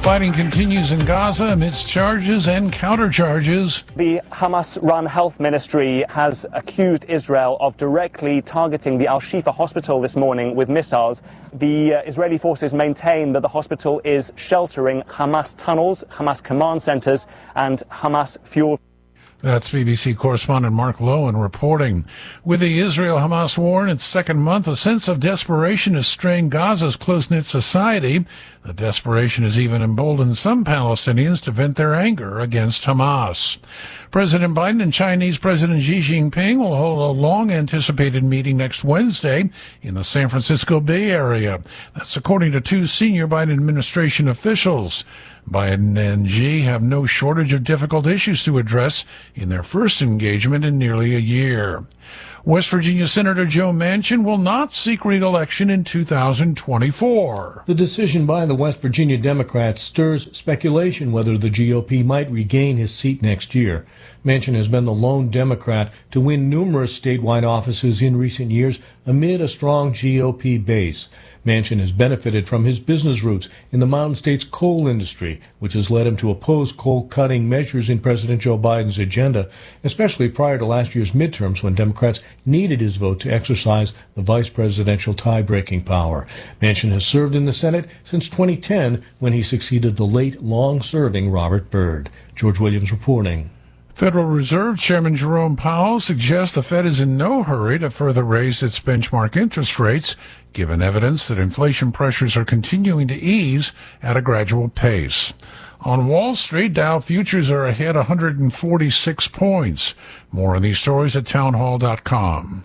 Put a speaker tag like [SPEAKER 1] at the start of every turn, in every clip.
[SPEAKER 1] Fighting continues in Gaza amidst charges and countercharges.
[SPEAKER 2] The Hamas-run health ministry has accused Israel of directly targeting the Al-Shifa hospital this morning with missiles. The Israeli forces maintain that the hospital is sheltering Hamas tunnels, Hamas command centers, and Hamas fuel.
[SPEAKER 1] That's BBC correspondent Mark Lowen reporting. With the Israel-Hamas war in its second month, a sense of desperation has strained Gaza's close-knit society. The desperation has even emboldened some Palestinians to vent their anger against Hamas. President Biden and Chinese President Xi Jinping will hold a long-anticipated meeting next Wednesday in the San Francisco Bay Area. That's according to two senior Biden administration officials. Biden and Xi have no shortage of difficult issues to address in their first engagement in nearly a year. West Virginia Senator Joe Manchin will not seek re-election in 2024.
[SPEAKER 3] The decision by the West Virginia Democrats stirs speculation whether the GOP might regain his seat next year. Manchin has been the lone Democrat to win numerous statewide offices in recent years amid a strong GOP base. Manchin has benefited from his business roots in the Mountain State's coal industry, which has led him to oppose coal-cutting measures in President Joe Biden's agenda, especially prior to last year's midterms when Democrats needed his vote to exercise the vice presidential tie-breaking power. Manchin has served in the Senate since 2010 when he succeeded the late, long-serving Robert Byrd. George Williams reporting.
[SPEAKER 1] Federal Reserve Chairman Jerome Powell suggests the Fed is in no hurry to further raise its benchmark interest rates, given evidence that inflation pressures are continuing to ease at a gradual pace. On Wall Street, Dow futures are ahead 146 points. More on these stories at townhall.com.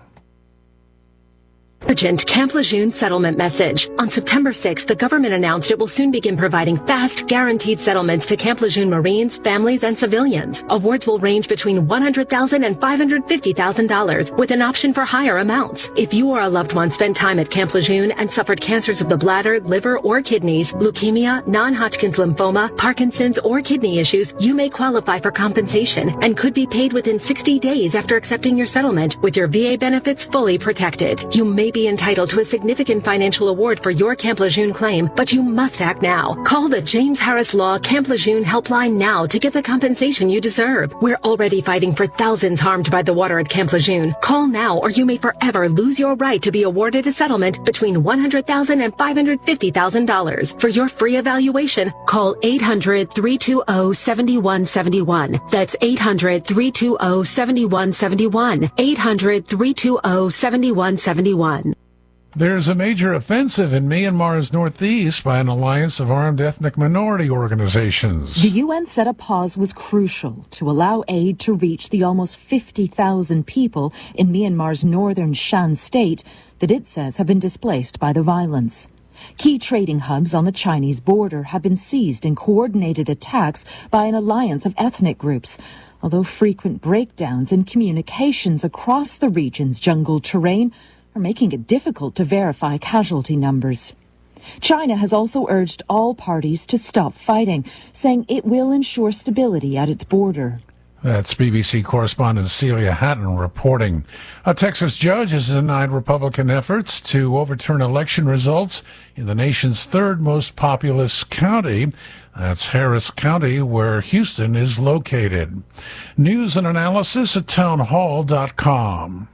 [SPEAKER 4] Urgent Camp Lejeune settlement message. On September 6th, the government announced it will soon begin providing fast, guaranteed settlements to Camp Lejeune Marines, families, and civilians. Awards will range between $100,000 and $550,000, with an option for higher amounts. If you or a loved one spent time at Camp Lejeune and suffered cancers of the bladder, liver, or kidneys, leukemia, non-Hodgkin's lymphoma, Parkinson's, or kidney issues, you may qualify for compensation and could be paid within 60 days after accepting your settlement, with your VA benefits fully protected. You may be entitled to a significant financial award for your Camp Lejeune claim, but you must act now. Call the James Harris Law Camp Lejeune helpline now to get the compensation you deserve. We're already fighting for thousands harmed by the water at Camp Lejeune. Call now or you may forever lose your right to be awarded a settlement between $100,000 and $550,000. For your free evaluation, call 800-320-7171. That's 800-320-7171. 800-320-7171.
[SPEAKER 1] There's a major offensive in Myanmar's northeast by an alliance of armed ethnic minority organizations.
[SPEAKER 5] The UN said a pause was crucial to allow aid to reach the almost 50,000 people in Myanmar's northern Shan state that it says have been displaced by the violence. Key trading hubs on the Chinese border have been seized in coordinated attacks by an alliance of ethnic groups, although frequent breakdowns in communications across the region's jungle terrain are making it difficult to verify casualty numbers. China has also urged all parties to stop fighting, saying it will ensure stability at its border.
[SPEAKER 1] That's BBC correspondent Celia Hatton reporting. A Texas judge has denied Republican efforts to overturn election results in the nation's third most populous county. That's Harris County, where Houston is located. News and analysis at townhall.com.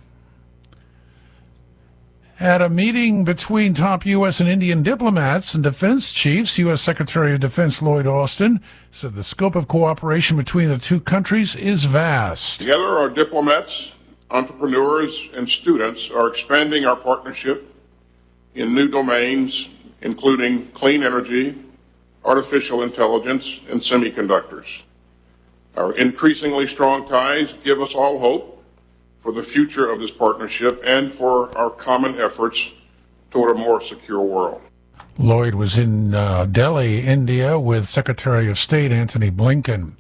[SPEAKER 1] At a meeting between top U.S. and Indian diplomats and defense chiefs, U.S. Secretary of Defense Lloyd Austin said the scope of cooperation between the two countries is vast.
[SPEAKER 6] Together, our diplomats, entrepreneurs, and students are expanding our partnership in new domains, including clean energy, artificial intelligence, and semiconductors. Our increasingly strong ties give us all hope for the future of this partnership and for our common efforts toward a more secure world.
[SPEAKER 1] Lloyd was in Delhi, India, with Secretary of State Antony Blinken.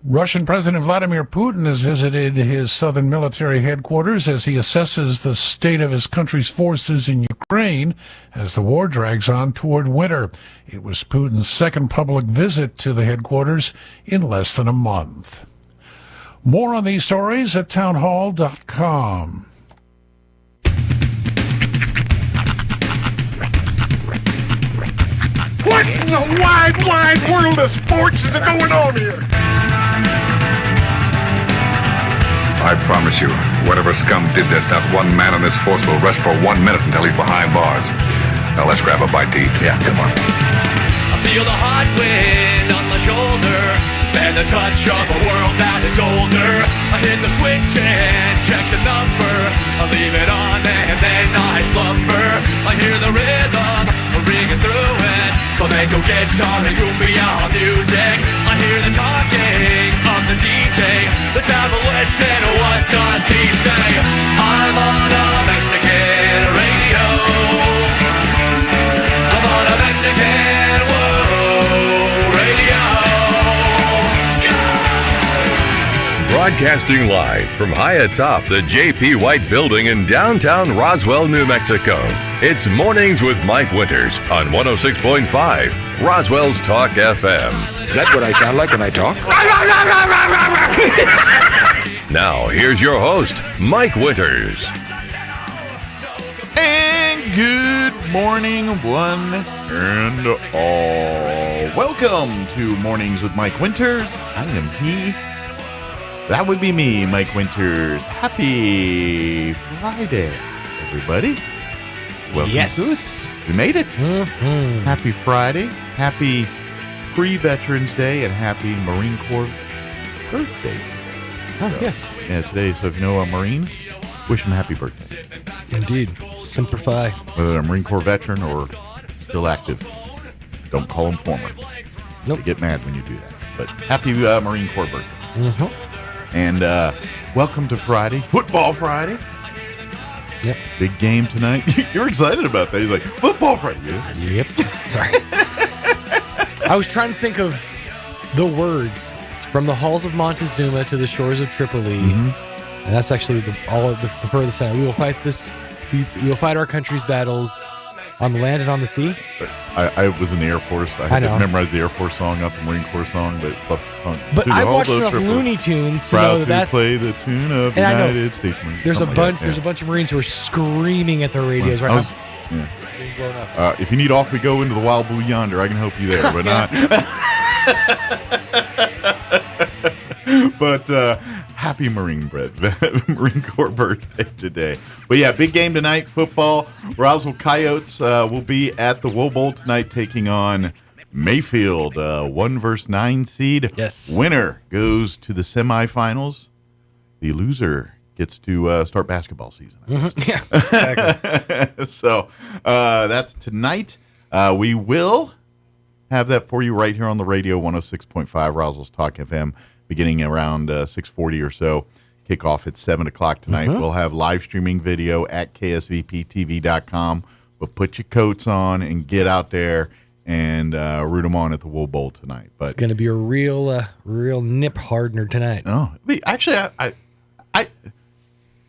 [SPEAKER 1] Russian President Vladimir Putin has visited his southern military headquarters as he assesses the state of his country's forces in Ukraine as the war drags on toward winter. It was Putin's second public visit to the headquarters in less than a month. More on these stories at townhall.com.
[SPEAKER 7] What
[SPEAKER 6] in the wide, wide world of sports is going on here?
[SPEAKER 7] I promise you, whatever scum did this, not one man on this force will rest for 1 minute until he's behind bars. Now let's grab a bite to eat. Yeah, come on.
[SPEAKER 8] I feel the hot wind on my shoulder and the touch of a world that is older. I hit the switch and check the number. I leave it on and then I slumber. I hear the rhythm ringing through it. Flamenco guitar and cumbia music. I hear the talking of the DJ. The travel listen, what does he say? I'm on a Mexican radio. I'm on a Mexican radio.
[SPEAKER 9] Broadcasting live from high atop the J.P. White Building in downtown Roswell, New Mexico. It's Mornings with Mike Winters on 106.5 Roswell's Talk FM.
[SPEAKER 7] Is that what I sound like when I talk?
[SPEAKER 9] Now, here's your host, Mike Winters.
[SPEAKER 10] And good morning, one and all. Welcome to Mornings with Mike Winters. I am he. That would be me, Mike Winters. Happy Friday, everybody. Welcome to it. We made it.
[SPEAKER 11] Mm-hmm.
[SPEAKER 10] Happy Friday. Happy pre-Veterans Day and happy Marine Corps birthday.
[SPEAKER 11] Oh, yes.
[SPEAKER 10] Yeah, today. So if you know a Marine, wish him happy birthday.
[SPEAKER 11] Indeed. Semper Fi.
[SPEAKER 10] Whether they're a Marine Corps veteran or still active, don't call them former.
[SPEAKER 11] Nope.
[SPEAKER 10] They get mad when you do that. But happy Marine Corps birthday.
[SPEAKER 11] Mm-hmm.
[SPEAKER 10] And welcome to Friday, Football Friday.
[SPEAKER 11] Yep.
[SPEAKER 10] Big game tonight. You're excited about that. He's like, Football Friday.
[SPEAKER 11] Yep. Sorry. I was trying to think of the words from the halls of Montezuma to the shores of Tripoli. Mm-hmm. And that's actually the furthest side. We will fight we will fight our country's battles on the land and on the sea.
[SPEAKER 10] I was in the Air Force. I had to memorize the Air Force song, not the Marine Corps song. But
[SPEAKER 11] I watched enough Looney Tunes to know that's
[SPEAKER 10] play the tune of the United States Marine.
[SPEAKER 11] There's a bunch of Marines who are screaming at their radios right now.
[SPEAKER 10] Yeah. Blown up. If you need off we go into the wild blue yonder, I can help you there, but not. But happy Marine Corps birthday today. But yeah, big game tonight, football. Roswell Coyotes will be at the Woe Bowl tonight taking on Mayfield, 1-9 seed.
[SPEAKER 11] Yes.
[SPEAKER 10] Winner goes to the semifinals. The loser gets to start basketball season.
[SPEAKER 11] Mm-hmm. Yeah, exactly.
[SPEAKER 10] So that's tonight. We will have that for you right here on the radio, 106.5 Roswell's Talk FM, beginning around 6:40 or so. Kickoff at 7 o'clock tonight. Mm-hmm. We'll have live streaming video at ksvptv.com. But put your coats on and get out there and root them on at the Woe Bowl tonight. But
[SPEAKER 11] it's going to be a real nip hardener tonight.
[SPEAKER 10] Oh, actually, I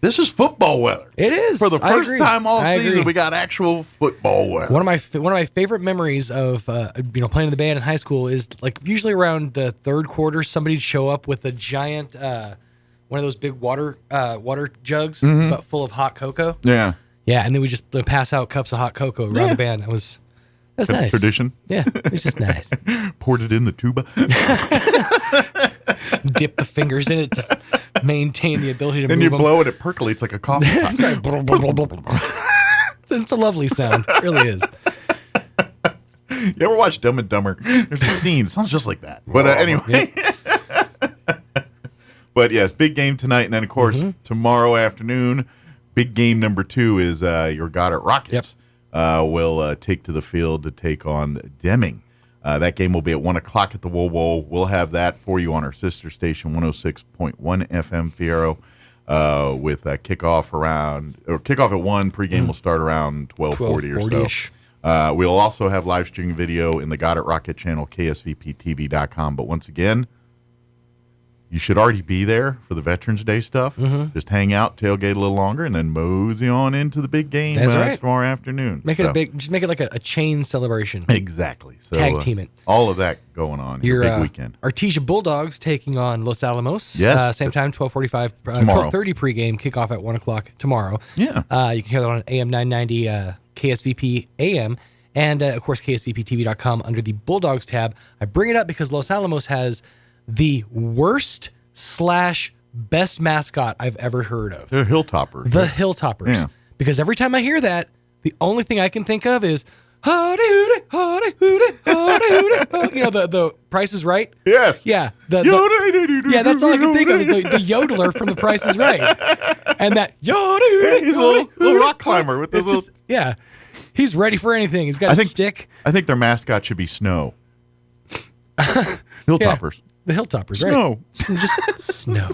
[SPEAKER 10] this is football weather.
[SPEAKER 11] It is.
[SPEAKER 10] For the first time all season, we got actual football weather.
[SPEAKER 11] One of my favorite memories of playing in the band in high school is like usually around the third quarter, somebody'd show up with a giant one of those big water jugs,
[SPEAKER 10] mm-hmm.
[SPEAKER 11] but full of hot cocoa.
[SPEAKER 10] Yeah,
[SPEAKER 11] and then we just pass out cups of hot cocoa around the band. That's nice.
[SPEAKER 10] Tradition.
[SPEAKER 11] Yeah, it's just nice.
[SPEAKER 10] Poured it in the tuba.
[SPEAKER 11] Dip the fingers in it to maintain the ability to move them.
[SPEAKER 10] And you blow it, it percolates like a coffee pot.
[SPEAKER 11] It's a lovely sound. It really is.
[SPEAKER 10] You ever watch Dumb and Dumber? There's a scene. It sounds just like that. But anyway. But yes, big game tonight. And then, of course, tomorrow afternoon, big game number 2 is your Goddard Rockets.
[SPEAKER 11] Yep.
[SPEAKER 10] Will take to the field to take on Deming. That game will be at 1 o'clock at the Woe Bowl. We'll have that for you on our sister station, 106.1 FM Fierro, with kickoff at 1. Pregame will start around 12:40 or so. We'll also have live streaming video in the Goddard Rocket channel, ksvptv.com. But once again, you should already be there for the Veterans Day stuff. Mm-hmm. Just hang out, tailgate a little longer, and then mosey on into the big game tomorrow afternoon.
[SPEAKER 11] Make it like a chain celebration.
[SPEAKER 10] Exactly. So,
[SPEAKER 11] tag team it.
[SPEAKER 10] All of that going on. Your big weekend.
[SPEAKER 11] Artesia Bulldogs taking on Los Alamos.
[SPEAKER 10] Yes.
[SPEAKER 11] Same time, 12:45, 12:30 pregame, kickoff at 1 o'clock tomorrow.
[SPEAKER 10] Yeah.
[SPEAKER 11] You can hear that on AM 990 KSVP AM. and, of course, KSVPTV.com under the Bulldogs tab. I bring it up because Los Alamos has the worst / best mascot I've ever heard of.
[SPEAKER 10] They're Hilltoppers.
[SPEAKER 11] The
[SPEAKER 10] right?
[SPEAKER 11] Hilltoppers.
[SPEAKER 10] Yeah.
[SPEAKER 11] Because every time I hear that, the only thing I can think of is, howdy, hooty, howdy, hooty, howdy, hooty. You know, the Price is Right?
[SPEAKER 10] Yes.
[SPEAKER 11] Yeah. Yeah, that's all I can think of is the yodeler from The Price is Right. And that, yodel.
[SPEAKER 10] He's a little rock climber with those little...
[SPEAKER 11] Yeah. He's ready for anything. He's got a stick.
[SPEAKER 10] I think their mascot should be Snow. Hilltoppers.
[SPEAKER 11] Yeah, the Hilltoppers,
[SPEAKER 10] Snow.
[SPEAKER 11] Right? Just snow.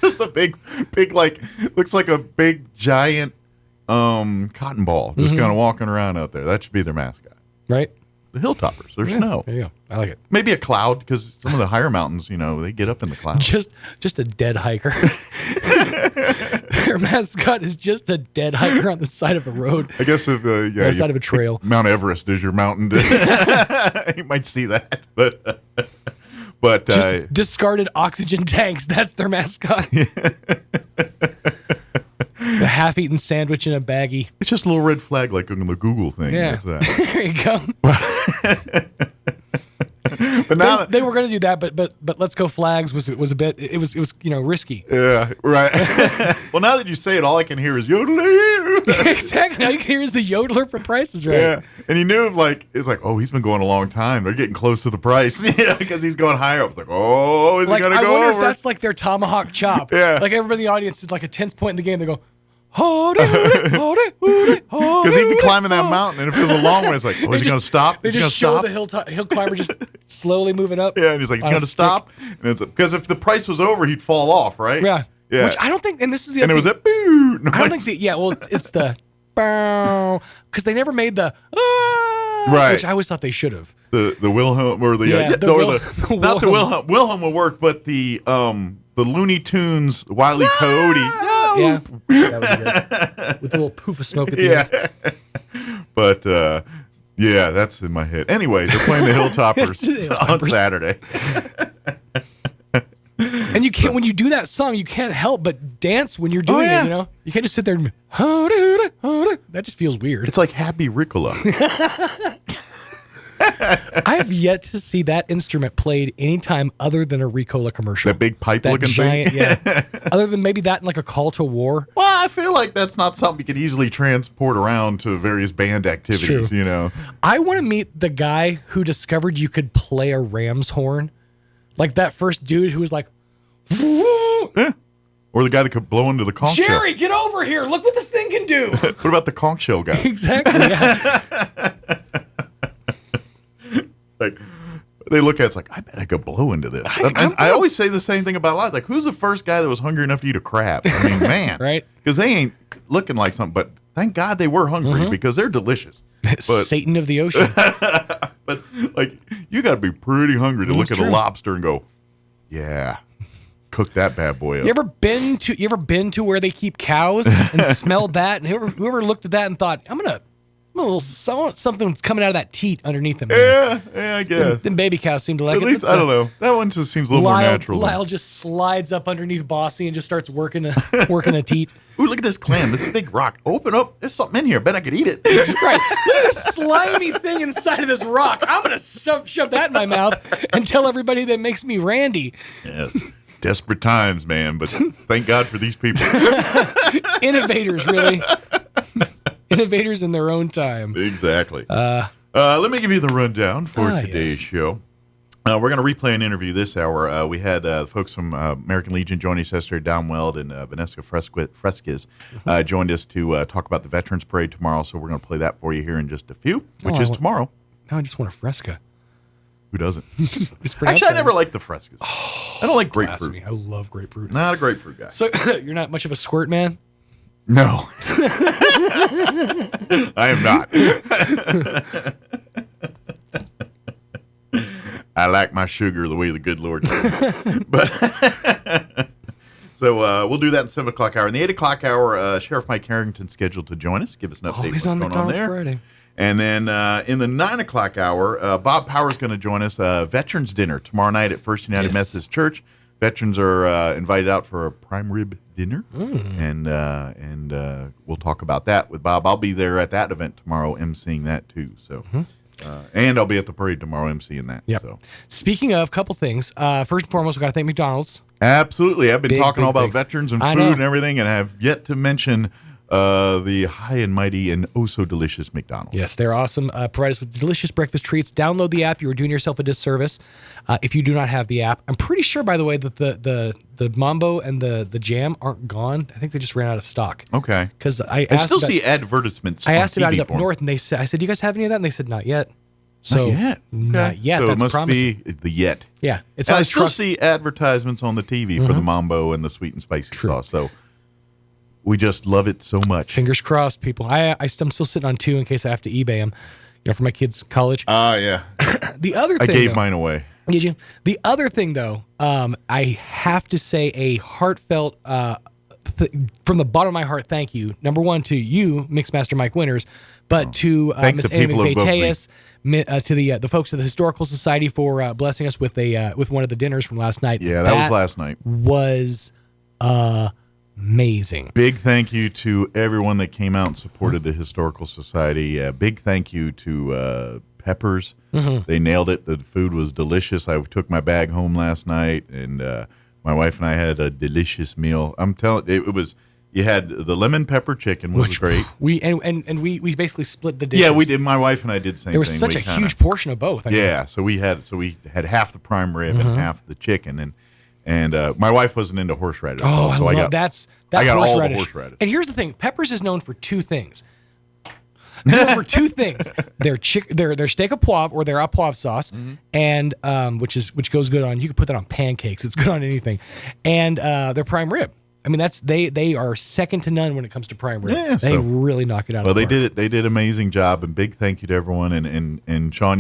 [SPEAKER 10] Just a big, like, looks like a big, giant cotton ball just kind of walking around out there. That should be their mascot.
[SPEAKER 11] Right?
[SPEAKER 10] The Hilltoppers. They're snow.
[SPEAKER 11] There you go. I like it.
[SPEAKER 10] Maybe a cloud, because some of the higher mountains, you know, they get up in the clouds.
[SPEAKER 11] Just a dead hiker. Their mascot is just a dead hiker on the side of a road.
[SPEAKER 10] I guess if
[SPEAKER 11] on the side of a trail.
[SPEAKER 10] Mount Everest is your mountain. You might see that, but
[SPEAKER 11] just discarded oxygen tanks. That's their mascot. The half-eaten sandwich in a baggie.
[SPEAKER 10] It's just a little red flag, like on the Google thing.
[SPEAKER 11] Yeah, there you go.
[SPEAKER 10] But now
[SPEAKER 11] they were going to do that, but Let's Go Flags was a bit. It was risky.
[SPEAKER 10] Yeah, right. Well, now that you say it, all I can hear is yodeling.
[SPEAKER 11] Exactly. All you can hear is the yodeler from Price is Right.
[SPEAKER 10] Yeah, and he knew it's like, oh, he's been going a long time. They're getting close to the price, because he's going higher up. It's like, oh, is he going to go
[SPEAKER 11] I wonder
[SPEAKER 10] over?
[SPEAKER 11] if that's like their tomahawk chop.
[SPEAKER 10] Yeah.
[SPEAKER 11] Like everybody in the audience is like a tense point in the game. They go, because
[SPEAKER 10] he'd be climbing that mountain, and if it was a long way, it's like, oh, is he going to stop?
[SPEAKER 11] They
[SPEAKER 10] Is he
[SPEAKER 11] just
[SPEAKER 10] gonna
[SPEAKER 11] show
[SPEAKER 10] stop?
[SPEAKER 11] the hill climber just slowly moving up.
[SPEAKER 10] Yeah, and he's like, he's going to stop, and it's because if the price was over, he'd fall off, right?
[SPEAKER 11] Yeah.
[SPEAKER 10] Yeah.
[SPEAKER 11] Which I don't think, and this is the
[SPEAKER 10] and
[SPEAKER 11] other
[SPEAKER 10] it was
[SPEAKER 11] thing,
[SPEAKER 10] a boo.
[SPEAKER 11] I don't think it's the because they never made the
[SPEAKER 10] right,
[SPEAKER 11] which I always thought they should have.
[SPEAKER 10] The Wilhelm or not the Wilhelm. Wilhelm will work, but the Looney Tunes Wile E. Coyote.
[SPEAKER 11] Yeah, that was good. With a little poof of smoke at the end.
[SPEAKER 10] But yeah, that's in my head. Anyway, they're playing the Hilltoppers on Saturday.
[SPEAKER 11] And you can't, when you do that song, you can't help but dance when you're doing it, you know? You can't just sit there and that just feels weird.
[SPEAKER 10] It's like Happy Ricola.
[SPEAKER 11] I have yet to see that instrument played anytime other than a Ricola commercial.
[SPEAKER 10] That big pipe-looking thing?
[SPEAKER 11] Yeah. Other than maybe that and like a call to war.
[SPEAKER 10] Well, I feel like that's not something you could easily transport around to various band activities, you know?
[SPEAKER 11] I want to meet the guy who discovered you could play a ram's horn. Like that first dude who was like,
[SPEAKER 10] yeah. Or the guy that could blow into the conch shell.
[SPEAKER 11] Jerry, get over here. Look what this thing can do.
[SPEAKER 10] What about the conch shell guy?
[SPEAKER 11] Exactly. Yeah.
[SPEAKER 10] Like, they look at it, it's like, I bet I could blow into this. I always say the same thing about life. Like, who's the first guy that was hungry enough to eat a crab? I mean, man.
[SPEAKER 11] Right?
[SPEAKER 10] Because they ain't looking like something, but thank God they were hungry because they're delicious. But,
[SPEAKER 11] Satan of the ocean.
[SPEAKER 10] But, like, you got to be pretty hungry to look at a lobster and go, yeah, cook that bad boy up.
[SPEAKER 11] You ever been to where they keep cows and smelled that? And whoever looked at that and thought, I'm a little something's coming out of that teat underneath them.
[SPEAKER 10] Yeah, I guess.
[SPEAKER 11] Then baby cows seem to like
[SPEAKER 10] at
[SPEAKER 11] it.
[SPEAKER 10] Least, I don't know. That one just seems a little more natural.
[SPEAKER 11] Lyle just slides up underneath Bossy and just starts working a teat.
[SPEAKER 10] Ooh, look at this clam. This big rock. Open up. There's something in here. Bet I could eat it.
[SPEAKER 11] Right. Look at this slimy thing inside of this rock. I'm going to shove that in my mouth and tell everybody that makes me Randy.
[SPEAKER 10] Yeah. Desperate times, man. But thank God for these people.
[SPEAKER 11] Innovators, really. Innovators in their own time.
[SPEAKER 10] Exactly. Let me give you the rundown for today's show. We're going to replay an interview this hour. We had folks from American Legion join us yesterday, Downweld and Vanessa Fresquez joined us to talk about the Veterans Parade tomorrow. So we're going to play that for you here in just a few, which is tomorrow.
[SPEAKER 11] Now I just want a Fresca.
[SPEAKER 10] Who doesn't? Actually, I never liked the Frescas. I don't like grapefruit.
[SPEAKER 11] I love grapefruit.
[SPEAKER 10] Not a grapefruit guy.
[SPEAKER 11] So you're not much of a squirt man?
[SPEAKER 10] No. I am not. I like my sugar the way the good Lord does. But so we'll do that in 7 o'clock hour. In the 8 o'clock hour, Sheriff Mike Harrington's scheduled to join us, give us an update
[SPEAKER 11] he's
[SPEAKER 10] what's
[SPEAKER 11] on
[SPEAKER 10] going on there.
[SPEAKER 11] Friday.
[SPEAKER 10] And then in the 9 o'clock hour, Bob Power's going to join us, Veterans Dinner tomorrow night at First United Methodist Church. veterans are invited out for a prime rib dinner, and we'll talk about that with Bob. I'll be there at that event tomorrow, emceeing that too. So, and I'll be at the parade tomorrow, emceeing that.
[SPEAKER 11] Yep.
[SPEAKER 10] So.
[SPEAKER 11] Speaking of, couple things. First and foremost, we got to thank McDonald's.
[SPEAKER 10] Absolutely, I've been talking all about
[SPEAKER 11] thanks.
[SPEAKER 10] veterans and food and everything, and I have yet to mention the high and mighty and oh so delicious McDonald's.
[SPEAKER 11] Yes, they're awesome. Provide us with delicious breakfast treats. Download the app. You are doing yourself a disservice if you do not have the app. I'm pretty sure, by the way, that the Mambo and the jam aren't gone. I think they just ran out of stock.
[SPEAKER 10] Okay.
[SPEAKER 11] Because
[SPEAKER 10] I still see advertisements.
[SPEAKER 11] I asked
[SPEAKER 10] on
[SPEAKER 11] about
[SPEAKER 10] TV
[SPEAKER 11] it up
[SPEAKER 10] for 'em.
[SPEAKER 11] north, and I said, "Do you guys have any of that?" And they said, "Not yet." So,
[SPEAKER 10] not yet.
[SPEAKER 11] Not yet.
[SPEAKER 10] So
[SPEAKER 11] That's
[SPEAKER 10] it must
[SPEAKER 11] promising.
[SPEAKER 10] be the yet.
[SPEAKER 11] Yeah, it's
[SPEAKER 10] And
[SPEAKER 11] on
[SPEAKER 10] I
[SPEAKER 11] his
[SPEAKER 10] still
[SPEAKER 11] truck.
[SPEAKER 10] see advertisements on the TV for the Mambo and the sweet and spicy sauce. So we just love it so much.
[SPEAKER 11] Fingers crossed, people. I'm still sitting on 2 in case I have to eBay them, for my kids' college.
[SPEAKER 10] Yeah.
[SPEAKER 11] The other
[SPEAKER 10] I
[SPEAKER 11] thing,
[SPEAKER 10] gave
[SPEAKER 11] though-
[SPEAKER 10] mine away.
[SPEAKER 11] Did you? The other thing, though, I have to say a heartfelt, from the bottom of my heart, thank you. Number one to you, Mixmaster Mike Winters, but to
[SPEAKER 10] Thank
[SPEAKER 11] Miss
[SPEAKER 10] the
[SPEAKER 11] Amy
[SPEAKER 10] people above me.
[SPEAKER 11] Mateus, to the folks of the Historical Society for blessing us with with one of the dinners from last night.
[SPEAKER 10] Yeah, that was last night.
[SPEAKER 11] Was amazing.
[SPEAKER 10] Big thank you to everyone that came out and supported the Historical Society. Big thank you to Peppers. They nailed it. The food was delicious. I took my bag home last night, and my wife and I had a delicious meal. I'm telling you, it was. You had the lemon pepper chicken, which was great.
[SPEAKER 11] We basically split the dishes.
[SPEAKER 10] Yeah, we did. My wife and I did the same thing.
[SPEAKER 11] There was such a huge portion of both. I mean.
[SPEAKER 10] So we had half the prime rib and half the chicken, and my wife wasn't into horseradish.
[SPEAKER 11] Oh,
[SPEAKER 10] so
[SPEAKER 11] I love that
[SPEAKER 10] I got all the
[SPEAKER 11] horseradish.
[SPEAKER 10] horseradish.
[SPEAKER 11] And here's the thing: Peppers is known for two things. They're known for two things: their steak au poivre or their au poivre sauce, and which goes good on. You can put that on pancakes. It's good on anything, and their prime rib. I mean, they are second to none when it comes to prime rib.
[SPEAKER 10] Yeah,
[SPEAKER 11] they really knock it out.
[SPEAKER 10] Well,
[SPEAKER 11] of the
[SPEAKER 10] they
[SPEAKER 11] park.
[SPEAKER 10] did it. They did an amazing job, and big thank you to everyone. And Sean,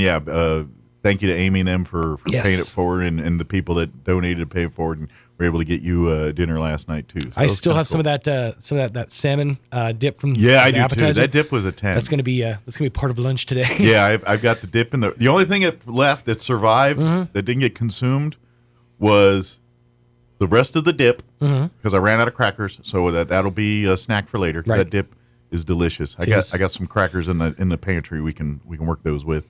[SPEAKER 10] thank you to Amy and them for paying it forward, and the people that donated to pay it forward, and were able to get you dinner last night too. So
[SPEAKER 11] I still have some of that salmon dip from
[SPEAKER 10] Yeah, I
[SPEAKER 11] the
[SPEAKER 10] do
[SPEAKER 11] appetizer.
[SPEAKER 10] too. That dip was a 10.
[SPEAKER 11] That's gonna be part of lunch today.
[SPEAKER 10] Yeah, I've got the dip in the only thing that left that survived that didn't get consumed was the rest of the dip, because I ran out of crackers, so that'll be a snack for later. 'Cause that dip is delicious. I got some crackers in the pantry. We can work those with,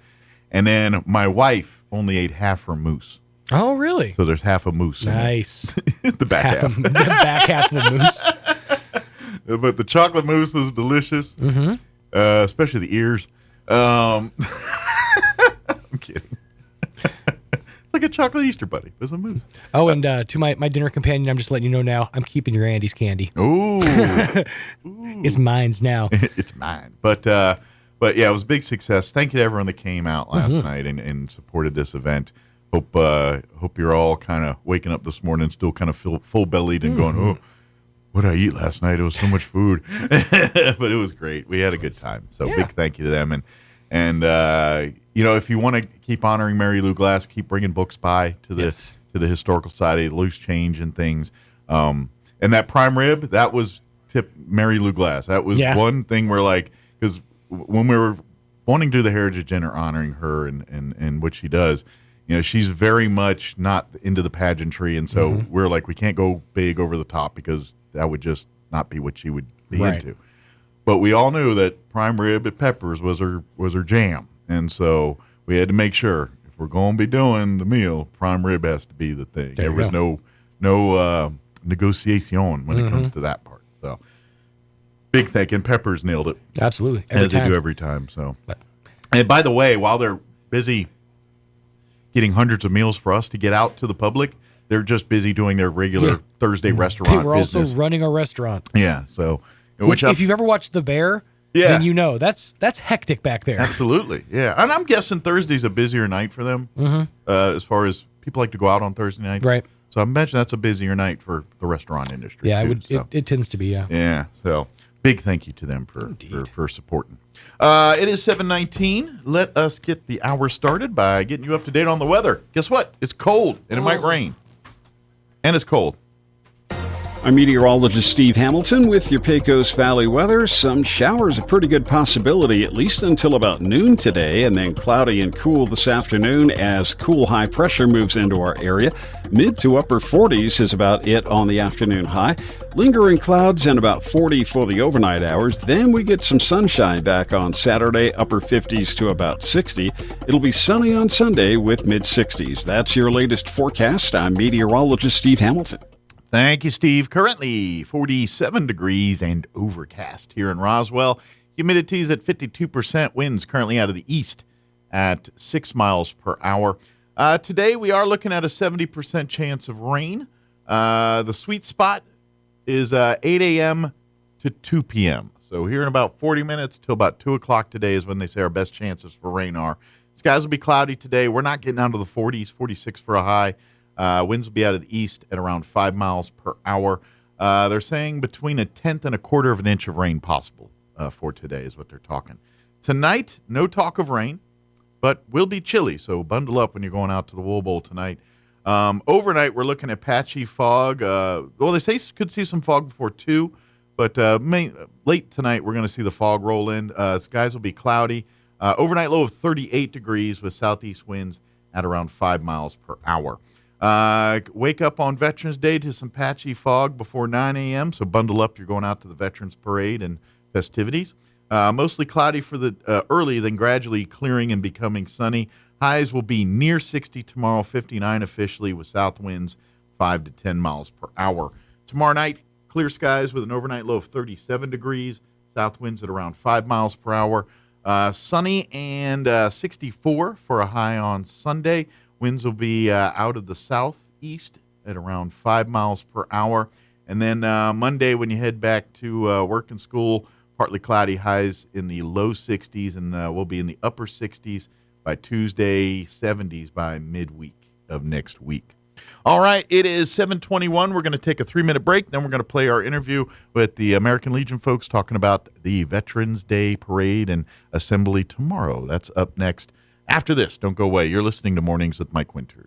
[SPEAKER 10] and then my wife only ate half her mousse.
[SPEAKER 11] Oh, really?
[SPEAKER 10] So there's half a mousse.
[SPEAKER 11] Nice.
[SPEAKER 10] The back half.
[SPEAKER 11] The back half of a mousse.
[SPEAKER 10] But the chocolate mousse was delicious, especially the ears. I'm kidding. It's like a chocolate Easter bunny. It was a mousse.
[SPEAKER 11] Oh, and to my dinner companion, I'm just letting you know now, I'm keeping your Andy's candy.
[SPEAKER 10] Ooh.
[SPEAKER 11] It's mine's now.
[SPEAKER 10] It's mine. But yeah, it was a big success. Thank you to everyone that came out last night and supported this event. Hope you're all kind of waking up this morning still kind of full bellied and going, oh, what did I eat last night? It was so much food. But it was great. We had a good time. So big thank you to them. And if you want to keep honoring Mary Lou Glass, keep bringing books by to the Historical Society, loose change and things. And that prime rib, that was tip Mary Lou Glass. That was one thing where because when we were wanting to do the Heritage Dinner honoring her and what she does, she's very much not into the pageantry. And so we're like, we can't go big over the top because that would just not be what she would be into. But we all knew that prime rib at Peppers was her jam. And so we had to make sure if we're going to be doing the meal, prime rib has to be the thing. There was no negotiation when it comes to that part. So big thank you. And Peppers nailed it.
[SPEAKER 11] Absolutely.
[SPEAKER 10] As they do every time. So, and by the way, while they're busy getting hundreds of meals for us to get out to the public, they're just busy doing their regular Thursday restaurant
[SPEAKER 11] They were
[SPEAKER 10] business.
[SPEAKER 11] also running a restaurant.
[SPEAKER 10] Yeah. So,
[SPEAKER 11] Which if you've ever watched The Bear, then you know that's hectic back there.
[SPEAKER 10] Absolutely, yeah. And I'm guessing Thursday's a busier night for them, as far as people like to go out on Thursday nights.
[SPEAKER 11] Right.
[SPEAKER 10] So I imagine that's a busier night for the restaurant industry.
[SPEAKER 11] Yeah,
[SPEAKER 10] too,
[SPEAKER 11] it tends to be, yeah.
[SPEAKER 10] Yeah, so big thank you to them for supporting. It is 7:19. Let us get the hour started by getting you up to date on the weather. Guess what? It's cold, and it might rain. And it's cold.
[SPEAKER 12] I'm meteorologist Steve Hamilton with your Pecos Valley weather. Some showers, a pretty good possibility, at least until about noon today, and then cloudy and cool this afternoon as cool high pressure moves into our area. Mid to upper 40s is about it on the afternoon high. Lingering clouds and about 40 for the overnight hours. Then we get some sunshine back on Saturday, upper 50s to about 60. It'll be sunny on Sunday with mid 60s. That's your latest forecast. I'm meteorologist Steve Hamilton.
[SPEAKER 10] Thank you, Steve. Currently 47 degrees and overcast here in Roswell. Humidity is at 52%. Winds currently out of the east at 6 miles per hour. Today we are looking at a 70% chance of rain. The sweet spot is 8 a.m. to 2 p.m. So here in about 40 minutes till about 2 o'clock today is when they say our best chances for rain are. Skies will be cloudy today. We're not getting down to the 40s, 46 for a high. Winds will be out of the east at around 5 miles per hour. They're saying between a tenth and a quarter of an inch of rain possible for today is what they're talking. Tonight, no talk of rain, but will be chilly, so bundle up when you're going out to the Wool Bowl tonight. Overnight, we're looking at patchy fog. They say could see some fog before 2, but late tonight we're going to see the fog roll in. Skies will be cloudy. Overnight low of 38 degrees with southeast winds at around 5 miles per hour. Wake up on Veterans Day to some patchy fog before 9 a.m., so bundle up. You're going out to the Veterans Parade and festivities. Mostly cloudy for the early, then gradually clearing and becoming sunny. Highs will be near 60 tomorrow, 59 officially, with south winds 5 to 10 miles per hour. Tomorrow night, clear skies with an overnight low of 37 degrees, south winds at around 5 miles per hour. Sunny and 64 for a high on Sunday. Winds will be out of the southeast at around 5 miles per hour. And then Monday, when you head back to work and school, partly cloudy, highs in the low 60s, and we'll be in the upper 60s by Tuesday, 70s by midweek of next week. All right, it is 7:21. We're going to take a 3-minute break. Then we're going to play our interview with the American Legion folks talking about the Veterans Day Parade and Assembly tomorrow. That's up next. After this, don't go away. You're listening to Mornings with Mike Winters.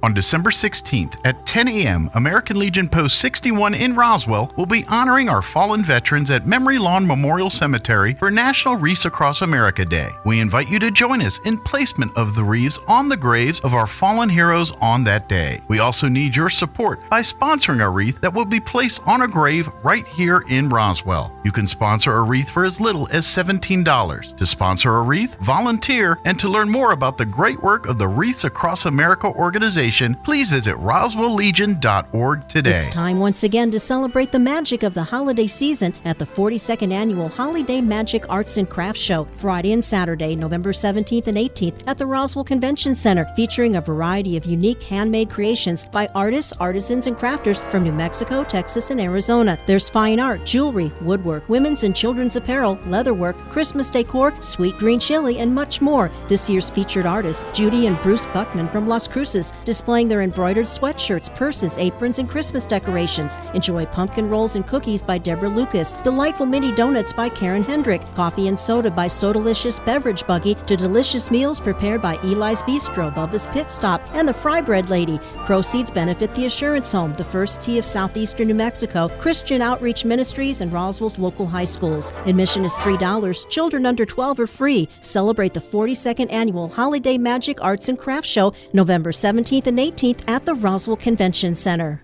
[SPEAKER 10] On December 16th at 10 a.m., American Legion Post 61 in Roswell will be honoring our fallen veterans at Memory Lawn Memorial Cemetery for National Wreaths Across America Day. We invite you to join us in placement of the wreaths on the graves of our fallen heroes on that day. We also need your support by sponsoring a wreath that will be placed on a grave right here in Roswell. You can sponsor a wreath for as little as $17. To sponsor a wreath, volunteer, and to learn more about the great work of the Wreaths Across America organization, please visit roswelllegion.org today.
[SPEAKER 13] It's time once again to celebrate the magic of the holiday season at the 42nd Annual Holiday Magic Arts and Crafts Show, Friday and Saturday, November 17th and 18th at the Roswell Convention Center, featuring a variety of unique handmade creations by artists, artisans, and crafters from New Mexico, Texas, and Arizona. There's fine art, jewelry, woodwork, women's and children's apparel, leatherwork, Christmas decor, sweet green chili, and much more. This year's featured artists, Judy and Bruce Buckman from Las Cruces, displaying their embroidered sweatshirts, purses, aprons, and Christmas decorations. Enjoy pumpkin rolls and cookies by Deborah Lucas, delightful mini donuts by Karen Hendrick, coffee and soda by Sodalicious Beverage Buggy, to delicious meals prepared by Eli's Bistro, Bubba's Pit Stop, and the Fry Bread Lady. Proceeds benefit the Assurance Home, the First Tee of Southeastern New Mexico, Christian Outreach Ministries, and Roswell's local high schools. Admission is $3. Children under 12 are free. Celebrate the 42nd Annual Holiday Magic Arts and Crafts Show, November 17th and 18th at the Roswell Convention Center.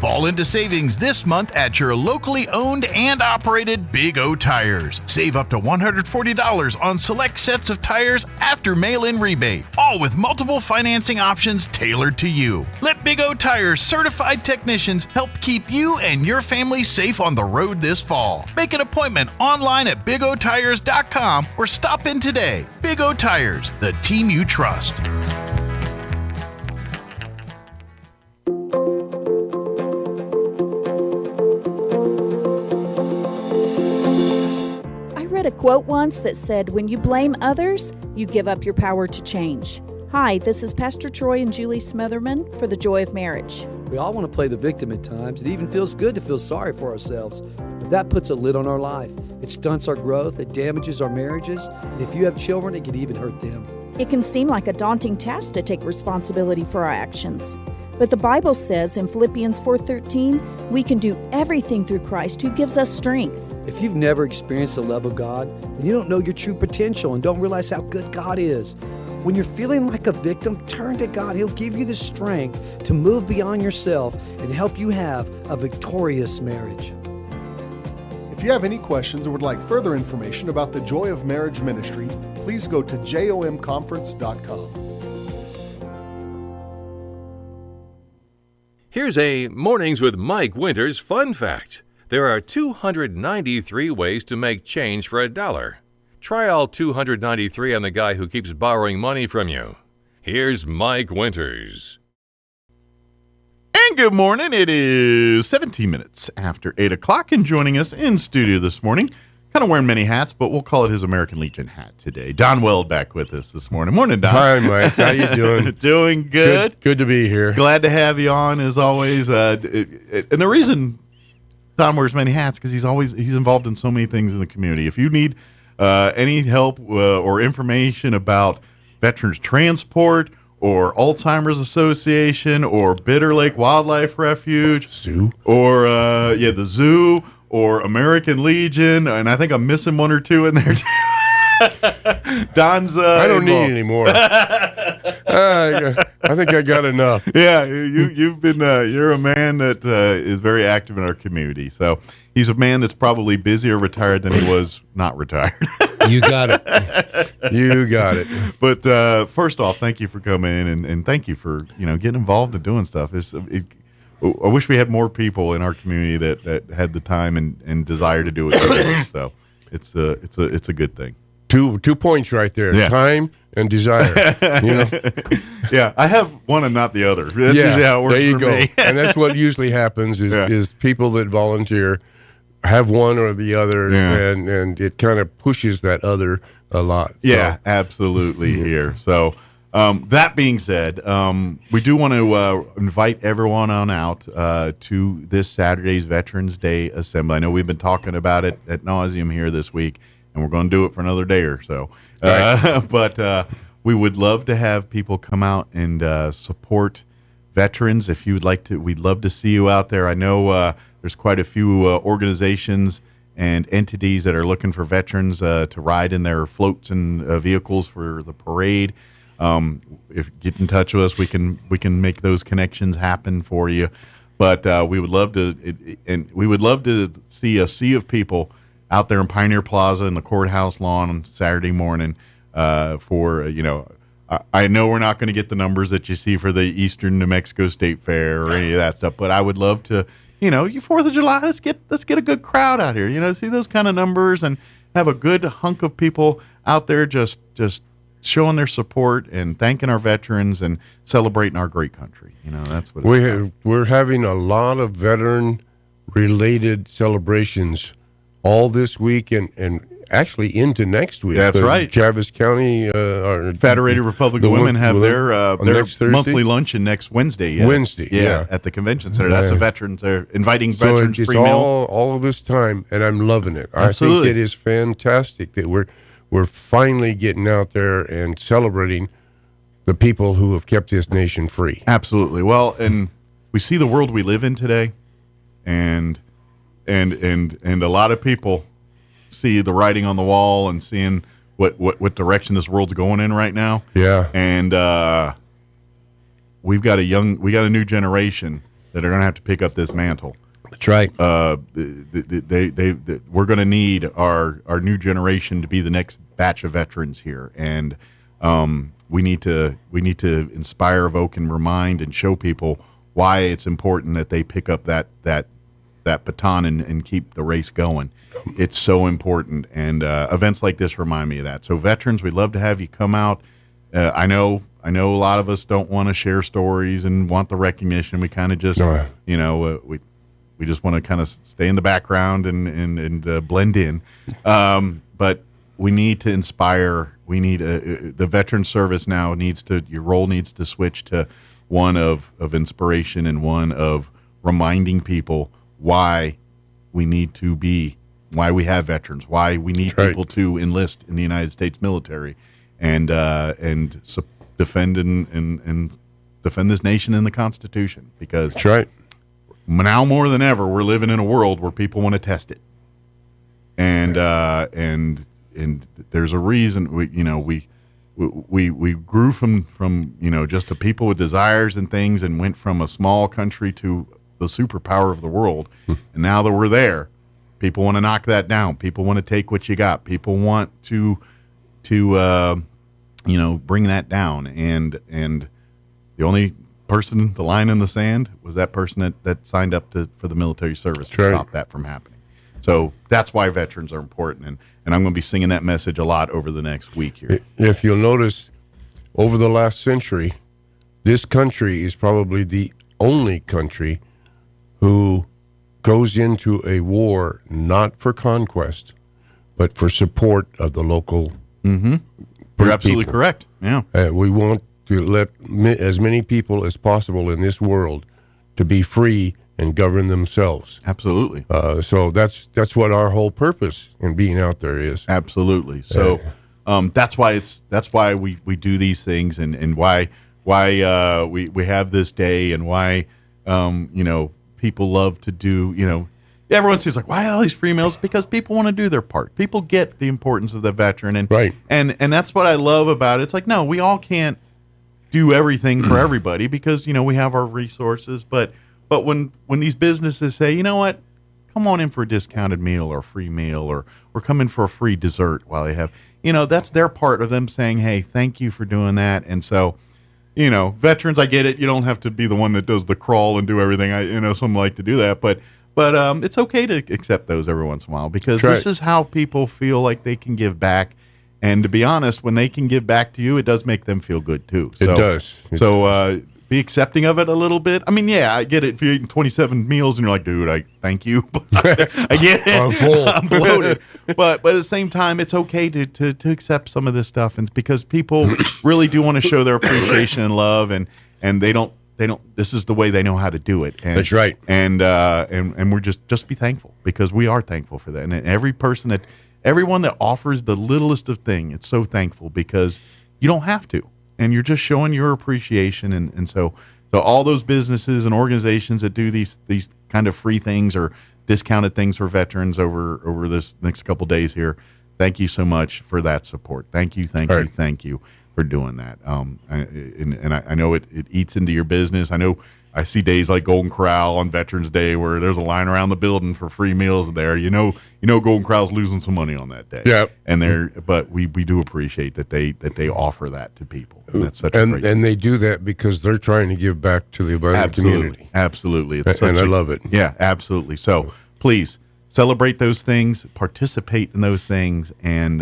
[SPEAKER 14] Fall into savings this month at your locally owned and operated Big O Tires. Save up to $140 on select sets of tires after mail-in rebate, all with multiple financing options tailored to you. Let Big O Tires certified technicians help keep you and your family safe on the road this fall. Make an appointment online at bigotires.com or stop in today. Big O Tires, the team you trust.
[SPEAKER 15] A quote once that said, "When you blame others, you give up your power to change." Hi, this is Pastor Troy and Julie Smotherman for The Joy of Marriage.
[SPEAKER 16] We all want to play the victim at times. It even feels good to feel sorry for ourselves. But that puts a lid on our life. It stunts our growth, it damages our marriages, and if you have children, it can even hurt them.
[SPEAKER 15] It can seem like a daunting task to take responsibility for our actions. But the Bible says in Philippians 4:13, we can do everything through Christ who gives us strength.
[SPEAKER 16] If you've never experienced the love of God, and you don't know your true potential and don't realize how good God is, when you're feeling like a victim, turn to God. He'll give you the strength to move beyond yourself and help you have a victorious marriage.
[SPEAKER 17] If you have any questions or would like further information about the Joy of Marriage Ministry, please go to jomconference.com.
[SPEAKER 9] Here's a Mornings with Mike Winters fun fact. There are 293 ways to make change for $1. Try all 293 on the guy who keeps borrowing money from you. Here's Mike Winters.
[SPEAKER 10] And good morning. It is 17 minutes after 8 o'clock, and joining us in studio this morning, kind of wearing many hats, but we'll call it his American Legion hat today. Don Weld back with us this morning. Morning, Don.
[SPEAKER 18] Hi, Mike. How you doing?
[SPEAKER 10] Doing good.
[SPEAKER 18] Good to be here.
[SPEAKER 10] Glad to have you on, as always. And the reason Don wears many hats because he's involved in so many things in the community. If you need any help or information about veterans transport or Alzheimer's Association or Bitter Lake Wildlife Refuge,
[SPEAKER 18] zoo,
[SPEAKER 10] or the zoo, or American Legion, and I think I'm missing one or two in there too. Don's
[SPEAKER 18] I don't
[SPEAKER 10] involved.
[SPEAKER 18] need any more. I think I got enough.
[SPEAKER 10] Yeah, you've been you're a man that is very active in our community. So he's a man that's probably busier retired than he was not retired.
[SPEAKER 18] You got it. You got it.
[SPEAKER 10] But first off, thank you for coming in, and thank you for getting involved and doing stuff. I wish we had more people in our community that had the time and desire to do it. So it's a good thing.
[SPEAKER 18] 2 points right there.
[SPEAKER 10] Yeah.
[SPEAKER 18] Time and desire.
[SPEAKER 10] Yeah, I have one and not the other. That's usually how it works
[SPEAKER 18] there you
[SPEAKER 10] for
[SPEAKER 18] go.
[SPEAKER 10] me.
[SPEAKER 18] And that's what usually happens is people that volunteer have one or the other, and it kind of pushes that other a lot.
[SPEAKER 10] Yeah, absolutely here. So that being said, we do want to invite everyone on out to this Saturday's Veterans Day Assembly. I know we've been talking about it ad nauseum here this week, and we're going to do it for another day or so. But we would love to have people come out and support veterans. If you would like to, we'd love to see you out there. I know there's quite a few organizations and entities that are looking for veterans to ride in their floats and vehicles for the parade. If get in touch with us, we can make those connections happen for you. But we would love to see a sea of people out there in Pioneer Plaza in the courthouse lawn on Saturday morning. I know we're not going to get the numbers that you see for the Eastern New Mexico State Fair or any of that stuff, but I would love to. You 4th of July, let's get a good crowd out here. See those kind of numbers and have a good hunk of people out there just showing their support and thanking our veterans and celebrating our great country. That's what
[SPEAKER 18] we're having a lot of veteran-related celebrations all this week and actually into next week.
[SPEAKER 10] That's right.
[SPEAKER 18] Travis County
[SPEAKER 10] Federated Republican Women have their monthly luncheon next Wednesday. Yeah.
[SPEAKER 18] Wednesday,
[SPEAKER 10] at the convention center. That's a veterans. They're inviting veterans
[SPEAKER 18] it's
[SPEAKER 10] free meal.
[SPEAKER 18] all of this time, and I'm loving it.
[SPEAKER 10] Absolutely.
[SPEAKER 18] I think it is fantastic that we're finally getting out there and celebrating the people who have kept this nation free.
[SPEAKER 10] Absolutely. Well, and we see the world we live in today, and a lot of people see the writing on the wall and seeing what direction this world's going in right now.
[SPEAKER 18] Yeah.
[SPEAKER 10] And we got a new generation that are going to have to pick up this mantle.
[SPEAKER 18] That's right.
[SPEAKER 10] We're going to need our new generation to be the next batch of veterans here, and we need to inspire, evoke, and remind and show people why it's important that they pick up that baton and keep the race going. It's so important, and events like this remind me of that. So veterans, we'd love to have you come out. I know a lot of us don't want to share stories and want the recognition. We kind of just, we just want to kind of stay in the background and blend in. But we need to inspire. We need the veteran service now your role needs to switch to one of inspiration and one of reminding people why we we have veterans, why we need people to enlist in the United States military and defend and defend this nation and the Constitution, because
[SPEAKER 18] That's right.
[SPEAKER 10] Now more than ever, we're living in a world where people want to test it, and there's a reason we grew from just a people with desires and things, and went from a small country to the superpower of the world, and now that we're there, people want to knock that down. People want to take what you got. People want to bring that down, and the only person, the line in the sand, was that person that signed up for the military service to stop that from happening. So that's why veterans are important, and I'm going to be singing that message a lot over the next week here.
[SPEAKER 18] If you'll notice, over the last century, this country is probably the only country who goes into a war not for conquest, but for support of the local
[SPEAKER 10] You're absolutely correct. Yeah.
[SPEAKER 18] We want to let as many people as possible in this world to be free and govern themselves.
[SPEAKER 10] Absolutely.
[SPEAKER 18] So that's what our whole purpose in being out there is.
[SPEAKER 10] Absolutely. So that's why we do these things, and why we have this day, and why people love to do everyone sees like, why all these free meals? Because people want to do their part. People get the importance of the veteran, and
[SPEAKER 18] right.
[SPEAKER 10] And that's what I love about it. It's like, no, we all can't do everything for everybody, because we have our resources, but when these businesses say, you know what, come on in for a discounted meal or a free meal, or come in for a free dessert while they have, that's their part of them saying, hey, thank you for doing that. And so, veterans, I get it. You don't have to be the one that does the crawl and do everything. Some like to do that, but it's okay to accept those every once in a while, because this is how people feel like they can give back. And to be honest, when they can give back to you, it does make them feel good too.
[SPEAKER 18] It does.
[SPEAKER 10] Be accepting of it a little bit. I mean, yeah, I get it. If you're eating 27 meals and you're like, dude, I thank you. I get it.
[SPEAKER 18] I'm full.
[SPEAKER 10] I'm bloated. But at the same time, it's okay to accept some of this stuff, and because people really do want to show their appreciation and love, and they don't. This is the way they know how to do it. And,
[SPEAKER 18] that's right.
[SPEAKER 10] And we're just be thankful, because we are thankful for that. And everyone that offers the littlest of thing, it's so thankful, because you don't have to, and you're just showing your appreciation. And so all those businesses and organizations that do these kind of free things or discounted things for veterans over this next couple days here, thank you so much for that support. Thank you for doing that. I know it eats into your business. I know I see days like Golden Corral on Veterans Day where there's a line around the building for free meals there. Golden Corral's losing some money on that day.
[SPEAKER 18] Yeah.
[SPEAKER 10] But we do appreciate that they offer that to people. And that's such a great thing.
[SPEAKER 18] And they do that because they're trying to give back to the abundant community.
[SPEAKER 10] Absolutely.
[SPEAKER 18] And I love it.
[SPEAKER 10] Yeah, absolutely. So please celebrate those things, participate in those things, and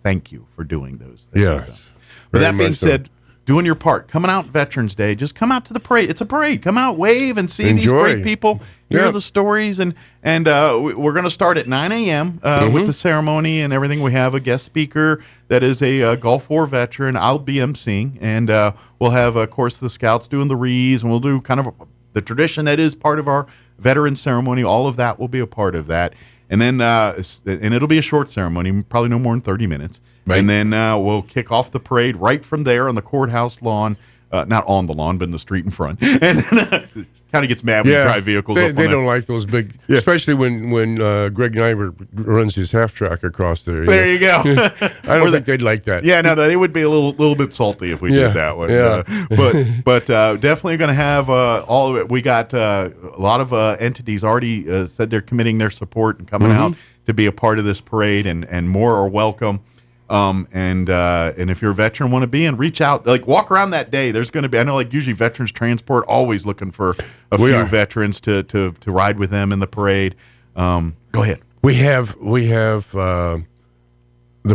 [SPEAKER 10] thank you for doing those things.
[SPEAKER 18] Yes.
[SPEAKER 10] With that being said, doing your part, coming out Veterans Day, just come out to the parade. It's a parade. Come out, wave, and see these great people, hear the stories, and we're going to start at 9 a.m. With the ceremony and everything. We have a guest speaker that is a Gulf War veteran. I'll be emceeing, and we'll have, of course, the scouts doing the wreaths, and we'll do kind of the tradition that is part of our veteran ceremony. All of that will be a part of that, and then and it'll be a short ceremony, probably no more than 30 minutes. Right. And then we'll kick off the parade right from there on the courthouse lawn. Not on the lawn, but in the street in front. And then kind of gets mad when you drive vehicles
[SPEAKER 18] they,
[SPEAKER 10] up
[SPEAKER 18] they
[SPEAKER 10] on
[SPEAKER 18] don't like those big, especially when Greg Nyberg runs his half track across there.
[SPEAKER 10] There you go.
[SPEAKER 18] I don't think they'd like that.
[SPEAKER 10] Yeah, no, they would be a little bit salty if we did that one.
[SPEAKER 18] Yeah.
[SPEAKER 10] But definitely going to have all of it. We got a lot of entities already said they're committing their support and coming out to be a part of this parade, and more are welcome. And if you're a veteran, want to be in, reach out, like walk around that day. There's going to be, I know, like usually Veterans Transport always looking for a few veterans to ride with them in the parade. Go ahead.
[SPEAKER 18] We have the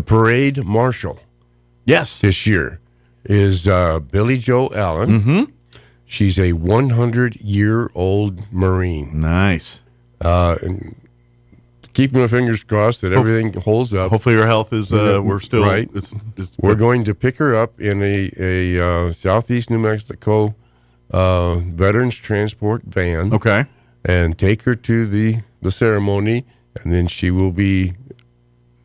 [SPEAKER 18] parade marshal.
[SPEAKER 10] Yes,
[SPEAKER 18] this year is Billy Joe Allen.
[SPEAKER 10] Mm-hmm.
[SPEAKER 18] She's a 100-year-old Marine.
[SPEAKER 10] Nice.
[SPEAKER 18] And keeping my fingers crossed that everything holds up.
[SPEAKER 10] Hopefully her health is, we're still
[SPEAKER 18] right. We're going to pick her up in a Southeast New Mexico Veterans Transport van.
[SPEAKER 10] Okay.
[SPEAKER 18] And take her to the ceremony, and then she will be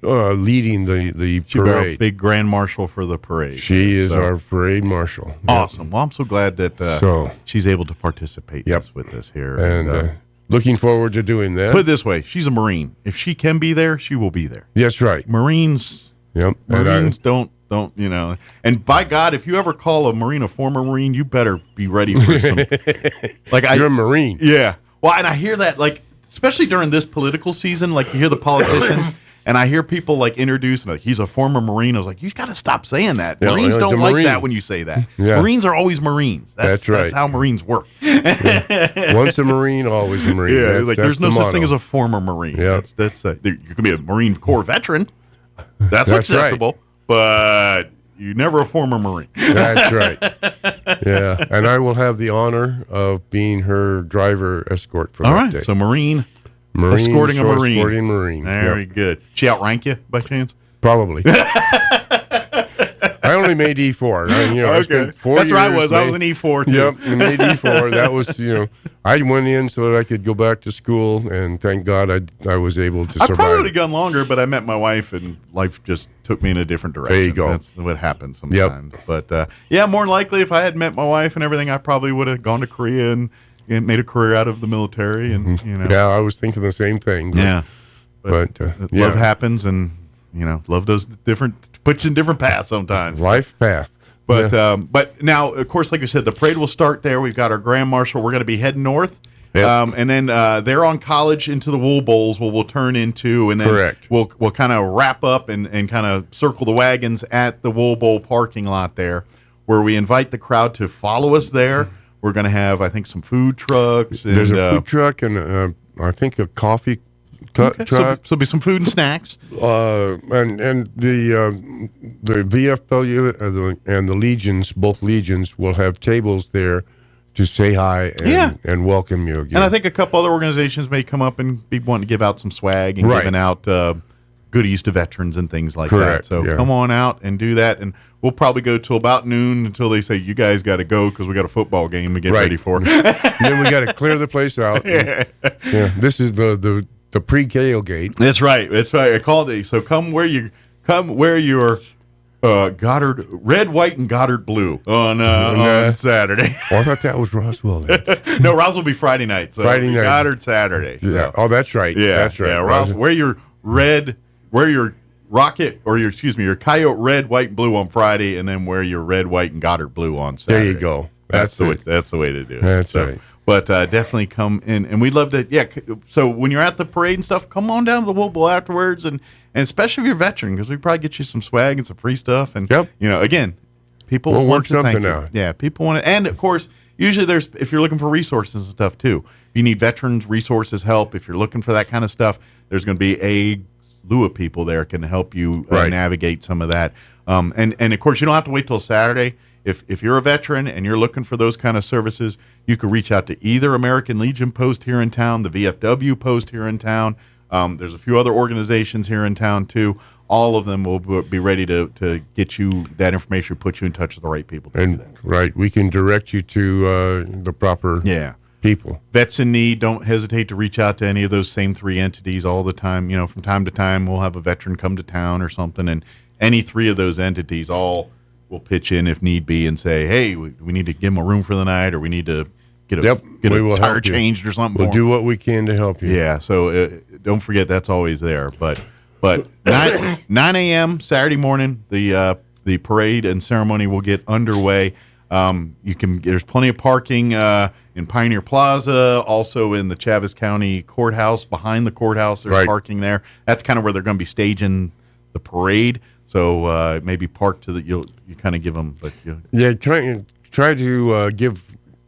[SPEAKER 18] leading the
[SPEAKER 10] She'll be our
[SPEAKER 18] parade.
[SPEAKER 10] big grand marshal for the parade.
[SPEAKER 18] She is our parade marshal.
[SPEAKER 10] Awesome. Well, I'm so glad that she's able to participate with us here.
[SPEAKER 18] And looking forward to doing that.
[SPEAKER 10] Put it this way, she's a Marine. If she can be there, she will be there.
[SPEAKER 18] That's right.
[SPEAKER 10] Marines.
[SPEAKER 18] Yep.
[SPEAKER 10] Marines don't. And by God, if you ever call a Marine a former Marine, you better be ready for some.
[SPEAKER 18] You're a Marine.
[SPEAKER 10] Yeah. Well, and I hear that, like, especially during this political season, like you hear the politicians, and I hear people like introduce, like, he's a former Marine. I was like, you got to stop saying that.
[SPEAKER 18] Yeah,
[SPEAKER 10] Marines
[SPEAKER 18] he's
[SPEAKER 10] don't
[SPEAKER 18] a
[SPEAKER 10] like
[SPEAKER 18] Marine.
[SPEAKER 10] that when you say that.
[SPEAKER 18] Yeah.
[SPEAKER 10] Marines are always Marines.
[SPEAKER 18] That's right.
[SPEAKER 10] That's how Marines work.
[SPEAKER 18] Once a Marine, always a Marine.
[SPEAKER 10] Yeah,
[SPEAKER 18] That's
[SPEAKER 10] there's no
[SPEAKER 18] the
[SPEAKER 10] such thing
[SPEAKER 18] motto.
[SPEAKER 10] as a former Marine.
[SPEAKER 18] Yeah.
[SPEAKER 10] You can be a Marine Corps veteran. That's
[SPEAKER 18] That's
[SPEAKER 10] acceptable. But you're never a former Marine.
[SPEAKER 18] That's right. Yeah, and I will have the honor of being her driver escort for
[SPEAKER 10] All
[SPEAKER 18] that
[SPEAKER 10] right,
[SPEAKER 18] day.
[SPEAKER 10] so Marine
[SPEAKER 18] Escorting a Marine.
[SPEAKER 10] Escorting
[SPEAKER 18] Marine.
[SPEAKER 10] Very good. She outrank you by chance?
[SPEAKER 18] Probably. I only made E4. I spent 4
[SPEAKER 10] That's
[SPEAKER 18] years.
[SPEAKER 10] where I was. I was an E4 too.
[SPEAKER 18] Yep, I made E4. That was, I went in so that I could go back to school, and thank God I was able to
[SPEAKER 10] I
[SPEAKER 18] survive.
[SPEAKER 10] probably would have gone longer, but I met my wife, and life just took me in a different direction.
[SPEAKER 18] There you go.
[SPEAKER 10] That's what happens sometimes. But more than likely, if I had met my wife and everything, I probably would have gone to Korea and made a career out of the military. And
[SPEAKER 18] Yeah, I was thinking the same thing.
[SPEAKER 10] Yeah.
[SPEAKER 18] But
[SPEAKER 10] love happens, and love does puts you in different paths sometimes.
[SPEAKER 18] Life path.
[SPEAKER 10] But now, of course, like I said, the parade will start there. We've got our Grand Marshal. We're going to be heading north.
[SPEAKER 18] Yep.
[SPEAKER 10] And then there on College into the Wool Bowls we'll turn into, and then
[SPEAKER 18] Correct.
[SPEAKER 10] we'll kind of wrap up and kind of circle the wagons at the Wool Bowl parking lot there, where we invite the crowd to follow us there. We're going to have, I think, some food trucks. And,
[SPEAKER 18] There's a food truck and I think a coffee truck.
[SPEAKER 10] So there'll be some food and snacks.
[SPEAKER 18] And the VFW and the Legions, both Legions, will have tables there to say hi and welcome you again.
[SPEAKER 10] And I think a couple other organizations may come up and be wanting to give out some swag and
[SPEAKER 18] Right.
[SPEAKER 10] giving out goodies to veterans and things like
[SPEAKER 18] Correct,
[SPEAKER 10] that. So
[SPEAKER 18] yeah.
[SPEAKER 10] come on out and do that. And we'll probably go till about noon until they say, you guys got to go because we got a football game to get ready for.
[SPEAKER 18] Then we got to clear the place out.
[SPEAKER 10] Yeah.
[SPEAKER 18] This is the pre-Kale gate.
[SPEAKER 10] That's right. That's right. I called it. So come wear your Goddard red, white, and Goddard blue on Saturday.
[SPEAKER 18] Oh, I thought that was Roswell then.
[SPEAKER 10] No, Roswell will be Friday night. So
[SPEAKER 18] Friday night.
[SPEAKER 10] Goddard Saturday.
[SPEAKER 18] Yeah.
[SPEAKER 10] So.
[SPEAKER 18] Oh, that's right.
[SPEAKER 10] Yeah,
[SPEAKER 18] That's right.
[SPEAKER 10] Yeah, Roswell, wear your rocket or your coyote red, white, and blue on Friday, and then wear your red, white, and Goddard blue on Saturday.
[SPEAKER 18] There you go.
[SPEAKER 10] That's the way to do it.
[SPEAKER 18] That's right.
[SPEAKER 10] But definitely come in, and we'd love to. Yeah. So when you're at the parade and stuff, come on down to the Wool Bowl afterwards, and especially if you're a veteran, because we probably get you some swag and some free stuff. And again, people
[SPEAKER 18] We'll
[SPEAKER 10] want
[SPEAKER 18] work
[SPEAKER 10] to thank
[SPEAKER 18] something
[SPEAKER 10] you.
[SPEAKER 18] out.
[SPEAKER 10] Yeah, people want to, and of course, usually there's if you're looking for resources and stuff too. If you need veterans resources help, if you're looking for that kind of stuff, there's going to be a slew of people there can help you navigate some of that. And of course, you don't have to wait till Saturday. If you're a veteran and you're looking for those kind of services, you could reach out to either American Legion post here in town, the VFW post here in town. There's a few other organizations here in town too. All of them will be ready to get you that information, put you in touch with the right people.
[SPEAKER 18] Right, we can direct you to the proper people.
[SPEAKER 10] Vets in need, don't hesitate to reach out to any of those same three entities all the time. From time to time, we'll have a veteran come to town or something, and any three of those entities all will pitch in if need be and say, hey, we need to give them a room for the night, or we need to get a tire changed or something.
[SPEAKER 18] We'll do what we can to help you.
[SPEAKER 10] Yeah, so don't forget that's always there. But 9 a.m. Saturday morning, the parade and ceremony will get underway. There's plenty of parking in Pioneer Plaza, also in the Chaves County Courthouse. Behind the courthouse, there's parking there. That's kind of where they're going to be staging the parade. So maybe park to you kind of give them, but
[SPEAKER 18] try to give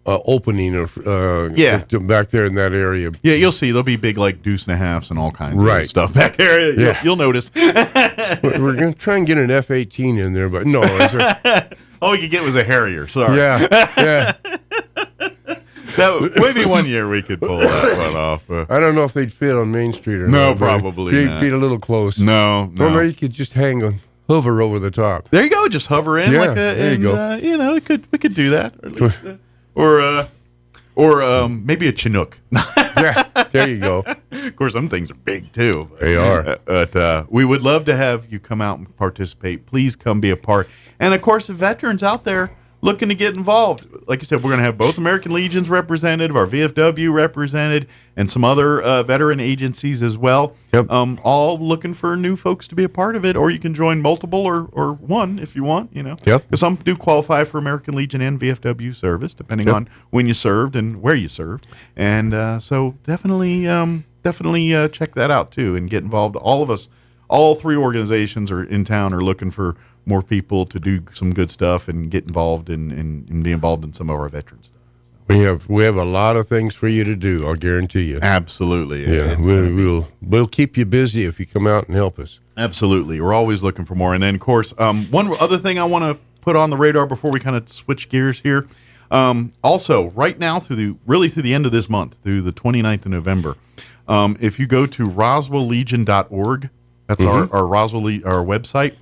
[SPEAKER 18] opening of back there in that area.
[SPEAKER 10] Yeah, you'll see there'll be big like deuce and a halves and all kinds of stuff back there.
[SPEAKER 18] Yeah.
[SPEAKER 10] You'll notice.
[SPEAKER 18] We're going to try and get an F-18 in there, but no.
[SPEAKER 10] All we could get was a Harrier. Sorry.
[SPEAKER 18] Yeah.
[SPEAKER 10] Maybe one year we could pull that one off.
[SPEAKER 18] I don't know if they'd fit on Main Street or
[SPEAKER 10] no,
[SPEAKER 18] not.
[SPEAKER 10] Probably not.
[SPEAKER 18] Be a little close.
[SPEAKER 10] No.
[SPEAKER 18] Or you could just hover over the top.
[SPEAKER 10] There you go. Just hover in.
[SPEAKER 18] There you go.
[SPEAKER 10] We could do that. Or, at least, or maybe a Chinook.
[SPEAKER 18] There you go.
[SPEAKER 10] Of course, some things are big too.
[SPEAKER 18] They are.
[SPEAKER 10] But we would love to have you come out and participate. Please come be a part. And of course, the veterans out there looking to get involved. Like I said, we're going to have both American Legions represented, our VFW represented, and some other veteran agencies as well.
[SPEAKER 18] Yep.
[SPEAKER 10] All looking for new folks to be a part of it, or you can join multiple or one if you want. You know.
[SPEAKER 18] Yep.
[SPEAKER 10] Because some do qualify for American Legion and VFW service, depending on when you served and where you served. And so definitely check that out too and get involved. All of us, all three organizations are in town are looking for more people to do some good stuff and get involved and be involved in some of our veterans stuff.
[SPEAKER 18] We have a lot of things for you to do, I'll guarantee you.
[SPEAKER 10] Absolutely.
[SPEAKER 18] Yeah, we'll keep you busy if you come out and help us.
[SPEAKER 10] Absolutely. We're always looking for more. And then, of course, one other thing I want to put on the radar before we kind of switch gears here. Also, right now, through the end of this month, through the 29th of November, if you go to roswelllegion.org, that's our Roswell our website.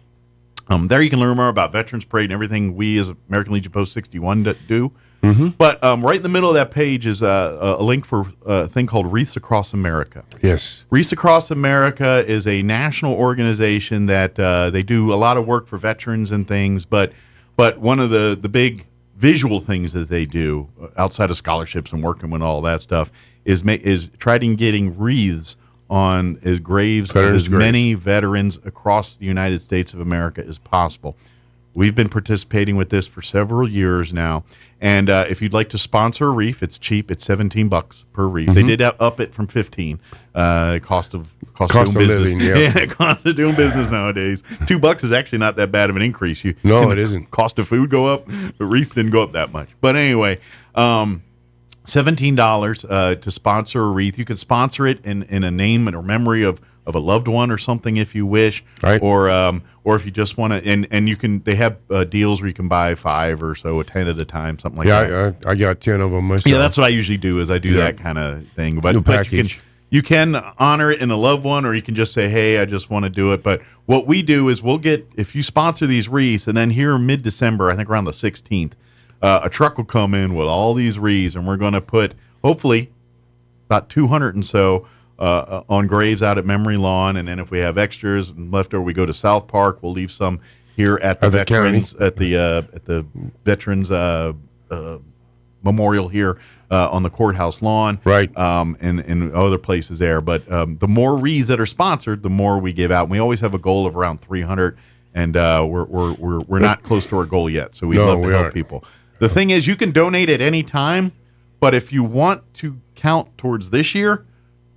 [SPEAKER 10] There you can learn more about Veterans Parade and everything we as American Legion Post 61 do.
[SPEAKER 18] Mm-hmm.
[SPEAKER 10] But right in the middle of that page is a link for a thing called Wreaths Across America.
[SPEAKER 18] Yes.
[SPEAKER 10] Wreaths Across America is a national organization that they do a lot of work for veterans and things. But one of the big visual things that they do outside of scholarships and working with all that stuff is trying getting wreaths on graves of as many veterans across the United States of America as possible. We've been participating with this for several years now, and if you'd like to sponsor a wreath, it's cheap. It's $17 per wreath. They did up it from $15. Cost of doing business.
[SPEAKER 18] Living, yeah.
[SPEAKER 10] Cost of doing business nowadays. $2 is actually not that bad of an increase.
[SPEAKER 18] No, it isn't.
[SPEAKER 10] Cost of food go up. The wreaths didn't go up that much. But anyway. $17 to sponsor a wreath. You can sponsor it in a name or memory of a loved one or something if you wish,
[SPEAKER 18] right.
[SPEAKER 10] Or if you just want to, and you can. They have deals where you can buy 5 or so, 10 at a time, something like that.
[SPEAKER 18] Yeah, I got 10 of them myself.
[SPEAKER 10] Yeah, that's what I usually do. Is I do that kind of thing. But you can honor it in a loved one, or you can just say, hey, I just want to do it. But what we do is if you sponsor these wreaths, and then here mid-December, I think around the 16th. A truck will come in with all these wreaths, and we're going to put, hopefully, about 200 and so on graves out at Memory Lawn. And then if we have extras and left over, we go to South Park. We'll leave some here at the Veterans at the Veterans Memorial here on the courthouse lawn,
[SPEAKER 18] right?
[SPEAKER 10] And other places there. But the more wreaths that are sponsored, the more we give out. And we always have a goal of around 300, and we're not close to our goal yet. So we'd love to help people. The thing is, you can donate at any time, but if you want to count towards this year,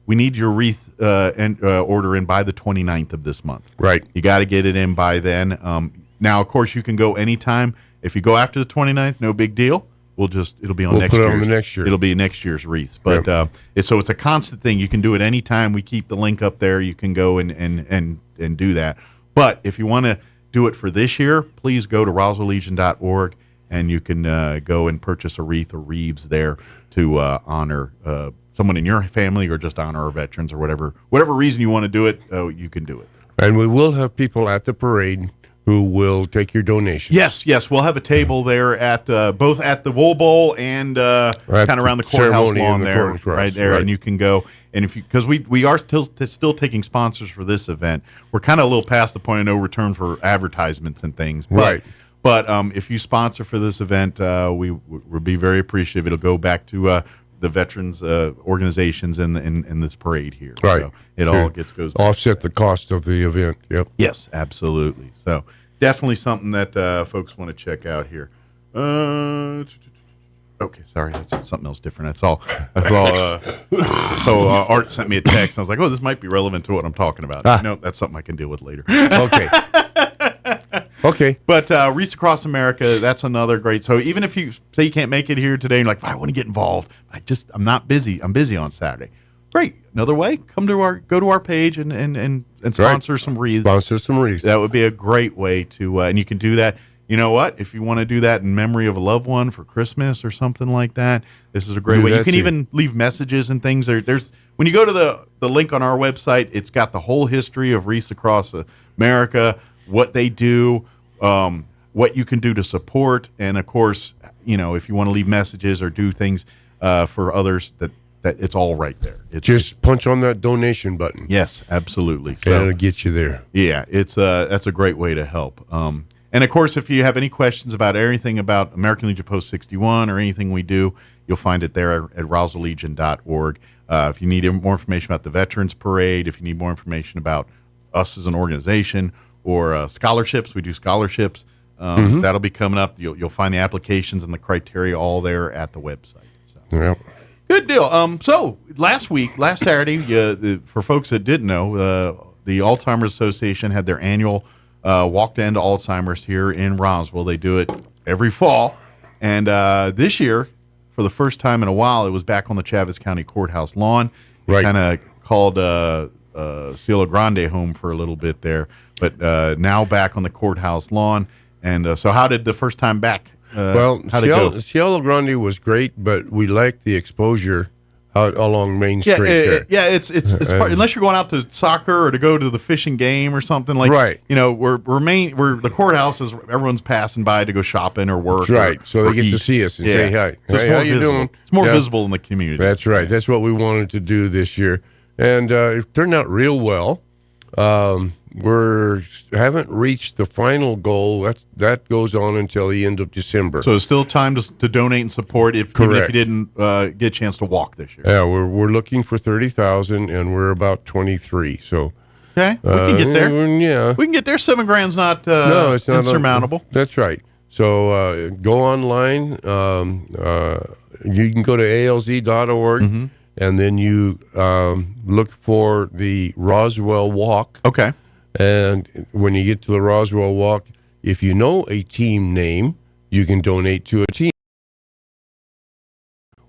[SPEAKER 10] we need your wreath order in by the 29th of this month.
[SPEAKER 18] Right.
[SPEAKER 10] You got to get it in by then. Now, of course, you can go anytime. If you go after the 29th, no big deal. It'll be on next year.
[SPEAKER 18] The next year.
[SPEAKER 10] It'll be next year's wreath. But so it's a constant thing. You can do it anytime. We keep the link up there. You can go and do that. But if you want to do it for this year, please go to roswelllegion.org. And you can go and purchase a wreath or wreaths there to honor someone in your family, or just honor our veterans, or whatever reason you want to do it. You can do it.
[SPEAKER 18] And we will have people at the parade who will take your donations.
[SPEAKER 10] Yes, we'll have a table there at both at the Wool Bowl and kind of around the courthouse lawn there, right there, and you can go. And because we are still taking sponsors for this event, we're kind of a little past the point of no return for advertisements and things,
[SPEAKER 18] right?
[SPEAKER 10] But if you sponsor for this event, we would be very appreciative. It'll go back to the veterans organizations in this parade here.
[SPEAKER 18] Right.
[SPEAKER 10] So it all goes
[SPEAKER 18] offset the cost of the event. Yep.
[SPEAKER 10] Yes, absolutely. So definitely something that folks want to check out here. Okay, sorry, that's something else different. That's all. So Art sent me a text, and I was like, "Oh, this might be relevant to what I'm talking about." No, that's something I can deal with later.
[SPEAKER 18] Okay. Okay.
[SPEAKER 10] But Wreaths Across America, that's another great. So even if you say you can't make it here today, and you're like, I want to get involved. I'm not busy. I'm busy on Saturday. Great. Another way, go to our page and sponsor some wreaths.
[SPEAKER 18] Sponsor some wreaths.
[SPEAKER 10] That would be a great way to, and you can do that. You know what? If you want to do that in memory of a loved one for Christmas or something like that, this is a great way. You can even leave messages and things. There's when you go to the link on our website, it's got the whole history of Wreaths Across America, what they do, what you can do to support, and of course, if you want to leave messages or do things for others that that it's all right there. It's
[SPEAKER 18] Just punch on that donation button.
[SPEAKER 10] Yes, absolutely.
[SPEAKER 18] So, and it'll get you there.
[SPEAKER 10] Yeah, that's a great way to help. And of course, if you have any questions about anything about American Legion Post 61 or anything we do, you'll find it there at roswelllegion.org. If you need more information about the Veterans Parade, if you need more information about us as an organization or scholarships, we do scholarships. That'll be coming up. You'll find the applications and the criteria all there at the website. So.
[SPEAKER 18] Yep.
[SPEAKER 10] Good deal. So last Saturday, for folks that didn't know, the Alzheimer's Association had their annual Walk to End Alzheimer's here in Roswell. They do it every fall. And this year, for the first time in a while, it was back on the Chaves County Courthouse lawn. Right. Kind of called Cielo Grande home for a little bit there. But now back on the courthouse lawn. And so how did the first time back?
[SPEAKER 18] Cielo Grande was great, but we lacked the exposure out along Main Street there.
[SPEAKER 10] Yeah, it's unless you're going out to soccer or to go to the fishing game or something like.
[SPEAKER 18] Right.
[SPEAKER 10] You know, we're the courthouse is everyone's passing by to go shopping or work.
[SPEAKER 18] That's right. So they get
[SPEAKER 10] eat.
[SPEAKER 18] to see us and say hi.
[SPEAKER 10] So
[SPEAKER 18] hey, how you doing?
[SPEAKER 10] It's more visible in the community.
[SPEAKER 18] That's right. That's what we wanted to do this year, and it turned out real well. Haven't reached the final goal. That goes on until the end of December.
[SPEAKER 10] So it's still time to donate and support even if you didn't get a chance to walk this year.
[SPEAKER 18] Yeah, we're looking for 30,000, and we're about 23. So
[SPEAKER 10] okay, we can get there.
[SPEAKER 18] Yeah,
[SPEAKER 10] we can get there. $7,000's not
[SPEAKER 18] no, it's not
[SPEAKER 10] insurmountable.
[SPEAKER 18] That's right. So go online. You can go to alz.org, and then you look for the Roswell Walk.
[SPEAKER 10] Okay.
[SPEAKER 18] And when you get to the Roswell Walk, if you know a team name, you can donate to a team.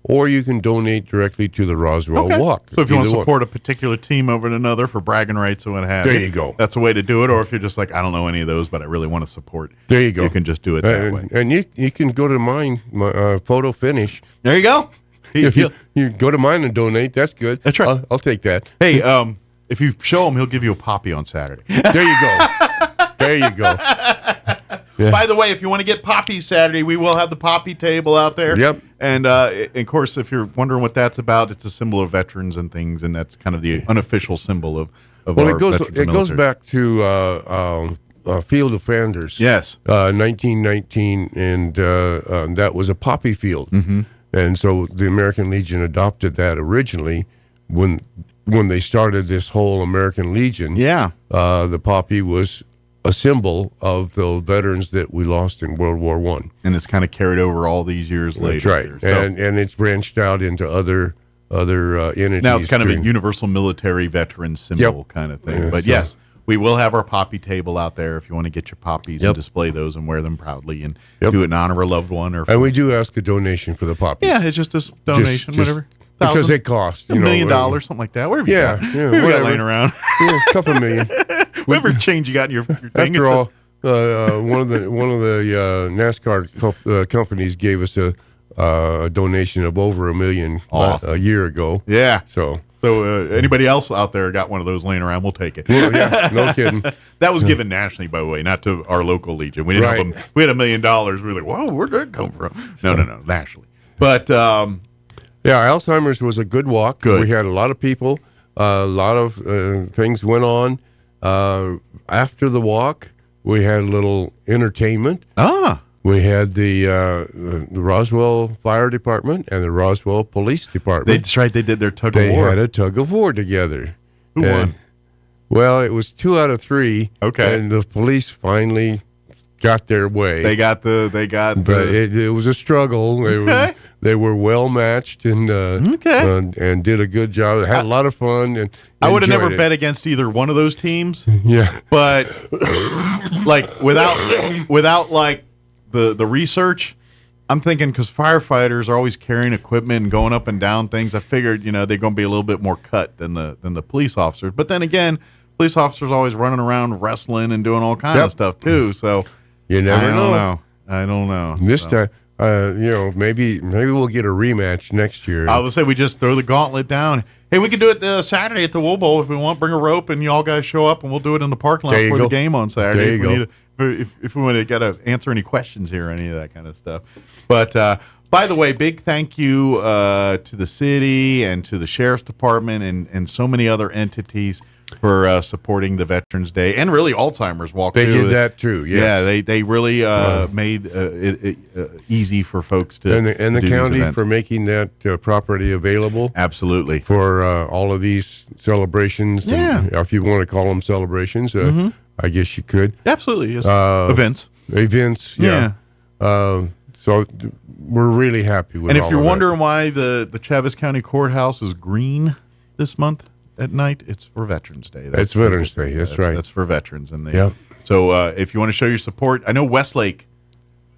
[SPEAKER 18] Or you can donate directly to the Roswell Walk.
[SPEAKER 10] So if you want to support a particular team over another for bragging rights and what have
[SPEAKER 18] there you go.
[SPEAKER 10] That's a way to do it. Or if you're just like, I don't know any of those, but I really want to support.
[SPEAKER 18] There you go.
[SPEAKER 10] You can just do it that way.
[SPEAKER 18] And you can go to mine, my photo finish.
[SPEAKER 10] There you go.
[SPEAKER 18] If you go to mine and donate, that's good.
[SPEAKER 10] That's right.
[SPEAKER 18] I'll take that.
[SPEAKER 10] Hey, if you show him, he'll give you a poppy on Saturday.
[SPEAKER 18] There you go. There you go.
[SPEAKER 10] Yeah. By the way, if you want to get poppies Saturday, we will have the poppy table out there.
[SPEAKER 18] Yep.
[SPEAKER 10] And of course, if you're wondering what that's about, it's a symbol of veterans and things, and that's kind of the unofficial symbol of
[SPEAKER 18] well,
[SPEAKER 10] our
[SPEAKER 18] it goes.
[SPEAKER 10] veterans
[SPEAKER 18] It goes back to Field of Flanders.
[SPEAKER 10] Yes.
[SPEAKER 18] 1919, and that was a poppy field.
[SPEAKER 10] Mm-hmm.
[SPEAKER 18] And so the American Legion adopted that originally when they started this whole American Legion.
[SPEAKER 10] Yeah.
[SPEAKER 18] The poppy was a symbol of the veterans that we lost in World War I.
[SPEAKER 10] And it's kind of carried over all these years later.
[SPEAKER 18] That's right.
[SPEAKER 10] So.
[SPEAKER 18] And it's branched out into other entities.
[SPEAKER 10] Now it's kind of a universal military veteran symbol kind of thing.
[SPEAKER 18] Yeah,
[SPEAKER 10] but yes, we will have our poppy table out there if you want to get your poppies
[SPEAKER 18] Yep.
[SPEAKER 10] and display those and wear them proudly and do it in honor of a loved one.
[SPEAKER 18] And we do ask a donation for the poppies.
[SPEAKER 10] Yeah, it's just a donation, whatever.
[SPEAKER 18] Because they cost.
[SPEAKER 10] $1 million, something like that. Whatever you got. Whatever you got laying around.
[SPEAKER 18] Yeah, a couple million.
[SPEAKER 10] Whatever change you got in your thing.
[SPEAKER 18] After all, one of the NASCAR companies gave us a donation of over $1 million a year ago.
[SPEAKER 10] Yeah.
[SPEAKER 18] So
[SPEAKER 10] anybody else out there got one of those laying around, we'll take it.
[SPEAKER 18] Well, yeah, no kidding.
[SPEAKER 10] That was given nationally, by the way, not to our local Legion. We didn't have we had $1 million. We were like, whoa, where'd that come from? No, nationally. But
[SPEAKER 18] yeah, Alzheimer's was a good walk.
[SPEAKER 10] Good.
[SPEAKER 18] We had a lot of people. A lot of things went on. After the walk, we had a little entertainment. We had the Roswell Fire Department and the Roswell Police Department.
[SPEAKER 10] That's right. They did their tug of war.
[SPEAKER 18] They had a tug of war together.
[SPEAKER 10] Who won?
[SPEAKER 18] Well, it was 2 out of 3.
[SPEAKER 10] Okay.
[SPEAKER 18] And the police finally got their way.
[SPEAKER 10] But
[SPEAKER 18] it was a struggle. They were well matched and did a good job. Had a lot of fun. And
[SPEAKER 10] I would have never bet against either one of those teams.
[SPEAKER 18] Yeah.
[SPEAKER 10] But like without like the research, I'm thinking because firefighters are always carrying equipment and going up and down things. I figured they're going to be a little bit more cut than the police officers. But then again, police officers always running around wrestling and doing all kinds of stuff too. So
[SPEAKER 18] you never know.
[SPEAKER 10] I don't know.
[SPEAKER 18] This time, maybe we'll get a rematch next year.
[SPEAKER 10] I would say we just throw the gauntlet down. Hey, we can do it Saturday at the Wool Bowl if we want. Bring a rope and you all guys show up and we'll do it in the parking lot for the game on Saturday.
[SPEAKER 18] There you go.
[SPEAKER 10] if we want to answer any questions here or any of that kind of stuff. But by the way, big thank you to the city and to the Sheriff's Department and so many other entities for supporting the Veterans Day and really Alzheimer's Walk.
[SPEAKER 18] They did that too. Yes.
[SPEAKER 10] Yeah, they really made it easy for folks to
[SPEAKER 18] and the
[SPEAKER 10] do
[SPEAKER 18] county for making that property available.
[SPEAKER 10] Absolutely
[SPEAKER 18] for all of these celebrations.
[SPEAKER 10] Yeah,
[SPEAKER 18] and if you want to call them celebrations, I guess you could.
[SPEAKER 10] Absolutely, yes. Events.
[SPEAKER 18] Yeah. So we're really happy with.
[SPEAKER 10] And if
[SPEAKER 18] all
[SPEAKER 10] you're
[SPEAKER 18] of that.
[SPEAKER 10] wondering why the Chaves County Courthouse is green this month at night, it's for Veterans Day.
[SPEAKER 18] It's Veterans Day. That's right.
[SPEAKER 10] That's for veterans, and they.
[SPEAKER 18] Yep.
[SPEAKER 10] So if you want to show your support, I know Westlake,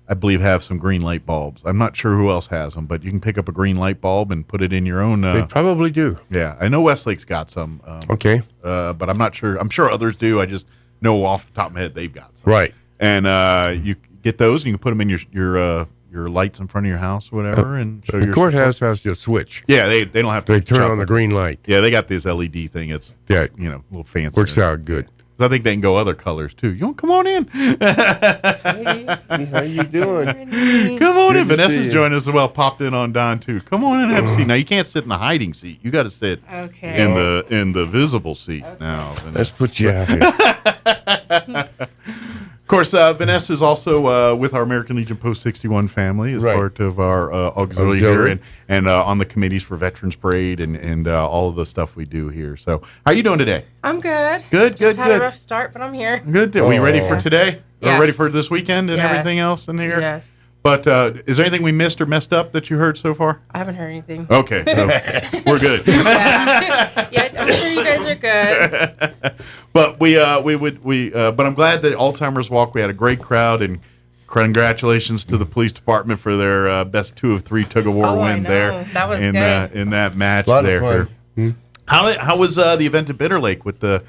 [SPEAKER 10] I believe, have some green light bulbs. I'm not sure who else has them, but you can pick up a green light bulb and put it in your own.
[SPEAKER 18] They probably do.
[SPEAKER 10] Yeah, I know Westlake's got some.
[SPEAKER 18] Okay.
[SPEAKER 10] But I'm not sure. I'm sure others do. I just know off the top of my head they've got some.
[SPEAKER 18] Right.
[SPEAKER 10] And you get those, and you can put them in your lights in front of your house or whatever, and show
[SPEAKER 18] the
[SPEAKER 10] your
[SPEAKER 18] courthouse
[SPEAKER 10] support.
[SPEAKER 18] has a switch.
[SPEAKER 10] Yeah, they don't have to.
[SPEAKER 18] They turn on the green light.
[SPEAKER 10] Yeah, they got this LED thing. It's a little fancy.
[SPEAKER 18] Works out good.
[SPEAKER 10] I think they can go other colors too. You want come on in?
[SPEAKER 18] Hey, how you doing?
[SPEAKER 10] Come on
[SPEAKER 18] Good
[SPEAKER 10] in.
[SPEAKER 18] to
[SPEAKER 10] Vanessa's
[SPEAKER 18] see you.
[SPEAKER 10] joined us as well. Popped in on Don too. Come on in and have a seat. Now you can't sit in the hiding seat. You got to sit in the visible seat now. Vanessa.
[SPEAKER 18] Let's put you out here.
[SPEAKER 10] Of course, Vanessa is also with our American Legion Post 61 family as part of our auxiliary here and on the committees for Veterans Parade and all of the stuff we do here. So how you doing today?
[SPEAKER 19] I'm good.
[SPEAKER 10] Good.
[SPEAKER 19] Just had a rough start, but I'm here.
[SPEAKER 10] Good. Are we ready for today?
[SPEAKER 19] Yes.
[SPEAKER 10] Are ready for this weekend and everything else in here?
[SPEAKER 19] Yes.
[SPEAKER 10] But is there anything we missed or messed up that you heard so far?
[SPEAKER 19] I haven't heard anything.
[SPEAKER 10] Okay, so we're good.
[SPEAKER 19] Yeah, I'm sure you guys are good.
[SPEAKER 10] But but I'm glad that Alzheimer's Walk, we had a great crowd, and congratulations to the police department for their best 2 of 3 tug of war win there.
[SPEAKER 19] That was
[SPEAKER 10] in
[SPEAKER 19] good.
[SPEAKER 10] In that match
[SPEAKER 18] A lot
[SPEAKER 10] there.
[SPEAKER 18] of fun.
[SPEAKER 10] How was the event at Bitter Lake with the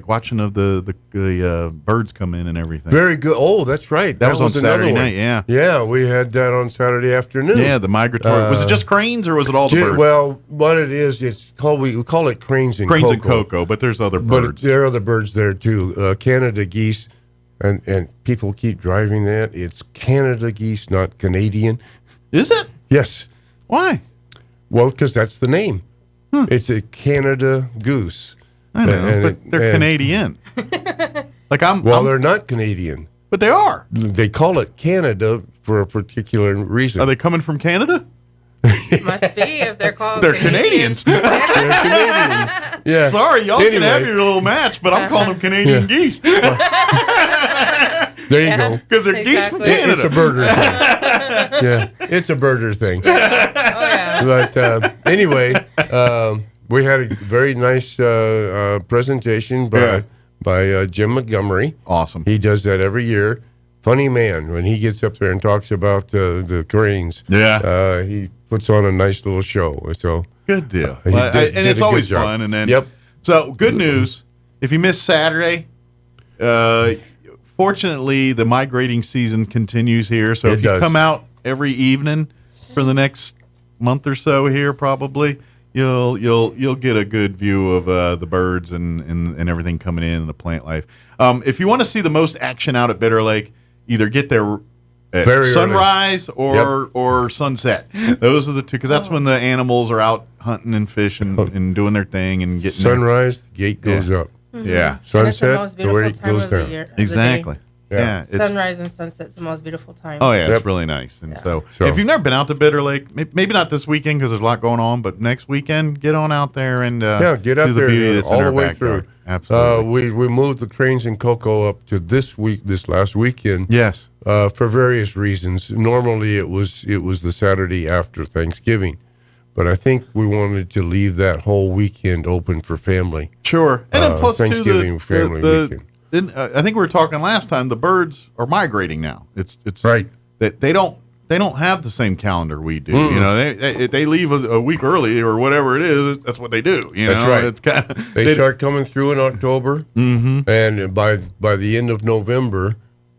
[SPEAKER 10] watching of the birds come in and everything?
[SPEAKER 18] Very good. Oh, that's right.
[SPEAKER 10] That was on
[SPEAKER 18] another
[SPEAKER 10] Saturday
[SPEAKER 18] one.
[SPEAKER 10] night. Yeah.
[SPEAKER 18] Yeah, we had that on Saturday afternoon.
[SPEAKER 10] Yeah, the migratory. Was it just cranes or was it all the birds?
[SPEAKER 18] Well, what it is, it's called we call it cranes and
[SPEAKER 10] Cranes
[SPEAKER 18] cocoa.
[SPEAKER 10] and cocoa, but there's other
[SPEAKER 18] But
[SPEAKER 10] birds.
[SPEAKER 18] there are other birds there too. Canada geese, and people keep driving that. It's Canada geese, not Canadian.
[SPEAKER 10] Is it?
[SPEAKER 18] Yes.
[SPEAKER 10] Why?
[SPEAKER 18] Well, because that's the name. It's a Canada goose.
[SPEAKER 10] I know, but they're Canadian.
[SPEAKER 18] They're not Canadian.
[SPEAKER 10] But they are.
[SPEAKER 18] They call it Canada for a particular reason.
[SPEAKER 10] Are they coming from Canada?
[SPEAKER 19] Must be if they're called
[SPEAKER 10] They're Canadians.
[SPEAKER 18] They're Canadians. Yeah.
[SPEAKER 10] Sorry, y'all
[SPEAKER 18] Anyway.
[SPEAKER 10] can have your little match, but I'm calling them Canadian geese.
[SPEAKER 18] There you go.
[SPEAKER 10] Because they're geese from Canada.
[SPEAKER 18] It's a burger thing. Yeah, it's a burger thing. But anyway, we had a very nice presentation by Jim Montgomery.
[SPEAKER 10] Awesome.
[SPEAKER 18] He does that every year. Funny man when he gets up there and talks about the cranes.
[SPEAKER 10] Yeah.
[SPEAKER 18] He puts on a nice little show. So
[SPEAKER 10] Good deal.
[SPEAKER 18] he
[SPEAKER 10] Well,
[SPEAKER 18] did
[SPEAKER 10] and it's
[SPEAKER 18] a good
[SPEAKER 10] always
[SPEAKER 18] job.
[SPEAKER 10] fun. And then,
[SPEAKER 18] Yep.
[SPEAKER 10] So good news. If you missed Saturday, fortunately the migrating season continues here. So
[SPEAKER 18] It
[SPEAKER 10] if you
[SPEAKER 18] does.
[SPEAKER 10] come out every evening for the next month or so here, probably you'll get a good view of the birds and everything coming in and the plant life. If you want to see the most action out at Bitter Lake, either get there at
[SPEAKER 18] Very
[SPEAKER 10] sunrise or sunset. Those are the two, because that's when the animals are out hunting and fishing and doing their thing and getting
[SPEAKER 18] sunrise, the gate goes up.
[SPEAKER 10] Yeah.
[SPEAKER 18] Sunset,
[SPEAKER 19] most
[SPEAKER 18] the
[SPEAKER 19] beautiful
[SPEAKER 18] rate
[SPEAKER 19] time
[SPEAKER 18] goes
[SPEAKER 19] of the
[SPEAKER 18] down.
[SPEAKER 19] year- of the
[SPEAKER 10] Exactly.
[SPEAKER 19] day.
[SPEAKER 10] Yeah. it's-
[SPEAKER 19] Sunrise and sunset's the most beautiful time.
[SPEAKER 10] Oh yeah, it's really nice. And so, if you've never been out to Bitter Lake, maybe not this weekend because there's a lot going on, but next weekend, get on out there and
[SPEAKER 18] Get
[SPEAKER 10] see
[SPEAKER 18] up
[SPEAKER 10] the
[SPEAKER 18] there
[SPEAKER 10] beauty that's
[SPEAKER 18] all
[SPEAKER 10] in
[SPEAKER 18] the
[SPEAKER 10] our
[SPEAKER 18] way
[SPEAKER 10] backyard.
[SPEAKER 18] through.
[SPEAKER 10] Absolutely.
[SPEAKER 18] We moved the cranes and cocoa up to this last weekend.
[SPEAKER 10] Yes.
[SPEAKER 18] For various reasons. Normally it was the Saturday after Thanksgiving, but I think we wanted to leave that whole weekend open for family.
[SPEAKER 10] Sure, and then plus
[SPEAKER 18] Thanksgiving
[SPEAKER 10] too,
[SPEAKER 18] family weekend.
[SPEAKER 10] I think we were talking last time. The birds are migrating now. It's
[SPEAKER 18] right
[SPEAKER 10] that they don't have the same calendar we do.
[SPEAKER 18] Mm-mm.
[SPEAKER 10] You know, they leave a week early or whatever it is. That's what they do. You
[SPEAKER 18] That's
[SPEAKER 10] know,
[SPEAKER 18] right.
[SPEAKER 10] It's kind of
[SPEAKER 18] They start coming through in October, and by the end of November,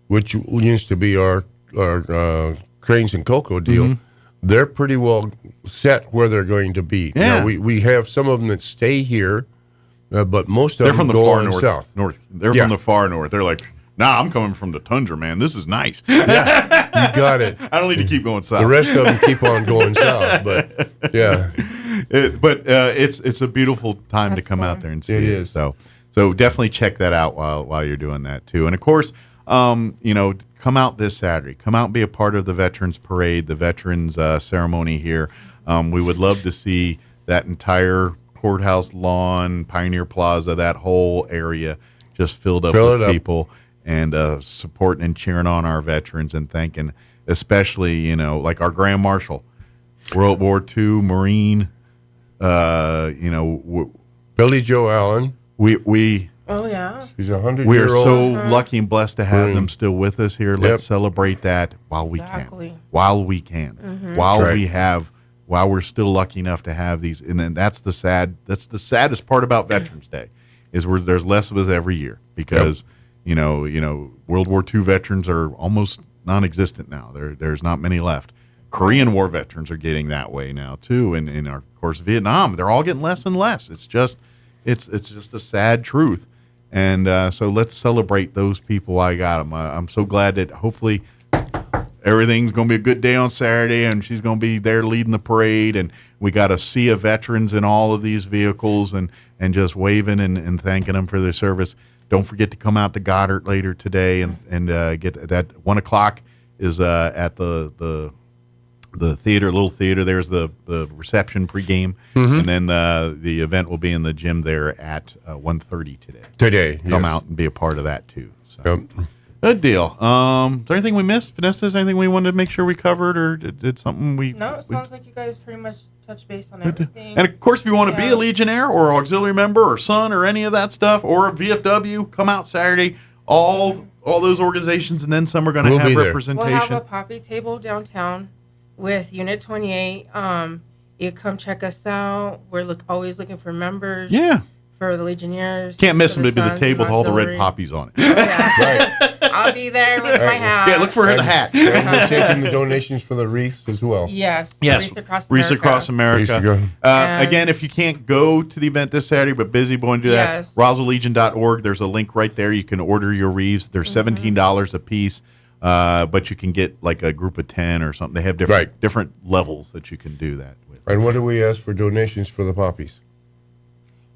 [SPEAKER 18] which used to be our cranes and cocoa deal, they're pretty well set where they're going to be.
[SPEAKER 10] Yeah.
[SPEAKER 18] Now, we have some of them that stay here, but most of
[SPEAKER 10] They're
[SPEAKER 18] them
[SPEAKER 10] from the
[SPEAKER 18] go
[SPEAKER 10] far
[SPEAKER 18] on
[SPEAKER 10] north.
[SPEAKER 18] south.
[SPEAKER 10] They're from the far north. They're like Nah, I'm coming from the tundra, man. This is nice.
[SPEAKER 18] Yeah, you got it.
[SPEAKER 10] I don't need to keep going south.
[SPEAKER 18] The rest of them keep on going south, but yeah.
[SPEAKER 10] It's a beautiful time to come out there and see
[SPEAKER 18] It
[SPEAKER 10] it.
[SPEAKER 18] is.
[SPEAKER 10] So definitely check that out while you're doing that too. And of course, come out this Saturday. Come out and be a part of the Veterans Parade, the Veterans ceremony here. We would love to see that entire courthouse lawn, Pioneer Plaza, that whole area just filled up with people and supporting and cheering on our veterans and thanking, especially, like our Grand Marshal, World War II Marine,
[SPEAKER 18] Billy Joe Allen.
[SPEAKER 10] We
[SPEAKER 19] Oh, yeah.
[SPEAKER 18] He's 100
[SPEAKER 10] we are
[SPEAKER 18] year old.
[SPEAKER 10] so lucky and blessed to have
[SPEAKER 18] Marine.
[SPEAKER 10] them still with us here. Let's celebrate that while we can. While we can.
[SPEAKER 19] Mhm.
[SPEAKER 10] While
[SPEAKER 18] Right.
[SPEAKER 10] we have, while we're still lucky enough to have these. And then that's the saddest part about Veterans Day is there's less of us every year because, World War II veterans are almost non-existent now. There's not many left. Korean War veterans are getting that way now too. And of course, Vietnam, they're all getting less and less. It's just a sad truth. And so let's celebrate those people. I got them. I'm so glad that hopefully everything's going to be a good day on Saturday, and she's going to be there leading the parade. And we got a sea of veterans in all of these vehicles and just waving and thanking them for their service. Don't forget to come out to Goddard later today and get that 1 o'clock is at the theater, little theater. There's the reception pregame, and then the event will be in the gym there at 1:30 today. Come out and be a part of that too. So. Good deal. Is there anything we missed, Vanessa? Is there anything we wanted to make sure we covered, or did something we?
[SPEAKER 19] No, it sounds like you guys pretty much touched base on everything.
[SPEAKER 10] And of course, if you want to be a Legionnaire or auxiliary member or son or any of that stuff, or a VFW, come out Saturday. All those organizations, and then some are going to have representation.
[SPEAKER 19] We'll have a poppy table downtown with Unit 28. You come check us out. We're always looking for members.
[SPEAKER 10] Yeah.
[SPEAKER 19] For the Legionnaires.
[SPEAKER 10] Can't miss them. It'd be the table with all the red poppies on it.
[SPEAKER 19] Oh, yeah. I'll be there with my hat.
[SPEAKER 10] Yeah, look for the hat.
[SPEAKER 18] And we're taking the donations for the wreaths as well.
[SPEAKER 19] Yes.
[SPEAKER 10] Wreaths Across America. Again, if you can't go to the event this Saturday, but busy going to do that, RoswellLegion.org. There's a link right there. You can order your wreaths. They're $17 a piece, but you can get like a group of 10 or something. They have different levels that you can do that with.
[SPEAKER 18] And what do we ask for donations for the poppies?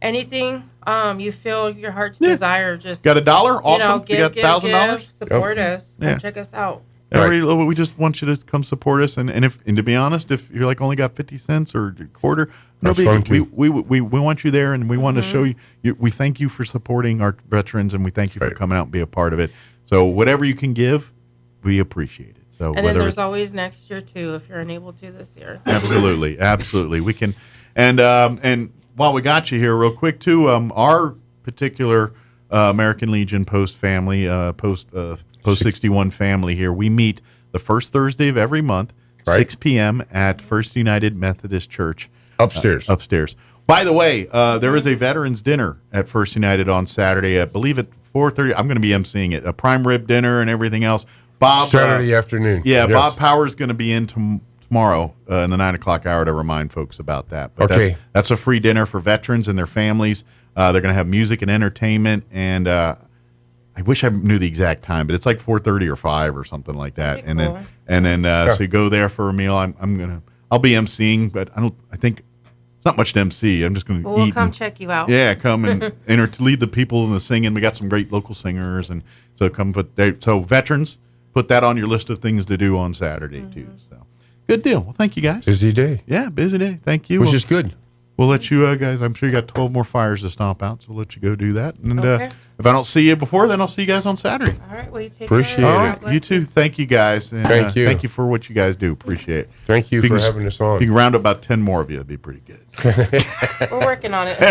[SPEAKER 19] Anything you feel your heart's desire. Just
[SPEAKER 10] got $1? Awesome.
[SPEAKER 19] Give,
[SPEAKER 10] you got $1,000?
[SPEAKER 19] Support us. Come check us out.
[SPEAKER 10] We just want you to come support us, and to be honest, if you're only got 50 cents or a quarter, no big. We want you there, and we want to show you. We thank you for supporting our veterans, and we thank you for coming out and be a part of it. So whatever you can give, we appreciate it. So
[SPEAKER 19] and then there's always next year too, if you're unable to this year.
[SPEAKER 10] Absolutely, we can. And while we got you here, real quick too, our particular American Legion Post family, Post 61 family here, we meet the first Thursday of every month, 6 p.m. at First United Methodist Church.
[SPEAKER 18] Upstairs.
[SPEAKER 10] By the way, there is a veterans dinner at First United on Saturday, I believe at 4:30. I'm going to be emceeing it, a prime rib dinner and everything else. Bob
[SPEAKER 18] Saturday afternoon.
[SPEAKER 10] Yeah, yes. Bob Power is going to be in tomorrow in the 9 o'clock hour to remind folks about that. But that's a free dinner for veterans and their families. They're going to have music and entertainment, and I wish I knew the exact time, but it's like 4:30 or 5 or something like that. And then so you go there for a meal. I'll be emceeing, but I think it's not much to MC. I'm just going to eat.
[SPEAKER 19] We'll come check you out.
[SPEAKER 10] Yeah, come and to lead the people in the singing. We got some great local singers, and so come so veterans, put that on your list of things to do on Saturday too. So good deal. Well, thank you guys.
[SPEAKER 18] Busy day.
[SPEAKER 10] Yeah, busy day. Thank you.
[SPEAKER 18] Which is good.
[SPEAKER 10] We'll let you guys, I'm sure you got 12 more fires to stomp out, so we'll let you go do that. And if I don't see you before, then I'll see you guys on Saturday.
[SPEAKER 19] All right, well, you take
[SPEAKER 10] Appreciate
[SPEAKER 19] care.
[SPEAKER 10] it. You too. Thank you guys. And,
[SPEAKER 18] thank you.
[SPEAKER 10] Thank you for what you guys do. Appreciate it.
[SPEAKER 18] Thank you for having us on.
[SPEAKER 10] If you can round up about 10 more of you, that'd be pretty good.
[SPEAKER 19] We're working on it.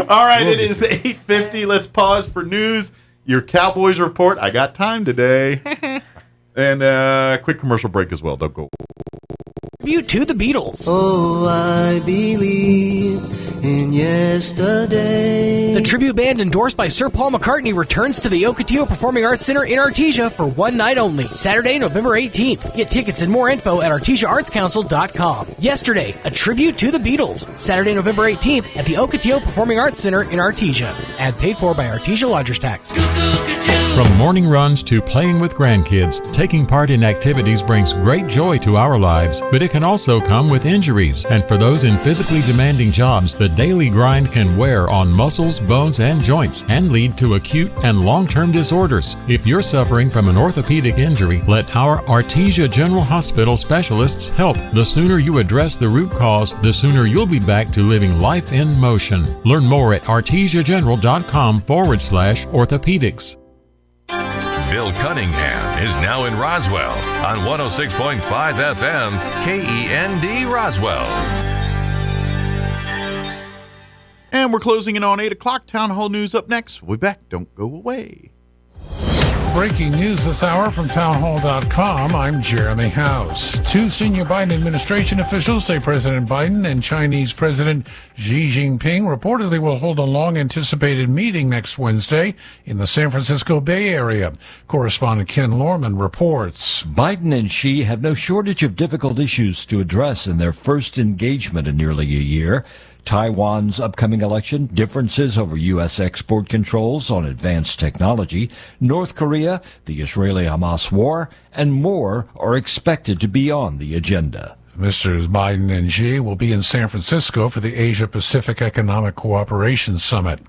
[SPEAKER 10] All right, it is 8:50. Let's pause for news. Your Cowboys report. I got time today. And a quick commercial break as well. Don't go.
[SPEAKER 20] Tribute to the Beatles.
[SPEAKER 21] Oh, I believe
[SPEAKER 20] in yesterday.
[SPEAKER 21] The tribute band endorsed by Sir Paul McCartney returns to the Ocotillo Performing Arts Center in Artesia for one night only, Saturday, November 18th. Get tickets and more info at artesiaartscouncil.com. Yesterday, a tribute to the Beatles, Saturday, November 18th at the Ocotillo Performing Arts Center in Artesia. Ad paid for by Artesia Lodgers Tax.
[SPEAKER 22] From morning runs to playing with grandkids, taking part in activities brings great joy to our lives, but it can also come with injuries. And for those in physically demanding jobs, the daily grind can wear on muscles, bones, and joints and lead to acute and long-term disorders. If you're suffering from an orthopedic injury, let our Artesia General Hospital specialists help. The sooner you address the root cause, the sooner you'll be back to living life in motion. Learn more at artesiageneral.com/orthopedics.
[SPEAKER 9] Bill Cunningham is now in Roswell on 106.5 FM KEND Roswell.
[SPEAKER 10] And we're closing in on 8 o'clock. Town Hall News up next. We'll be back. Don't go away.
[SPEAKER 1] Breaking news this hour from townhall.com. I'm Jeremy House. Two senior Biden administration officials say President Biden and Chinese President Xi Jinping reportedly will hold a long-anticipated meeting next Wednesday in the San Francisco Bay Area. Correspondent Ken Lorman reports.
[SPEAKER 23] Biden and Xi have no shortage of difficult issues to address in their first engagement in nearly a year. Taiwan's upcoming election, differences over U.S. export controls on advanced technology, North Korea, the Israeli-Hamas war, and more are expected to be on the agenda.
[SPEAKER 1] Mr. Biden and Xi will be in San Francisco for the Asia-Pacific Economic Cooperation Summit.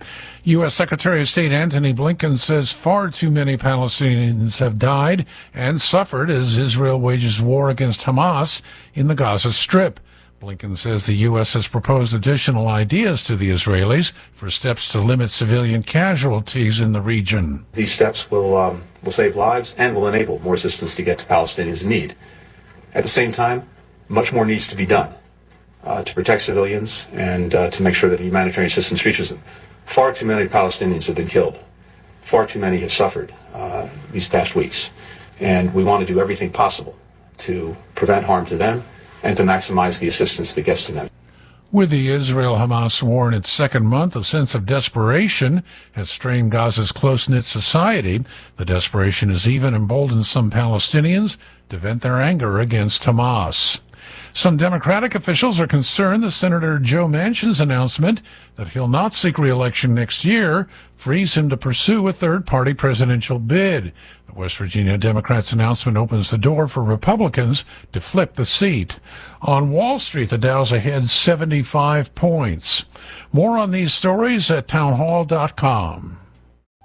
[SPEAKER 1] U.S. Secretary of State Antony Blinken says far too many Palestinians have died and suffered as Israel wages war against Hamas in the Gaza Strip. Blinken says the U.S. has proposed additional ideas to the Israelis for steps to limit civilian casualties in the region.
[SPEAKER 24] These steps will save lives and will enable more assistance to get to Palestinians in need. At the same time, much more needs to be done to protect civilians and to make sure that humanitarian assistance reaches them. Far too many Palestinians have been killed. Far too many have suffered these past weeks. And we want to do everything possible to prevent harm to them and to maximize the assistance that gets to them.
[SPEAKER 1] With the Israel-Hamas war in its second month, a sense of desperation has strained Gaza's close-knit society. The desperation has even emboldened some Palestinians to vent their anger against Hamas. Some Democratic officials are concerned that Senator Joe Manchin's announcement that he'll not seek re-election next year frees him to pursue a third-party presidential bid. The West Virginia Democrats' announcement opens the door for Republicans to flip the seat. On Wall Street, the Dow's ahead 75 points. More on these stories at townhall.com.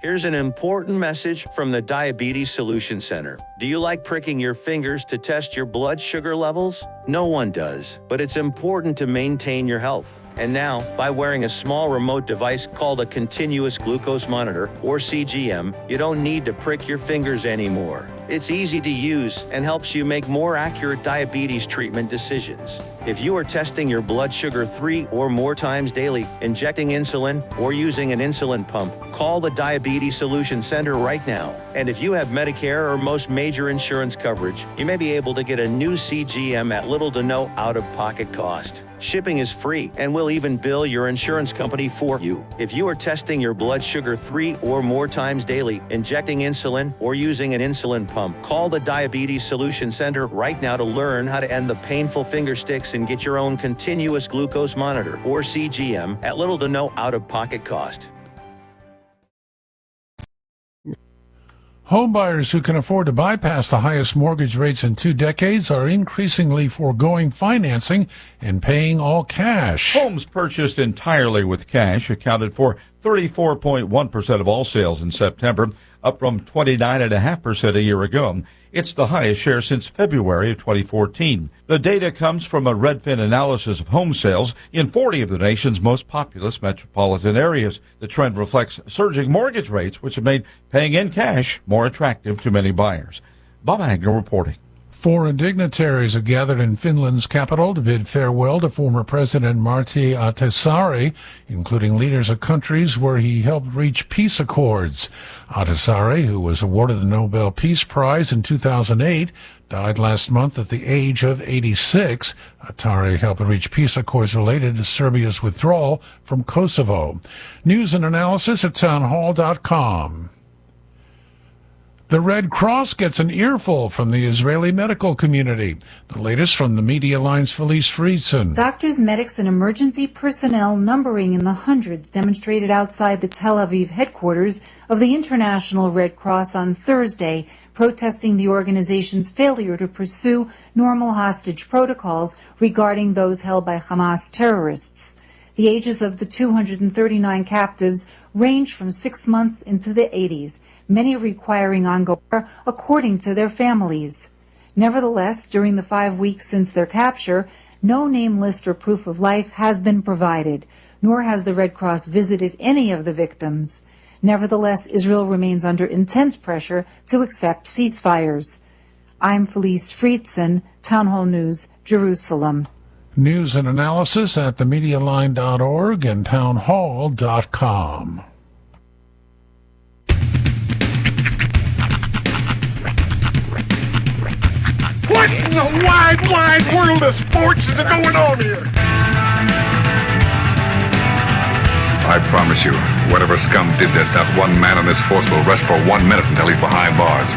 [SPEAKER 25] Here's an important message from the Diabetes Solution Center. Do you like pricking your fingers to test your blood sugar levels? No one does, but it's important to maintain your health. And now, by wearing a small remote device called a continuous glucose monitor, or CGM, you don't need to prick your fingers anymore. It's easy to use and helps you make more accurate diabetes treatment decisions. If you are testing your blood sugar 3 or more times daily, injecting insulin, or using an insulin pump, call the Diabetes Solution Center right now. And if you have Medicare or most major insurance coverage, you may be able to get a new CGM at little to no out-of-pocket cost. Shipping is free, and we'll even bill your insurance company for you. If you are testing your blood sugar 3 or more times daily, injecting insulin, or using an insulin pump, call the Diabetes Solution Center right now to learn how to end the painful finger sticks and get your own continuous glucose monitor, or CGM, at little to no out-of-pocket cost.
[SPEAKER 1] Homebuyers who can afford to bypass the highest mortgage rates in 2 decades are increasingly foregoing financing and paying all cash.
[SPEAKER 26] Homes purchased entirely with cash accounted for 34.1% of all sales in September, up from 29.5% a year ago. It's the highest share since February of 2014. The data comes from a Redfin analysis of home sales in 40 of the nation's most populous metropolitan areas. The trend reflects surging mortgage rates, which have made paying in cash more attractive to many buyers. Bob Agnew reporting.
[SPEAKER 1] Foreign dignitaries have gathered in Finland's capital to bid farewell to former President Martti Ahtisaari, including leaders of countries where he helped reach peace accords. Ahtisaari, who was awarded the Nobel Peace Prize in 2008, died last month at the age of 86. Ahtisaari helped reach peace accords related to Serbia's withdrawal from Kosovo. News and analysis at townhall.com. The Red Cross gets an earful from the Israeli medical community. The latest from the Media Line's Felice Friedson.
[SPEAKER 2] Doctors, medics, and emergency personnel numbering in the hundreds demonstrated outside the Tel Aviv headquarters of the International Red Cross on Thursday, protesting the organization's failure to pursue normal hostage protocols regarding those held by Hamas terrorists. The ages of the 239 captives range from 6 months into the 80s, many requiring ongoing care according to their families. Nevertheless, during the 5 weeks since their capture, no name list or proof of life has been provided, nor has the Red Cross visited any of the victims. Nevertheless, Israel remains under intense pressure to accept ceasefires. I'm Felice Friedson, Town Hall News, Jerusalem.
[SPEAKER 1] News and analysis at themedialine.org and townhall.com.
[SPEAKER 3] What in the wide, wide world of sports is going on here?
[SPEAKER 7] I promise you, whatever scum did this, not one man on this force will rest for 1 minute until he's behind bars.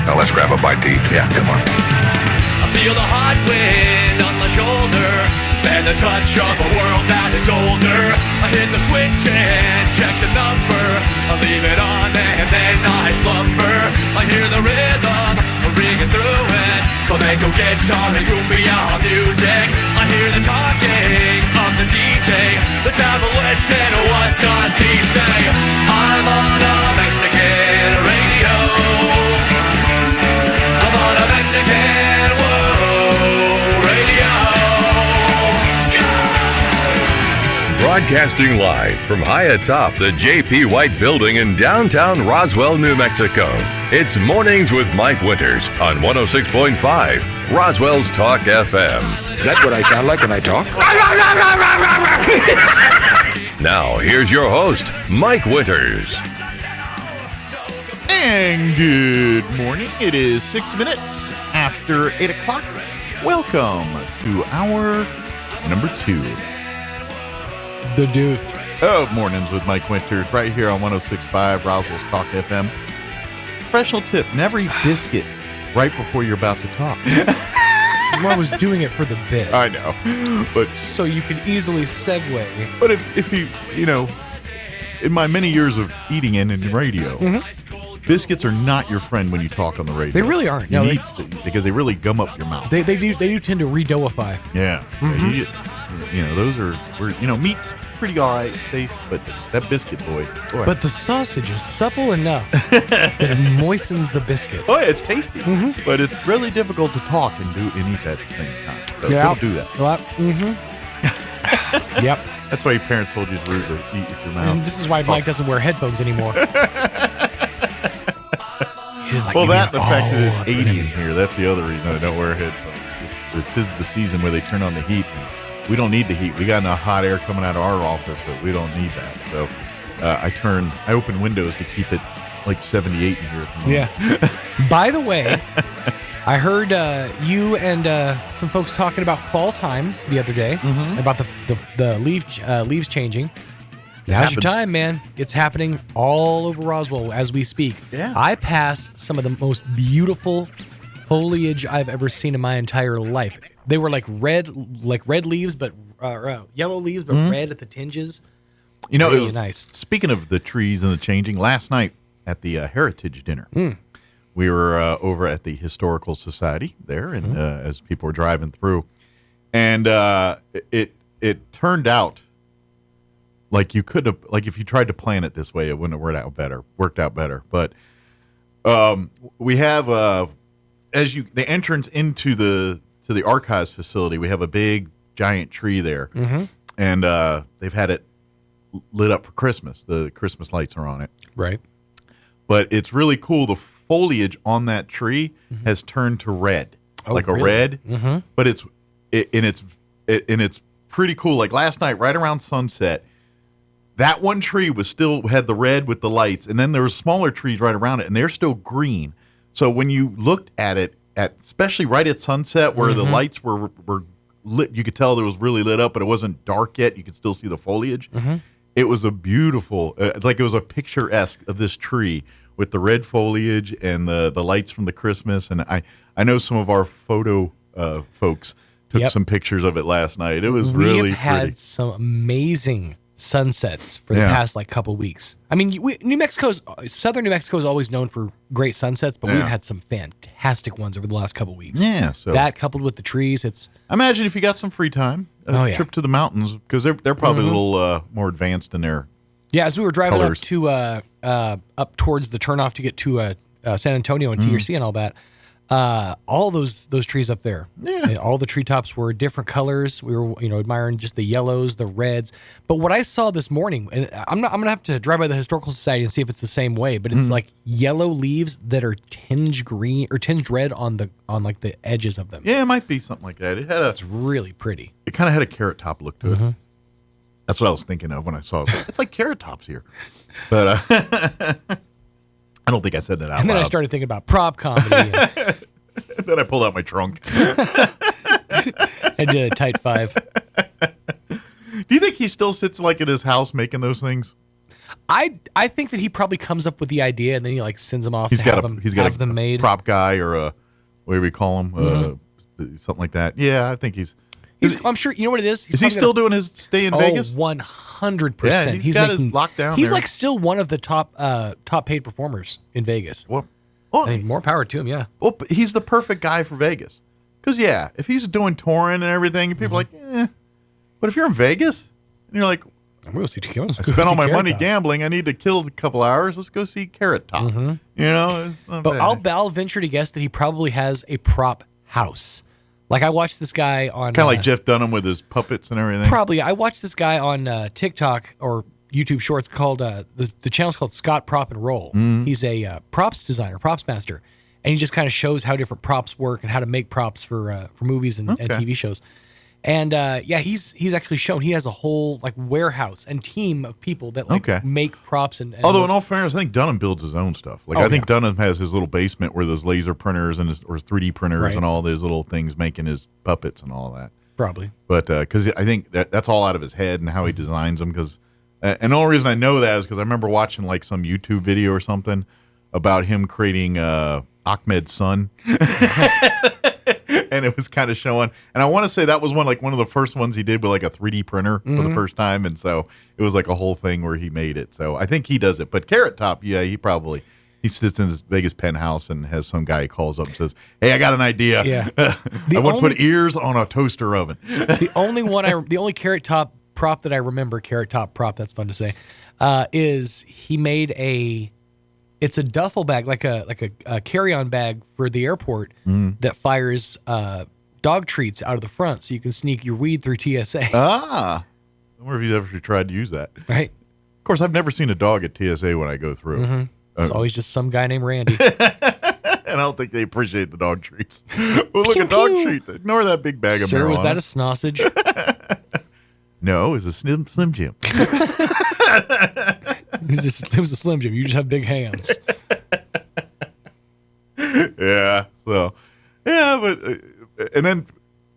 [SPEAKER 7] Now let's grab a bite to eat. Yeah, come on.
[SPEAKER 4] I feel the hot wind on my shoulder and the touch of a world that is older. I hit the switch and check the number. I leave it on and then I slumber. I hear the rhythm ringing through it. Flamenco guitar and cumbia music. I hear the talking of the DJ. The devil listen, what does he say? I'm on a Mexican radio. I'm on a Mexican radio.
[SPEAKER 9] Broadcasting live from high atop the J.P. White Building in downtown Roswell, New Mexico. It's Mornings with Mike Winters on 106.5 Roswell's Talk FM.
[SPEAKER 5] Is that what I sound like when I talk?
[SPEAKER 9] Now, here's your host, Mike Winters.
[SPEAKER 10] And good morning. It is 6 minutes after 8 o'clock. Welcome to hour number 2.
[SPEAKER 11] The Dude.
[SPEAKER 10] Of Mornings with Mike Winters, right here on 106.5 Roswell's Talk FM. Professional tip, never eat biscuit right before you're about to talk.
[SPEAKER 11] I was doing it for the bit.
[SPEAKER 10] I know. But
[SPEAKER 11] so you could easily segue.
[SPEAKER 10] But if you know, in my many years of eating in radio, biscuits are not your friend when you talk on the radio.
[SPEAKER 11] They really aren't.
[SPEAKER 10] You need to, because they really gum up your mouth.
[SPEAKER 11] They do tend to redoify.
[SPEAKER 10] Yeah. You know, those are, meat's pretty all right, safe, but that biscuit, boy.
[SPEAKER 11] But the sausage is supple enough that it moistens the biscuit.
[SPEAKER 10] Oh, yeah, it's tasty. But it's really difficult to talk and eat at the same time. So don't do that.
[SPEAKER 11] Yep.
[SPEAKER 10] That's why your parents told you it's rude to eat with your mouth.
[SPEAKER 11] And this is why Mike doesn't wear headphones anymore.
[SPEAKER 10] The fact that it's 80 in here, that's the other reason I don't wear headphones. It is the season where they turn on the heat. We don't need the heat. We got enough hot air coming out of our office, but we don't need that. So I open windows to keep it like 78 in here.
[SPEAKER 11] Yeah. By the way, I heard you and some folks talking about fall time the other day, about the leaves changing. Now's your time, man. It's happening all over Roswell as we speak.
[SPEAKER 10] Yeah.
[SPEAKER 11] I passed some of the most beautiful foliage I've ever seen in my entire life. They were like red leaves, but yellow leaves, but red at the tinges.
[SPEAKER 10] You know,
[SPEAKER 11] really nice.
[SPEAKER 10] Speaking of the trees and the changing, last night at the Heritage Dinner, we were over at the Historical Society there, and as people were driving through, and it turned out like you could have, like if you tried to plan it this way, it wouldn't have worked out better. But we have the entrance into the archives facility, we have a big giant tree there, and they've had it lit up for Christmas. The Christmas lights are on it,
[SPEAKER 11] right?
[SPEAKER 10] But it's really cool. The foliage on that tree has turned to red. like
[SPEAKER 11] really?
[SPEAKER 10] a red.
[SPEAKER 11] Mhm.
[SPEAKER 10] But it's pretty cool. Like last night, right around sunset, that one tree had the red with the lights, and then there were smaller trees right around it, and they're still green. So when you looked at it, especially right at sunset, where the lights were lit, you could tell it was really lit up, but it wasn't dark yet. You could still see the foliage. It was a beautiful, it was a picturesque of this tree with the red foliage and the lights from the Christmas. And I know some of our photo folks took some pictures of it last night. It was really
[SPEAKER 11] We have had
[SPEAKER 10] pretty.
[SPEAKER 11] some amazing sunsets for the past couple weeks. I mean, southern New Mexico is always known for great sunsets, but we've had some fantastic ones over the last couple weeks.
[SPEAKER 10] Yeah, so
[SPEAKER 11] that coupled with the trees,
[SPEAKER 10] imagine if you got some free time, a trip to the mountains, because they're probably a little more advanced in their
[SPEAKER 11] as we were driving
[SPEAKER 10] colors.
[SPEAKER 11] up to up towards the turnoff to get to San Antonio and TRC and all that. All those trees up there, all the treetops were different colors. We were, admiring just the yellows, the reds. But what I saw this morning, and I'm gonna have to drive by the Historical Society and see if it's the same way. But it's like yellow leaves that are tinged green or tinged red on the edges of them.
[SPEAKER 10] Yeah, it might be something like that. It's
[SPEAKER 11] really pretty.
[SPEAKER 10] It kind of had a carrot top look to it. That's what I was thinking of when I saw it. It's like carrot tops here, but I don't think I said that out
[SPEAKER 11] And then
[SPEAKER 10] loud.
[SPEAKER 11] I started thinking about prop comedy.
[SPEAKER 10] And then I pulled out my trunk.
[SPEAKER 11] I did a tight five.
[SPEAKER 10] Do you think he still sits like in his house making those things?
[SPEAKER 11] I think that he probably comes up with the idea and then he sends them off
[SPEAKER 10] He's
[SPEAKER 11] to
[SPEAKER 10] got
[SPEAKER 11] have them made.
[SPEAKER 10] Prop guy or a whatever you call him, something like that. Yeah, I think he's.
[SPEAKER 11] I'm sure you know what it is.
[SPEAKER 10] Is he still doing his stay in Vegas?
[SPEAKER 11] 100%.
[SPEAKER 10] Yeah, he's got his lockdown.
[SPEAKER 11] He's
[SPEAKER 10] there.
[SPEAKER 11] like still one of the top paid performers in Vegas.
[SPEAKER 10] Well,
[SPEAKER 11] I mean, more power to him. Yeah.
[SPEAKER 10] Well, but he's the perfect guy for Vegas. Because if he's doing touring and everything, people are like, But if you're in Vegas and you're like,
[SPEAKER 11] I'm going to see
[SPEAKER 10] I spent all my money gambling. I need to kill a couple hours. Let's go see Carrot Top. It's not
[SPEAKER 11] But
[SPEAKER 10] bad.
[SPEAKER 11] I'll venture to guess that he probably has a prop house. Like I watched this guy on
[SPEAKER 10] kind of like Jeff Dunham with his puppets and everything.
[SPEAKER 11] Probably. I watched this guy on TikTok or YouTube Shorts called the channel's called Scott Prop and Roll. He's a props designer, props master, and he just kind of shows how different props work and how to make props for movies and TV shows. And he's actually shown he has a whole like warehouse and team of people that make props and
[SPEAKER 10] Although in all fairness, I think Dunham builds his own stuff. Like I think Dunham has his little basement where there's laser printers and or 3D printers and all those little things making his puppets and all that.
[SPEAKER 11] Probably.
[SPEAKER 10] But because I think that's all out of his head and how he designs them. Because and the only reason I know that is because I remember watching like some YouTube video or something about him creating Ahmed's son. And it was kind of showing, and I want to say that was one of the first ones he did with like a 3D printer for the first time, and so it was like a whole thing where he made it. So I think he does it. But Carrot Top, he sits in his Vegas penthouse and has some guy he calls up and says, "Hey, I got an idea.
[SPEAKER 11] Yeah,
[SPEAKER 10] I want to put ears on a toaster oven."
[SPEAKER 11] The only Carrot Top prop that I remember, Carrot Top prop, that's fun to say, is he made it's a duffel bag, like a carry-on bag for the airport that fires dog treats out of the front, so you can sneak your weed through TSA.
[SPEAKER 10] I wonder if he's ever tried to use that.
[SPEAKER 11] Right.
[SPEAKER 10] Of course, I've never seen a dog at TSA when I go through.
[SPEAKER 11] It's always just some guy named Randy.
[SPEAKER 10] And I don't think they appreciate the dog treats. Oh, look, a dog treat. Ignore that big bag of marijuana.
[SPEAKER 11] Sir, was that a sausage?
[SPEAKER 10] No, it was a Slim Jim.
[SPEAKER 11] It was a Slim Jim. You just have big hands.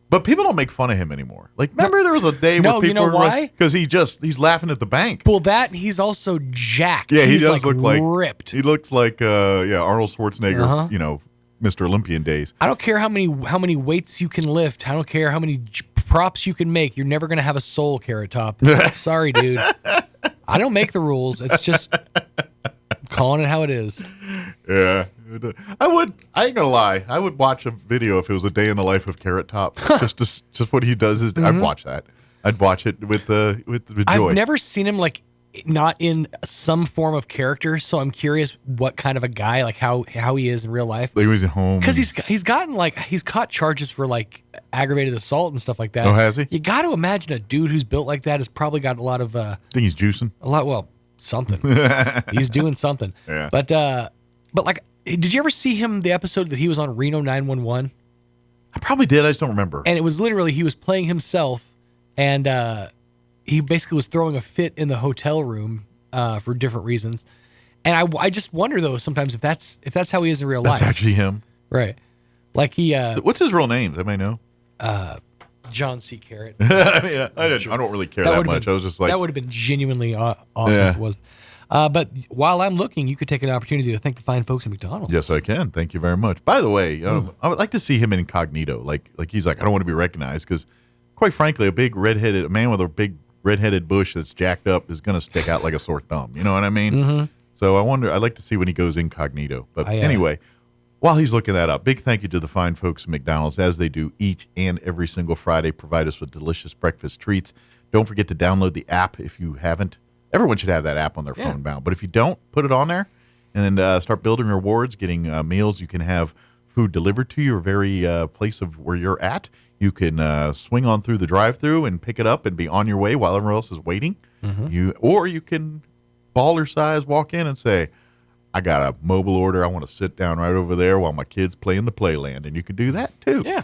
[SPEAKER 10] But people don't make fun of him anymore. Like, remember there was a day where people
[SPEAKER 11] you know why?
[SPEAKER 10] Because he's laughing at the bank.
[SPEAKER 11] Well, he's also jacked.
[SPEAKER 10] Yeah,
[SPEAKER 11] he's
[SPEAKER 10] he does look like
[SPEAKER 11] ripped.
[SPEAKER 10] He looks like Arnold Schwarzenegger. Mr. Olympian days.
[SPEAKER 11] I don't care how many weights you can lift. I don't care how many props you can make. You're never going to have a soul, Carrot Top. Sorry, dude. I don't make the rules. It's just calling it how it is.
[SPEAKER 10] Yeah. I ain't gonna lie. I would watch a video if it was a day in the life of Carrot Top. just what he does is I'd watch that. I'd watch it with joy.
[SPEAKER 11] I've never seen him like not in some form of character, so I'm curious what kind of a guy, like how he is in real life.
[SPEAKER 10] Like when he's at home.
[SPEAKER 11] Because he's caught charges for like aggravated assault and stuff like that.
[SPEAKER 10] Oh, has he?
[SPEAKER 11] You got to imagine a dude who's built like that has probably got a lot of.
[SPEAKER 10] I think he's juicing.
[SPEAKER 11] Something. He's doing something.
[SPEAKER 10] Yeah.
[SPEAKER 11] But like, did you ever see him the episode that he was on Reno 911?
[SPEAKER 10] I probably did. I just don't remember.
[SPEAKER 11] And it was literally, he was playing himself, and he basically was throwing a fit in the hotel room for different reasons. And I just wonder, though, sometimes if that's how he is in real life.
[SPEAKER 10] That's actually him.
[SPEAKER 11] Right. Like he...
[SPEAKER 10] what's his real name? Does anybody know?
[SPEAKER 11] John C. Carrot.
[SPEAKER 10] I don't really care that much. I was just like...
[SPEAKER 11] That would have been genuinely awesome if it was. But while I'm looking, you could take an opportunity to thank the fine folks at McDonald's.
[SPEAKER 10] Yes, I can. Thank you very much. By the way, I would like to see him incognito. Like he's like, I don't want to be recognized because, quite frankly, a man with a big redheaded bush that's jacked up is going to stick out like a sore thumb. You know what I mean?
[SPEAKER 11] Mm-hmm.
[SPEAKER 10] So I'd like to see when he goes incognito. But anyway, while he's looking that up, big thank you to the fine folks at McDonald's, as they do each and every single Friday, provide us with delicious breakfast treats. Don't forget to download the app if you haven't. Everyone should have that app on their phone now. But if you don't, put it on there and then start building rewards, getting meals. You can have food delivered to your very place of where you're at. You can swing on through the drive-thru and pick it up and be on your way while everyone else is waiting. Mm-hmm. Or you can baller size walk in and say, I got a mobile order. I want to sit down right over there while my kids play in the playland. And you can do that too.
[SPEAKER 11] Yeah.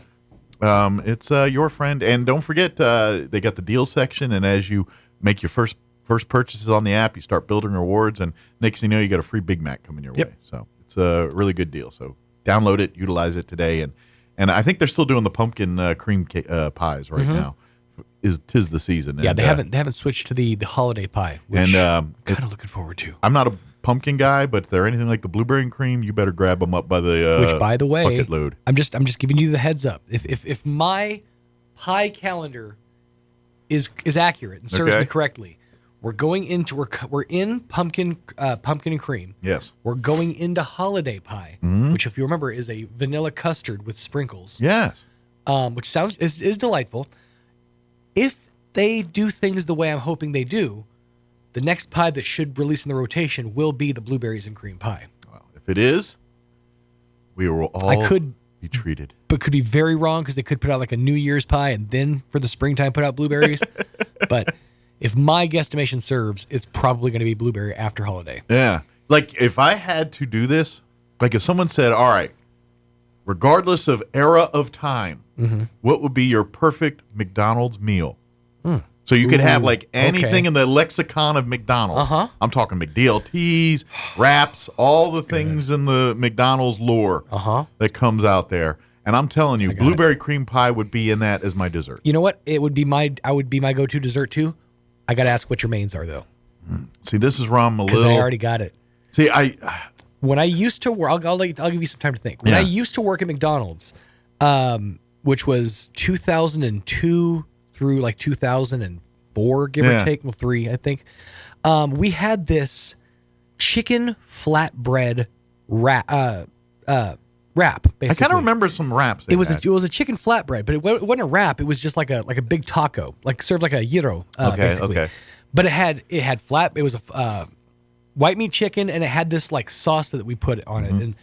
[SPEAKER 10] It's your friend. And don't forget, they got the deal section. And as you make your first purchases on the app, you start building rewards. And next thing you know, you got a free Big Mac coming your way. So it's a really good deal. So download it, utilize it today. And I think they're still doing the pumpkin cream pies right now. Tis the season.
[SPEAKER 11] Yeah,
[SPEAKER 10] and,
[SPEAKER 11] they haven't switched to the holiday pie, which I'm kind of looking forward to.
[SPEAKER 10] I'm not a pumpkin guy, but if they're anything like the blueberry and cream, you better grab them up by the
[SPEAKER 11] which, by the way,
[SPEAKER 10] bucket load.
[SPEAKER 11] I'm just giving you the heads up. If my pie calendar is accurate and serves me correctly, we're in pumpkin and cream.
[SPEAKER 10] Yes.
[SPEAKER 11] We're going into holiday pie, which, if you remember, is a vanilla custard with sprinkles.
[SPEAKER 10] Yes.
[SPEAKER 11] Which is delightful. If they do things the way I'm hoping they do, the next pie that should release in the rotation will be the blueberries and cream pie.
[SPEAKER 10] Well, if it is, we will all be treated.
[SPEAKER 11] But could be very wrong because they could put out like a New Year's pie and then for the springtime put out blueberries. But if my guesstimation serves, it's probably going to be blueberry after holiday.
[SPEAKER 10] Yeah. Like if I had to do this, like if someone said, all right, regardless of era of time, what would be your perfect McDonald's meal? So you could have like anything in the lexicon of McDonald's. I'm talking McDLTs, wraps, all the things in the McDonald's lore that comes out there. And I'm telling you, blueberry cream pie would be in that as my dessert.
[SPEAKER 11] You know what? I would be my go-to dessert too. I got to ask what your mains are though.
[SPEAKER 10] See, this is where I'm a little.
[SPEAKER 11] Because I already got it.
[SPEAKER 10] See,
[SPEAKER 11] when I used to work, I'll give you some time to think. When I used to work at McDonald's, which was 2002 through like 2004, give or take, 3, I think. We had this chicken flatbread wrap. Basically.
[SPEAKER 10] I kind of remember some wraps.
[SPEAKER 11] It was a chicken flatbread, but it wasn't a wrap. It was just like a big taco, like served like a gyro. Basically. Okay. But it had flat. It was a white meat chicken, and it had this like sauce that we put on it, and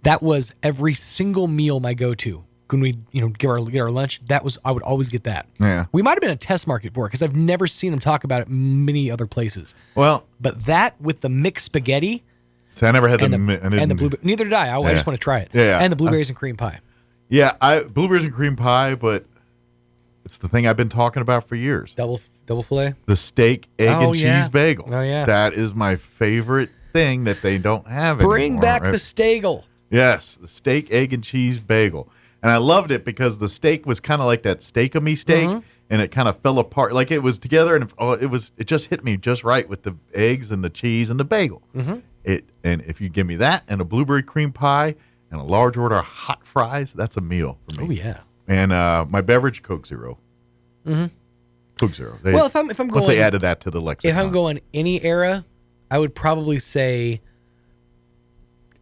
[SPEAKER 11] that was every single meal my go-to. When we get our lunch, I would always get that.
[SPEAKER 10] Yeah.
[SPEAKER 11] We might have been a test market for it because I've never seen them talk about it many other places.
[SPEAKER 10] Well,
[SPEAKER 11] but that with the mixed spaghetti.
[SPEAKER 10] See, I never had
[SPEAKER 11] and the blueberry. Neither did I. I just want to try it.
[SPEAKER 10] Yeah.
[SPEAKER 11] And the blueberries and cream pie.
[SPEAKER 10] Yeah, blueberries and cream pie, but it's the thing I've been talking about for years.
[SPEAKER 11] Double fillet?
[SPEAKER 10] The steak, egg, and cheese bagel.
[SPEAKER 11] Oh, yeah.
[SPEAKER 10] That is my favorite thing that they don't have anymore.
[SPEAKER 11] Bring back the stagel.
[SPEAKER 10] Yes, the steak, egg, and cheese bagel. And I loved it because the steak was kind of like that steak-o-me steak, and it kind of fell apart. Like it was together, and it just hit me just right with the eggs and the cheese and the bagel. And if you give me that and a blueberry cream pie and a large order of hot fries, that's a meal for me.
[SPEAKER 11] Oh yeah.
[SPEAKER 10] And my beverage, Coke Zero. Coke Zero.
[SPEAKER 11] If I'm going,
[SPEAKER 10] once they added that to the lexicon.
[SPEAKER 11] If I'm going any era, I would probably say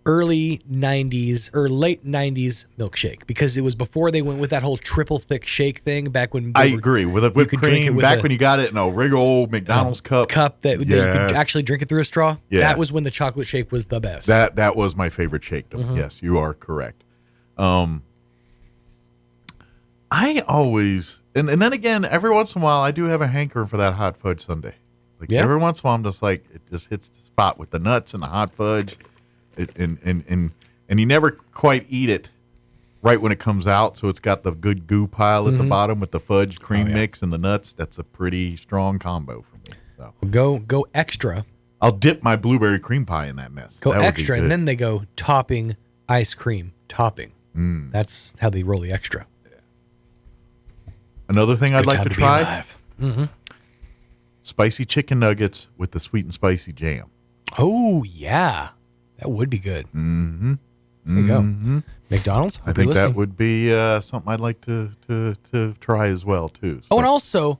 [SPEAKER 11] early 90s or late 90s milkshake, because it was before they went with that whole triple thick shake thing back when
[SPEAKER 10] I agree with a whipped cream back when you got it in a regular old McDonald's cup
[SPEAKER 11] that you could actually drink it through a straw. That was when the chocolate shake was the best.
[SPEAKER 10] That was my favorite shake. Yes, you are correct. I always and then again, every once in a while I do have a hankering for that hot fudge sundae. Like every once in a while I'm just like, it just hits the spot with the nuts and the hot fudge. And you never quite eat it right when it comes out, so it's got the good goo pile at the bottom with the fudge cream mix and the nuts. That's a pretty strong combo for me. So
[SPEAKER 11] Go extra.
[SPEAKER 10] I'll dip my blueberry cream pie in that mess.
[SPEAKER 11] Go
[SPEAKER 10] That would be
[SPEAKER 11] extra,
[SPEAKER 10] good.
[SPEAKER 11] and then they go topping ice cream topping. That's how they roll the extra.
[SPEAKER 10] Another thing I'd
[SPEAKER 11] Good
[SPEAKER 10] like
[SPEAKER 11] time
[SPEAKER 10] to
[SPEAKER 11] to be
[SPEAKER 10] try:
[SPEAKER 11] alive.
[SPEAKER 10] spicy chicken nuggets with the sweet and spicy jam.
[SPEAKER 11] Oh yeah, that would be good.
[SPEAKER 10] Mm-hmm.
[SPEAKER 11] There you go. McDonald's.
[SPEAKER 10] I think that would be something I'd like to try as well too.
[SPEAKER 11] Oh, and also,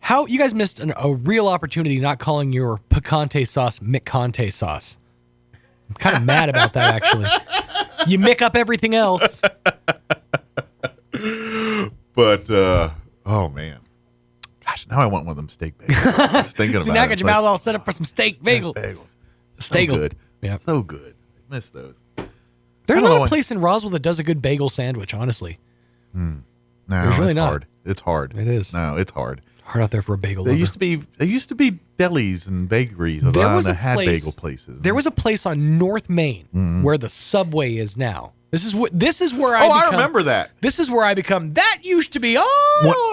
[SPEAKER 11] how you guys missed a real opportunity not calling your picante sauce McConte sauce. I'm kind of mad about that, actually. You mick up everything else.
[SPEAKER 10] But oh man, gosh, now I want one of them steak bagels. I was thinking about
[SPEAKER 11] See, now
[SPEAKER 10] it.
[SPEAKER 11] got
[SPEAKER 10] It's
[SPEAKER 11] your mouth all set up for some steak bagel.
[SPEAKER 10] bagels.
[SPEAKER 11] Steak.
[SPEAKER 10] So good.
[SPEAKER 11] Yeah.
[SPEAKER 10] So good. I miss those.
[SPEAKER 11] There's
[SPEAKER 10] I don't
[SPEAKER 11] not
[SPEAKER 10] know
[SPEAKER 11] a place in Roswell that does a good bagel sandwich, honestly.
[SPEAKER 10] No,
[SPEAKER 11] There's really
[SPEAKER 10] it's
[SPEAKER 11] not.
[SPEAKER 10] hard. It's hard.
[SPEAKER 11] It is.
[SPEAKER 10] No, it's hard.
[SPEAKER 11] Hard out there for a bagel
[SPEAKER 10] There
[SPEAKER 11] lover.
[SPEAKER 10] used to be delis and bakeries
[SPEAKER 11] There
[SPEAKER 10] around
[SPEAKER 11] was a
[SPEAKER 10] that had
[SPEAKER 11] place-
[SPEAKER 10] bagel places.
[SPEAKER 11] There was a place on North Main where the Subway is now. This is where I.
[SPEAKER 10] Oh, I
[SPEAKER 11] become-
[SPEAKER 10] remember that.
[SPEAKER 11] This is where I become. That used to be all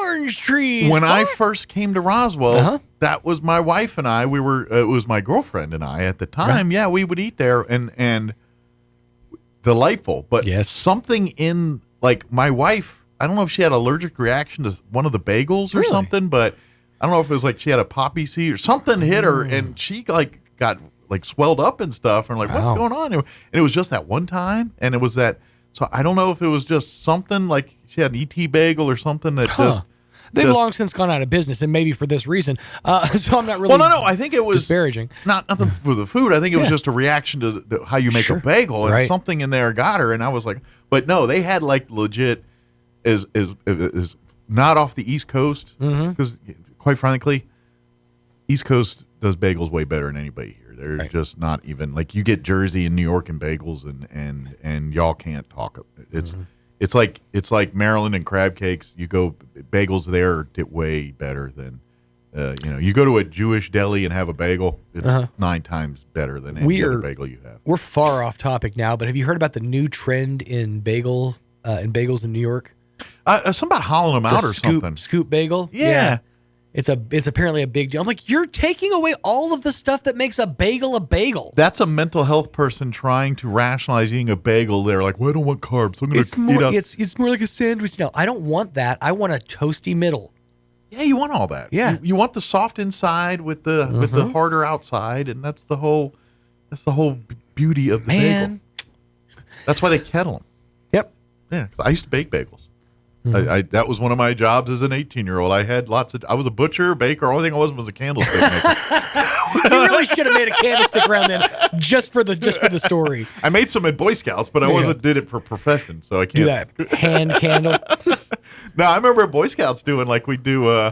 [SPEAKER 11] orange trees.
[SPEAKER 10] When I
[SPEAKER 11] Fuck.
[SPEAKER 10] first came to Roswell, that was my wife and I. We were it was my girlfriend and I at the time.
[SPEAKER 11] Right.
[SPEAKER 10] Yeah, we would eat there and delightful. But something in like my wife, I don't know if she had an allergic reaction to one of the bagels or something, but I don't know if it was like she had a poppy seed or something hit her and she like got like swelled up and stuff and like what's
[SPEAKER 11] Wow.
[SPEAKER 10] going on? And it was just that one time and it was that. So I don't know if it was just something like she had an ET bagel or something that just.
[SPEAKER 11] They've
[SPEAKER 10] just-
[SPEAKER 11] long since gone out of business, and maybe for this reason. So I'm not really.
[SPEAKER 10] Well, no. I think it was
[SPEAKER 11] disparaging.
[SPEAKER 10] Nothing for the food. I think it was
[SPEAKER 11] Yeah.
[SPEAKER 10] just a reaction to how you make a bagel, and
[SPEAKER 11] Right.
[SPEAKER 10] something in there got her. And I was like, but no, they had like legit is not off the East Coast because quite frankly, East Coast does bagels way better than anybody here. They're just not even like you get Jersey and New York and bagels, and y'all can't talk. It's like Maryland and crab cakes. You go bagels there are way better than you go to a Jewish deli and have a bagel. It's 9 times better than any other bagel you have.
[SPEAKER 11] We're far off topic now, but have you heard about the new trend in bagels in New York?
[SPEAKER 10] Something about hollowing them out or something.
[SPEAKER 11] Scoop bagel.
[SPEAKER 10] Yeah.
[SPEAKER 11] It's apparently a big deal. I'm like, you're taking away all of the stuff that makes a bagel a bagel.
[SPEAKER 10] That's a mental health person trying to rationalize eating a bagel. They're like, well, I don't want carbs. So I'm going to eat up.
[SPEAKER 11] It's more like a sandwich now. I don't want that. I want a toasty middle.
[SPEAKER 10] Yeah, you want all that.
[SPEAKER 11] Yeah.
[SPEAKER 10] You want the soft inside with the harder outside, and that's the whole beauty of the bagel. That's why they kettle them.
[SPEAKER 11] Yep.
[SPEAKER 10] Yeah, 'cause I used to bake bagels. I that was one of my jobs as an 18-year-old. I was a butcher, baker. Only thing I wasn't was a candlestick maker.
[SPEAKER 11] You really should have made a candlestick around then, just for the story.
[SPEAKER 10] I made some at Boy Scouts, but I did it for profession, so I can't
[SPEAKER 11] Do that hand candle.
[SPEAKER 10] No, I remember at Boy Scouts doing like we do. You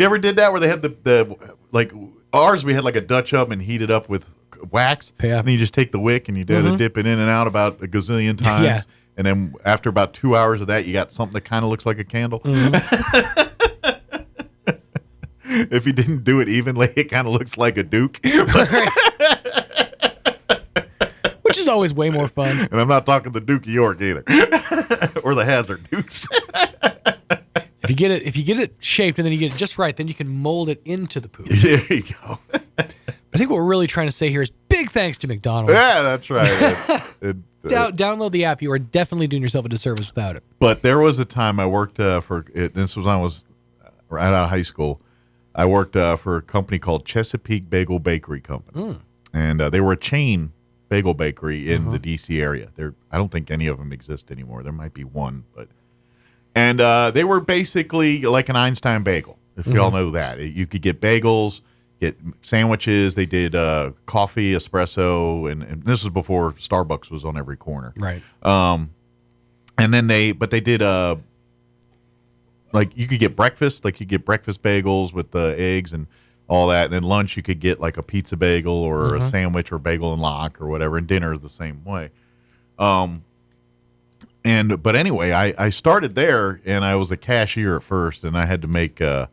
[SPEAKER 10] ever did that where they had the like ours? We had like a Dutch oven heated up with wax, and you just take the wick and you do the dip it in and out about a gazillion times.
[SPEAKER 11] Yeah.
[SPEAKER 10] And then after about 2 hours of that, you got something that kind of looks like a candle. If you didn't do it evenly, it kind of looks like a Duke.
[SPEAKER 11] Which is always way more fun.
[SPEAKER 10] And I'm not talking the Duke of York either, or the Hazard Dukes.
[SPEAKER 11] If you get it shaped and then you get it just right, then you can mold it into the poop.
[SPEAKER 10] There you go.
[SPEAKER 11] I think what we're really trying to say here is big thanks to McDonald's.
[SPEAKER 10] Yeah, that's right.
[SPEAKER 11] Download the app. You are definitely doing yourself a disservice without it.
[SPEAKER 10] But there was a time I worked for it. This was when I was right out of high school. I worked for a company called Chesapeake Bagel Bakery Company, and they were a chain bagel bakery in the D.C. area. I don't think any of them exist anymore. There might be one, and they were basically like an Einstein bagel. If you all know that, you could get bagels, get sandwiches. They did coffee, espresso, and this was before Starbucks was on every corner.
[SPEAKER 11] Right.
[SPEAKER 10] And then they did like you could get breakfast, like you get breakfast bagels with the eggs and all that. And then lunch, you could get like a pizza bagel or a sandwich or bagel and lock or whatever. And dinner is the same way. But anyway, I started there and I was a cashier at first, and I had to make the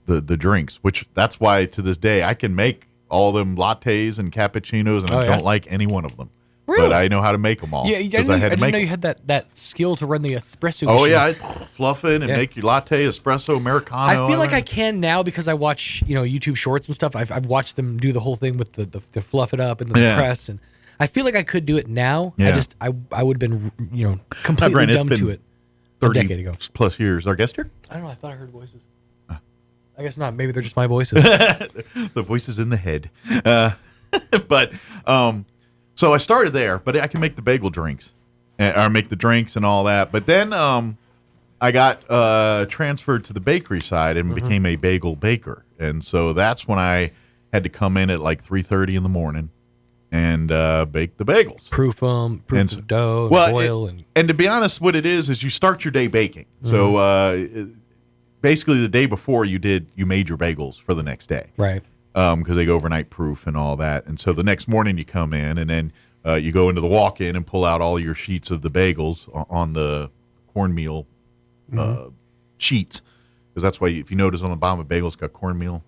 [SPEAKER 10] drinks, which that's why to this day I can make all them lattes and cappuccinos, and I don't like any one of them. But I know how to make them all.
[SPEAKER 11] Yeah, I didn't know you had that skill to run the espresso machine.
[SPEAKER 10] Oh, yeah. I fluff it and make your latte, espresso, Americano.
[SPEAKER 11] I feel like I can now because I watch, YouTube shorts and stuff. I've watched them do the whole thing with the fluff it up and the press. And I feel like I could do it now.
[SPEAKER 10] Yeah.
[SPEAKER 11] I would have been, completely dumb to it a decade ago.
[SPEAKER 10] Plus years. Our guest here?
[SPEAKER 11] I don't know. I thought I heard voices. I guess not. Maybe they're just my voices.
[SPEAKER 10] The voices in the head. So I started there, but I can make the bagel drinks, or make the drinks and all that. But then I got transferred to the bakery side and became a bagel baker. And so that's when I had to come in at like 3:30 in the morning and bake the bagels.
[SPEAKER 11] Proof the dough, and boil.
[SPEAKER 10] And to be honest, what it is you start your day baking. So basically the day before you made your bagels for the next day.
[SPEAKER 11] Right.
[SPEAKER 10] Because they go overnight proof and all that. And so the next morning you come in and then you go into the walk-in and pull out all your sheets of the bagels on the cornmeal sheets. Because that's why, if you notice on the bottom of bagels, it's got cornmeal.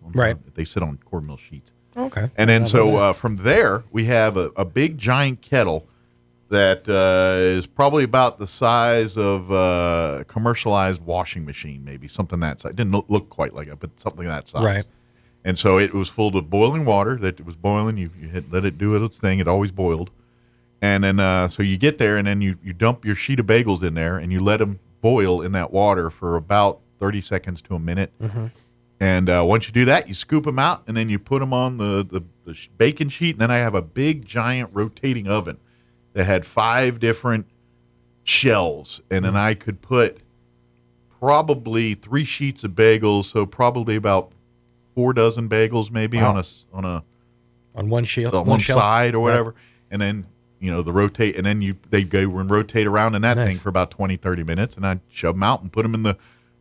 [SPEAKER 10] They sit on cornmeal sheets.
[SPEAKER 11] Okay.
[SPEAKER 10] And then from there, we have a big giant kettle that is probably about the size of a commercialized washing machine, maybe, something that size. It didn't look quite like it, but something that size.
[SPEAKER 11] Right.
[SPEAKER 10] And so it was full of boiling water that was boiling. You let it do its thing. It always boiled. And then so you get there, and then you dump your sheet of bagels in there, and you let them boil in that water for about 30 seconds to a minute. And once you do that, you scoop them out, and then you put them on the baking sheet. And then I have a big, giant rotating oven that had 5 different shelves. And then I could put probably 3 sheets of bagels, so probably about 4 dozen bagels maybe on
[SPEAKER 11] one shelf,
[SPEAKER 10] on one side or whatever. And then, the rotate, and then they go and rotate around in that thing for about 20, 30 minutes. And I'd shove them out and put them in the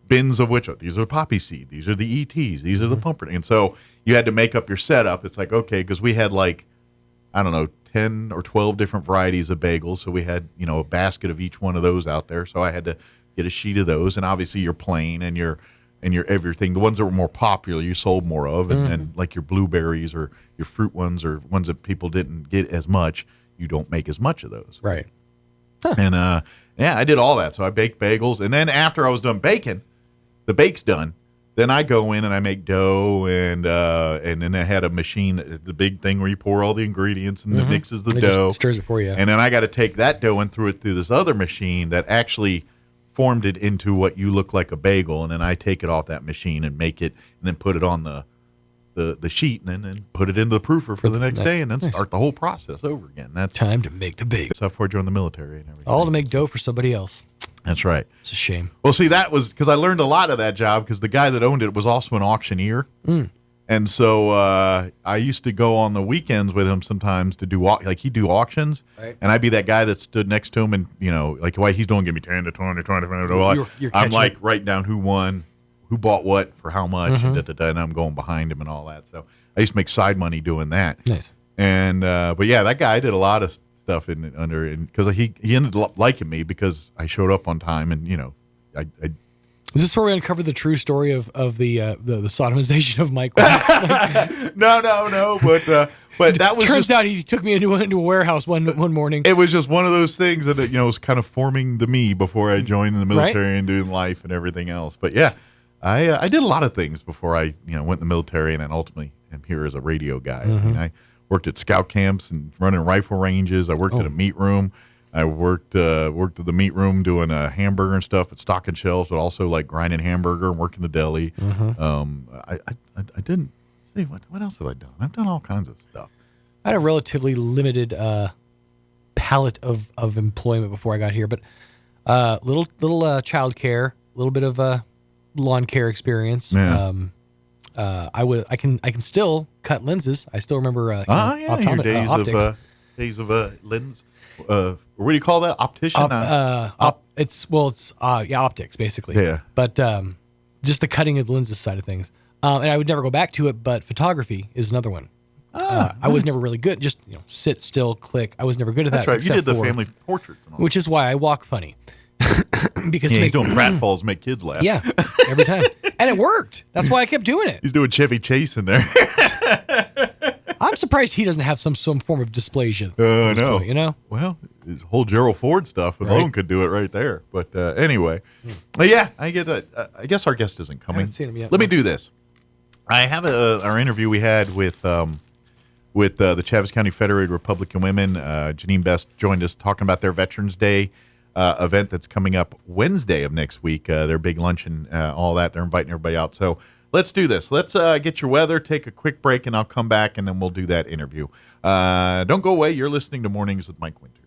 [SPEAKER 10] bins of which, these are poppy seed, these are the ETs, these are the pumpernickel. And so you had to make up your setup. It's like, okay, because we had 10 or 12 different varieties of bagels. So we had, a basket of each one of those out there. So I had to get a sheet of those. And obviously your plain and your everything, the ones that were more popular, you sold more of, and like your blueberries or your fruit ones or ones that people didn't get as much, you don't make as much of those.
[SPEAKER 11] Right.
[SPEAKER 10] And I did all that. So I baked bagels, and then after I was done baking, the bake's done. Then I go in and I make dough, and then I had a machine, the big thing where you pour all the ingredients and it mixes the dough,
[SPEAKER 11] just stirs it for you.
[SPEAKER 10] And then I got to take that dough and throw it through this other machine that actually formed it into what you look like a bagel, and then I take it off that machine and make it, and then put it on the sheet, and then put it into the proofer for the next day, and then start the whole process over again. That's
[SPEAKER 11] time to make the bagel.
[SPEAKER 10] That's how I joined the military and everything.
[SPEAKER 11] All to make dough for somebody else.
[SPEAKER 10] That's right.
[SPEAKER 11] It's a shame.
[SPEAKER 10] Well, see, that was because I learned a lot of that job because the guy that owned it was also an auctioneer. And so I used to go on the weekends with him sometimes to do, he'd do auctions. Right. And I'd be that guy that stood next to him and, why he's doing, give me 10 to 20, 20. I'm like writing down who won, who bought what for how much, and I'm going behind him and all that. So I used to make side money doing that.
[SPEAKER 11] Nice.
[SPEAKER 10] And, but yeah, that guy did a lot of stuff because he ended up liking me because I showed up on time and, I
[SPEAKER 11] is this where we uncover the true story of the sodomization of Mike?
[SPEAKER 10] No. But that was
[SPEAKER 11] turns out he took me into a warehouse one morning.
[SPEAKER 10] It was just one of those things that was kind of forming the me before I joined the military and doing life and everything else. But yeah, I did a lot of things before I went in the military and then ultimately am here as a radio guy. I mean, I worked at scout camps and running rifle ranges. I worked at a meat room. I worked at the meat room doing hamburger and stuff at stocking shelves, but also like grinding hamburger and working the deli. I didn't see what else have I done? I've done all kinds of stuff.
[SPEAKER 11] I had a relatively limited palette of employment before I got here, but little child care, a little bit of lawn care experience.
[SPEAKER 10] Yeah.
[SPEAKER 11] I can still cut lenses. I still remember
[SPEAKER 10] your days days of lens. What do you call that? Optician?
[SPEAKER 11] It's optics basically.
[SPEAKER 10] Yeah.
[SPEAKER 11] But just the cutting of the lenses side of things. And I would never go back to it, but photography is another one. I was never really good. Just sit still, click. I was never good at that.
[SPEAKER 10] That's right. You did the family portraits, and all
[SPEAKER 11] which is why I walk funny. Because
[SPEAKER 10] he's doing pratfalls, make kids laugh.
[SPEAKER 11] Yeah, every time, and it worked. That's why I kept doing it.
[SPEAKER 10] He's doing Chevy Chase in there.
[SPEAKER 11] I'm surprised he doesn't have some form of dysplasia.
[SPEAKER 10] No.
[SPEAKER 11] Point, you know?
[SPEAKER 10] Well, his whole Gerald Ford stuff alone could do it right there. But anyway, I get that. I guess our guest isn't coming.
[SPEAKER 11] I haven't seen him yet.
[SPEAKER 10] Let me do this. I have our interview we had with the Chaves County Federated Republican Women. Janine Best joined us talking about their Veterans Day event that's coming up Wednesday of next week. Their big luncheon, all that. They're inviting everybody out. So let's do this. Let's get your weather, take a quick break, and I'll come back, and then we'll do that interview. Don't go away. You're listening to Mornings with Mike Winters.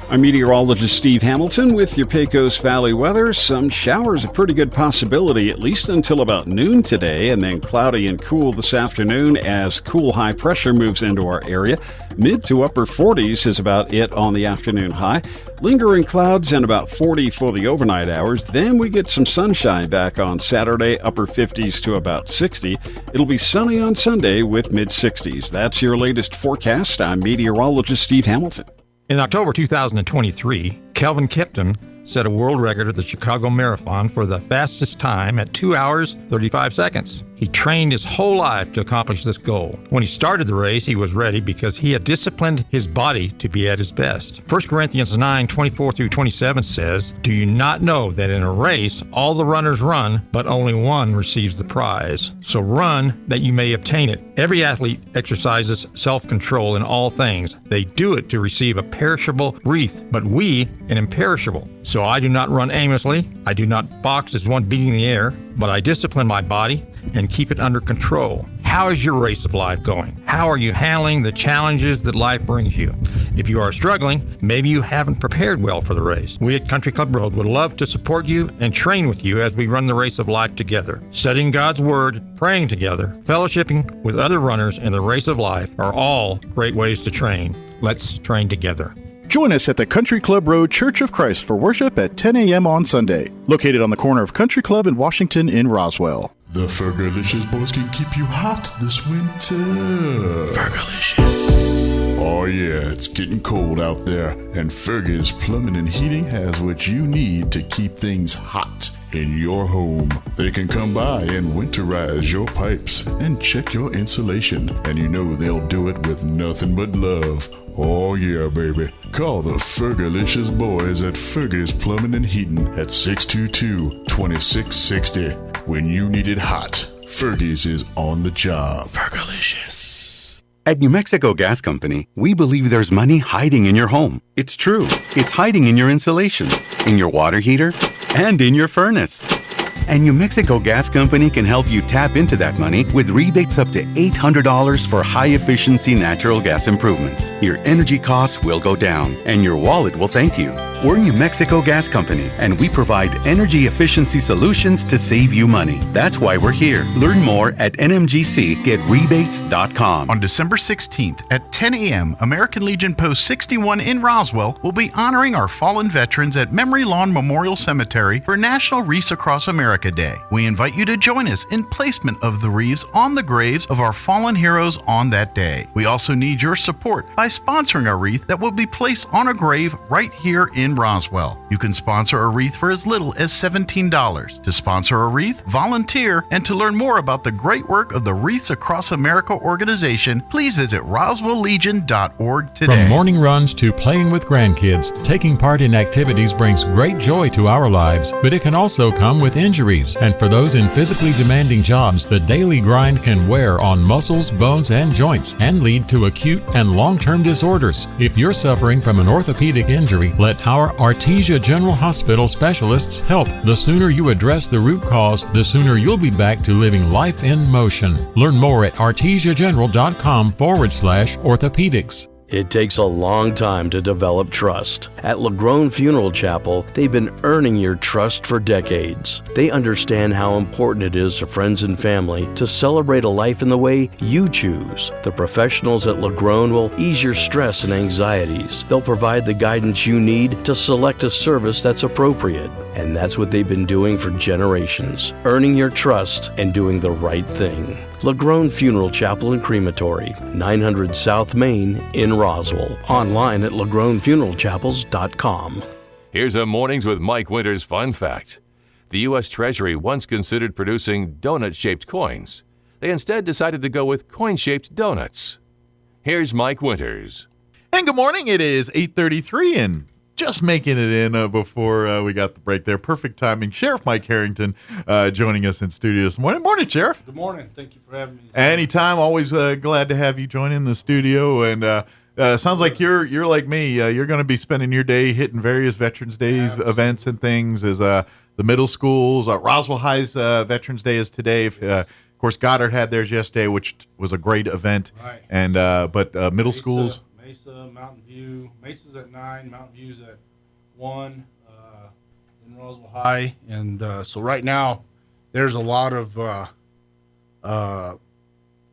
[SPEAKER 6] I'm meteorologist Steve Hamilton with your Pecos Valley weather. Some showers, a pretty good possibility, at least until about noon today, and then cloudy and cool this afternoon as cool high pressure moves into our area. Mid to upper 40s is about it on the afternoon high. Lingering clouds and about 40 for the overnight hours. Then we get some sunshine back on Saturday, upper 50s to about 60. It'll be sunny on Sunday with mid 60s. That's your latest forecast. I'm meteorologist Steve Hamilton.
[SPEAKER 8] In October 2023, Kelvin Kipton set a world record at the Chicago Marathon for the fastest time at 2 hours, 35 seconds. He trained his whole life to accomplish this goal. When he started the race, he was ready because he had disciplined his body to be at his best. 1 Corinthians 9:24-27 says, "Do you not know that in a race all the runners run, but only one receives the prize? So run that you may obtain it." Every athlete exercises self-control in all things. They do it to receive a perishable wreath, but we an imperishable. So I do not run aimlessly. I do not box as one beating the air, but I discipline my body and keep it under control. How is your race of life going? How are you handling the challenges that life brings you? If you are struggling, maybe you haven't prepared well for the race. We at Country Club Road would love to support you and train with you as we run the race of life together. Studying God's Word, praying together, fellowshipping with other runners in the race of life are all great ways to train. Let's train together.
[SPEAKER 12] Join us at the Country Club Road Church of Christ for worship at 10 a.m. on Sunday, located on the corner of Country Club and Washington in Roswell.
[SPEAKER 13] The Fergalicious boys can keep you hot this winter. Fergalicious. Oh yeah, it's getting cold out there, and Fergie's Plumbing and Heating has what you need to keep things hot in your home. They can come by and winterize your pipes and check your insulation, and you know they'll do it with nothing but love. Oh yeah, baby. Call the Fergalicious boys at Fergie's Plumbing and Heating at 622-2660. When you need it hot, Fergie's is on the job. Fergalicious.
[SPEAKER 14] At New Mexico Gas Company, we believe there's money hiding in your home. It's true. It's hiding in your insulation, in your water heater, and in your furnace. And New Mexico Gas Company can help you tap into that money with rebates up to $800 for high-efficiency natural gas improvements. Your energy costs will go down, and your wallet will thank you. We're New Mexico Gas Company, and we provide energy efficiency solutions to save you money. That's why we're here. Learn more at nmgcgetrebates.com.
[SPEAKER 12] On December 16th at 10 a.m., American Legion Post 61 in Roswell will be honoring our fallen veterans at Memory Lawn Memorial Cemetery for National Wreaths Across America Day. We invite you to join us in placement of the wreaths on the graves of our fallen heroes on that day. We also need your support by sponsoring a wreath that will be placed on a grave right here in Roswell. You can sponsor a wreath for as little as $17. To sponsor a wreath, volunteer, and to learn more about the great work of the Wreaths Across America organization, please visit roswelllegion.org today.
[SPEAKER 22] From morning runs to playing with grandkids, taking part in activities brings great joy to our lives, but it can also come with injuries. And for those in physically demanding jobs, the daily grind can wear on muscles, bones, and joints and lead to acute and long-term disorders. If you're suffering from an orthopedic injury, let our Artesia General Hospital specialists help. The sooner you address the root cause, the sooner you'll be back to living life in motion. Learn more at artesiageneral.com/orthopedics.
[SPEAKER 15] It takes a long time to develop trust. At LaGrone Funeral Chapel, they've been earning your trust for decades. They understand how important it is to friends and family to celebrate a life in the way you choose. The professionals at LaGrone will ease your stress and anxieties. They'll provide the guidance you need to select a service that's appropriate. And that's what they've been doing for generations, earning your trust and doing the right thing. LaGrone Funeral Chapel and Crematory, 900 South Main in Roswell. Online at lagronefuneralchapels.com.
[SPEAKER 9] Here's a Mornings with Mike Winters fun fact. The U.S. Treasury once considered producing donut-shaped coins. they instead decided to go with coin-shaped donuts. Here's Mike Winters.
[SPEAKER 10] And good morning. It is 8:33 and just making it in before we got the break there. Perfect timing. Sheriff Mike Harrington joining us in studio this morning. Morning, Sheriff.
[SPEAKER 16] Good morning. Thank you for having me.
[SPEAKER 10] Anytime. Always glad to have you join in the studio. And sounds like you're like me. You're going to be spending your day hitting various Veterans Days events and things as the middle schools. Roswell High's Veterans Day is today. Of course, Goddard had theirs yesterday, which was a great event.
[SPEAKER 16] Right.
[SPEAKER 10] And but middle schools.
[SPEAKER 16] Mesa, Mountain View. Mesa's at 9, Mountain View's at 1 in Roswell High. And so right now, there's a lot of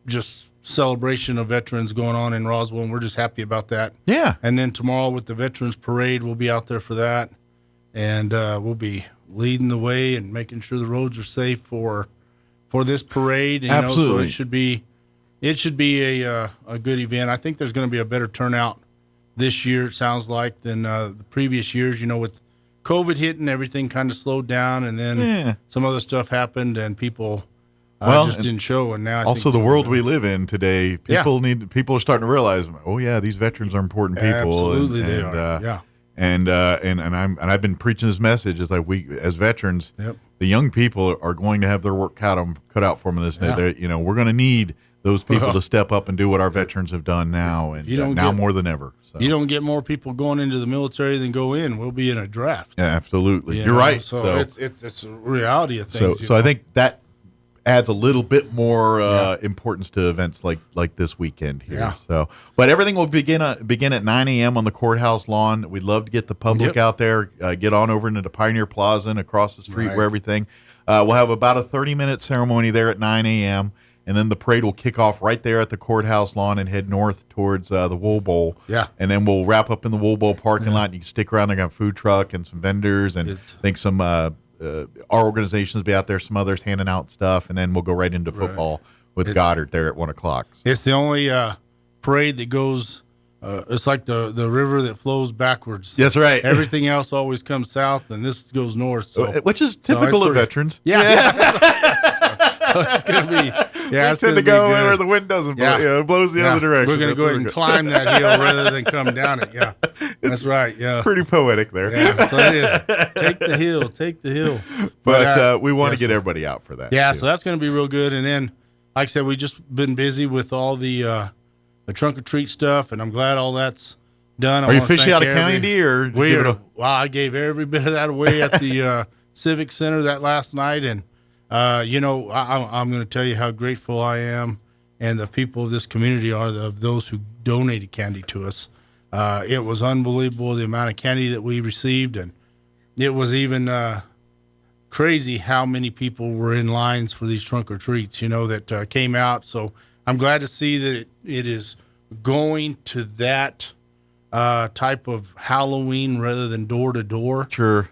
[SPEAKER 16] just celebration of veterans going on in Roswell, and we're just happy about that.
[SPEAKER 10] Yeah.
[SPEAKER 16] And then tomorrow with the Veterans Parade, we'll be out there for that. And we'll be leading the way and making sure the roads are safe for this parade. And,
[SPEAKER 10] Absolutely.
[SPEAKER 16] So it should be a good event. I think there's going to be a better turnout this year, it sounds like, than the previous years. With COVID hitting, everything kind of slowed down, and then some other stuff happened, and people just didn't show. And now,
[SPEAKER 10] also the world we live in today, people are starting to realize, oh yeah, these veterans are important people.
[SPEAKER 16] Absolutely, they are. Yeah.
[SPEAKER 10] And I've been preaching this message. It's like we, as veterans, the young people are going to have their work cut out for them this day. We're going to need those people to step up and do what our veterans have done now, and now more than ever. So.
[SPEAKER 16] You don't get more people going into the military than go in. We'll be in a draft.
[SPEAKER 10] Yeah, absolutely. You're right.
[SPEAKER 16] So it's a reality of things.
[SPEAKER 10] So I think that adds a little bit more importance to events like this weekend here.
[SPEAKER 16] Yeah.
[SPEAKER 10] So, but everything will begin at 9 a.m. on the courthouse lawn. We'd love to get the public out there, get on over into the Pioneer Plaza and across the street where everything. We'll have about a 30-minute ceremony there at 9 a.m., and then the parade will kick off right there at the courthouse lawn and head north towards the Wool Bowl.
[SPEAKER 16] Yeah.
[SPEAKER 10] And then we'll wrap up in the Wool Bowl parking lot. You can stick around. They got a food truck and some vendors, and I think some our organizations will be out there, some others handing out stuff, and then we'll go right into football with Goddard there at 1 o'clock. So.
[SPEAKER 16] It's the only parade that goes. It's like the river that flows backwards.
[SPEAKER 10] That's right.
[SPEAKER 16] Everything else always comes south, and this goes north. So,
[SPEAKER 10] which is typical of veterans.
[SPEAKER 16] So it's going to be. Yeah,
[SPEAKER 10] it's going to go where the wind doesn't blow. It blows the other direction.
[SPEAKER 16] We're going to go ahead and climb that hill rather than come down it. Yeah, that's right. Yeah,
[SPEAKER 10] pretty poetic there.
[SPEAKER 16] Yeah, so it is. Take the hill.
[SPEAKER 10] But we want to get everybody out for that.
[SPEAKER 16] Yeah, so that's going to be real good. And then, like I said, we've just been busy with all the trunk or treat stuff, and I'm glad all that's done.
[SPEAKER 10] Are you fishing out of county, or
[SPEAKER 16] I gave every bit of that away at the Civic Center that last night, and I'm going to tell you how grateful I am, and the people of this community are of those who donated candy to us. It was unbelievable the amount of candy that we received, and it was even crazy how many people were in lines for these trunk or treats, that came out. So I'm glad to see that it is going to that type of Halloween rather than door to door.
[SPEAKER 10] Sure.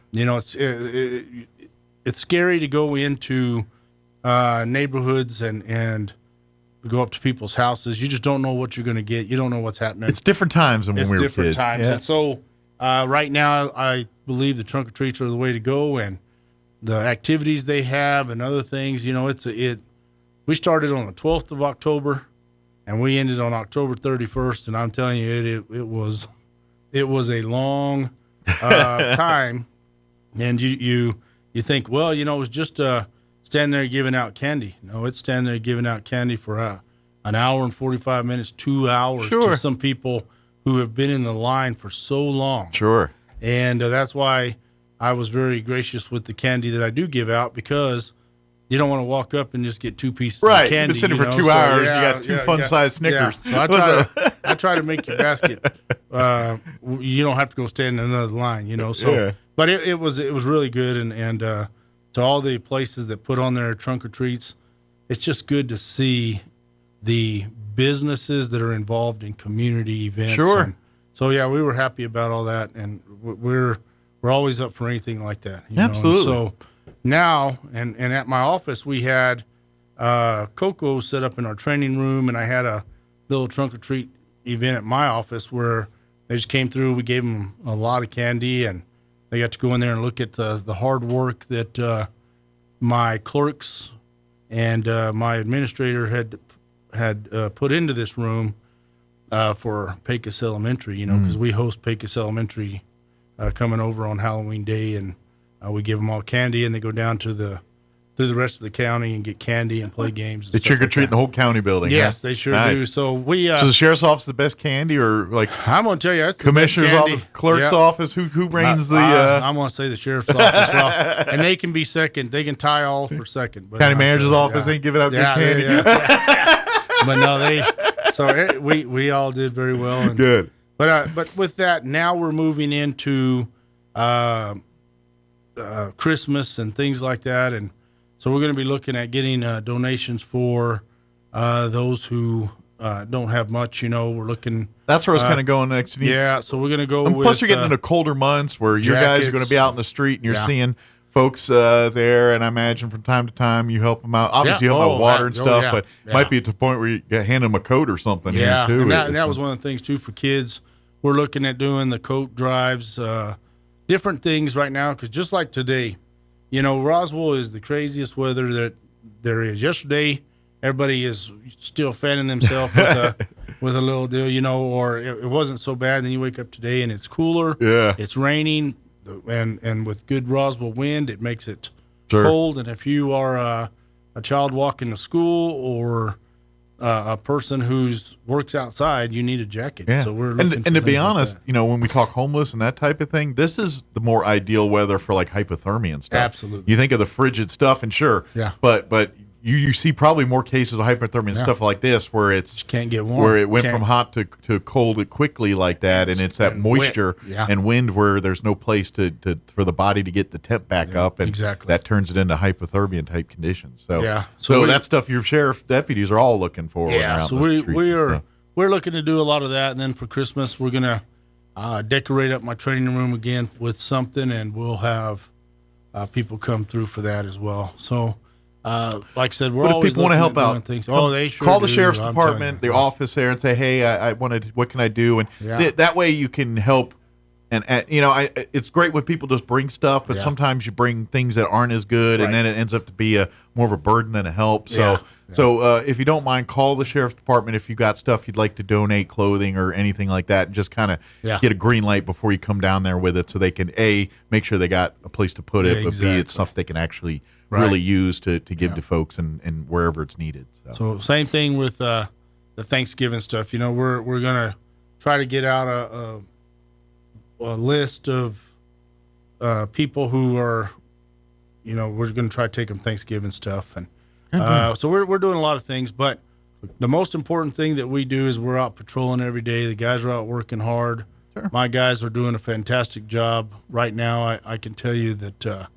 [SPEAKER 16] It's scary to go into neighborhoods and go up to people's houses. You just don't know what you're going to get. You don't know what's happening.
[SPEAKER 10] It's different times than when we were kids.
[SPEAKER 16] It's different times.
[SPEAKER 10] Yeah.
[SPEAKER 16] And so right now I believe the trunk or treats are the way to go, and the activities they have and other things. We started on the 12th of October, and we ended on October 31st. And I'm telling you, it was a long time. And you think, well, it was just standing there giving out candy. No, it's standing there giving out candy for an hour and 45 minutes, 2 hours to some people who have been in the line for so long.
[SPEAKER 10] Sure.
[SPEAKER 16] And that's why I was very gracious with the candy that I do give out, because you don't want to walk up and just get 2 pieces of candy.
[SPEAKER 10] You've been sitting for 2 hours. You got 2 fun-sized Snickers.
[SPEAKER 16] Yeah. So I try to make your basket. You don't have to go stand in another line, So, but it was really good, and to all the places that put on their trunk or treats, it's just good to see the businesses that are involved in community events.
[SPEAKER 10] Sure.
[SPEAKER 16] And so we were happy about all that, and we're always up for anything like that.
[SPEAKER 10] Absolutely.
[SPEAKER 16] So now, and at my office, we had Coco set up in our training room, and I had a little trunk or treat event at my office where they just came through. We gave them a lot of candy, and they got to go in there and look at the hard work that my clerks and my administrator had put into this room for Pecos Elementary, because we host Pecos Elementary coming over on Halloween Day, and we give them all candy, and they go down to the rest of the county and get candy and play games.
[SPEAKER 10] They trick or treat in the whole county building.
[SPEAKER 16] Yes,
[SPEAKER 10] huh?
[SPEAKER 16] they sure
[SPEAKER 10] Nice.
[SPEAKER 16] do. So we.
[SPEAKER 10] So the sheriff's office the best candy, or like
[SPEAKER 16] I'm gonna tell you, that's
[SPEAKER 10] commissioner's
[SPEAKER 16] the best candy.
[SPEAKER 10] office, clerk's office. Who reigns the?
[SPEAKER 16] I'm gonna say the sheriff's office. Well, and they can be second. They can tie all for second. But
[SPEAKER 10] County manager's office ain't giving out good candy.
[SPEAKER 16] But no, they. So we all did very well. And,
[SPEAKER 10] good.
[SPEAKER 16] But with that, now we're moving into Christmas and things like that, and so we're going to be looking at getting donations for those who don't have much. We're looking.
[SPEAKER 10] That's where I was kind of going next.
[SPEAKER 16] Yeah, so we're going to go.
[SPEAKER 10] And plus, you're getting into colder months where your guys are going to be out in the street, and you're seeing folks there. And I imagine from time to time you help them out. Obviously, you help out water and stuff, but it might be to the point where you hand them a coat or something.
[SPEAKER 16] Yeah,
[SPEAKER 10] here too.
[SPEAKER 16] And that was one of the things too for kids. We're looking at doing the coat drives, different things right now, because just like today. Roswell is the craziest weather that there is. Yesterday, everybody is still fanning themselves with a little deal, or it wasn't so bad. Then you wake up today and it's cooler.
[SPEAKER 10] Yeah.
[SPEAKER 16] It's raining, and with good Roswell wind, it makes it
[SPEAKER 10] Sure.
[SPEAKER 16] cold. And if you are a child walking to school or a person who's works outside, you need a jacket.
[SPEAKER 10] Yeah.
[SPEAKER 16] So we're
[SPEAKER 10] and
[SPEAKER 16] looking
[SPEAKER 10] to
[SPEAKER 16] for
[SPEAKER 10] be
[SPEAKER 16] things like
[SPEAKER 10] honest,
[SPEAKER 16] that.
[SPEAKER 10] when we talk homeless and that type of thing, this is the more ideal weather for like hypothermia and stuff.
[SPEAKER 16] Absolutely.
[SPEAKER 10] You think of the frigid stuff, and sure,
[SPEAKER 16] Yeah.
[SPEAKER 10] but you see probably more cases of hypothermia and stuff like this where it's
[SPEAKER 16] can't get warm,
[SPEAKER 10] where it went from hot to cold quickly like that, and it's that
[SPEAKER 16] and
[SPEAKER 10] moisture
[SPEAKER 16] wet. Yeah.
[SPEAKER 10] and wind where there's no place to for the body to get the temp back up, and
[SPEAKER 16] exactly.
[SPEAKER 10] that turns it into hypothermia type conditions. So
[SPEAKER 16] Yeah.
[SPEAKER 10] so that stuff your sheriff deputies are all looking for. when they're out
[SPEAKER 16] So
[SPEAKER 10] in the streets and stuff.
[SPEAKER 16] we're looking to do a lot of that, and then for Christmas we're gonna decorate up my training room again with something, and we'll have people come through for that as well. So, like I said, we're
[SPEAKER 10] But if
[SPEAKER 16] always
[SPEAKER 10] people want to
[SPEAKER 16] looking
[SPEAKER 10] help
[SPEAKER 16] at doing
[SPEAKER 10] out,
[SPEAKER 16] things.
[SPEAKER 10] come-
[SPEAKER 16] They sure
[SPEAKER 10] call the
[SPEAKER 16] do,
[SPEAKER 10] sheriff's
[SPEAKER 16] I'm
[SPEAKER 10] department,
[SPEAKER 16] telling
[SPEAKER 10] the office there, and say, "Hey, I wanted. What can I do?" And
[SPEAKER 16] Yeah.
[SPEAKER 10] that way you can help. And it's great when people just bring stuff, but
[SPEAKER 16] Yeah.
[SPEAKER 10] sometimes you bring things that aren't as good, and
[SPEAKER 16] Right.
[SPEAKER 10] then it ends up to be more of a burden than a help. So,
[SPEAKER 16] Yeah.
[SPEAKER 10] so if you don't mind, call the sheriff's department if you got stuff you'd like to donate, clothing or anything like that, and just kind of
[SPEAKER 16] Yeah.
[SPEAKER 10] get a green light before you come down there with it, so they can make sure they got a place to put it,
[SPEAKER 16] Yeah,
[SPEAKER 10] but
[SPEAKER 16] exactly.
[SPEAKER 10] B, it's stuff they can actually
[SPEAKER 16] Right.
[SPEAKER 10] really use to give to folks and wherever it's needed.
[SPEAKER 16] So same thing with the Thanksgiving stuff. We're gonna try to get out a list of people who are, we're gonna try to take them Thanksgiving stuff, and so we're doing a lot of things. But the most important thing that we do is we're out patrolling every day. The guys are out working hard.
[SPEAKER 10] Sure.
[SPEAKER 16] My guys are doing a fantastic job right now. I can tell you that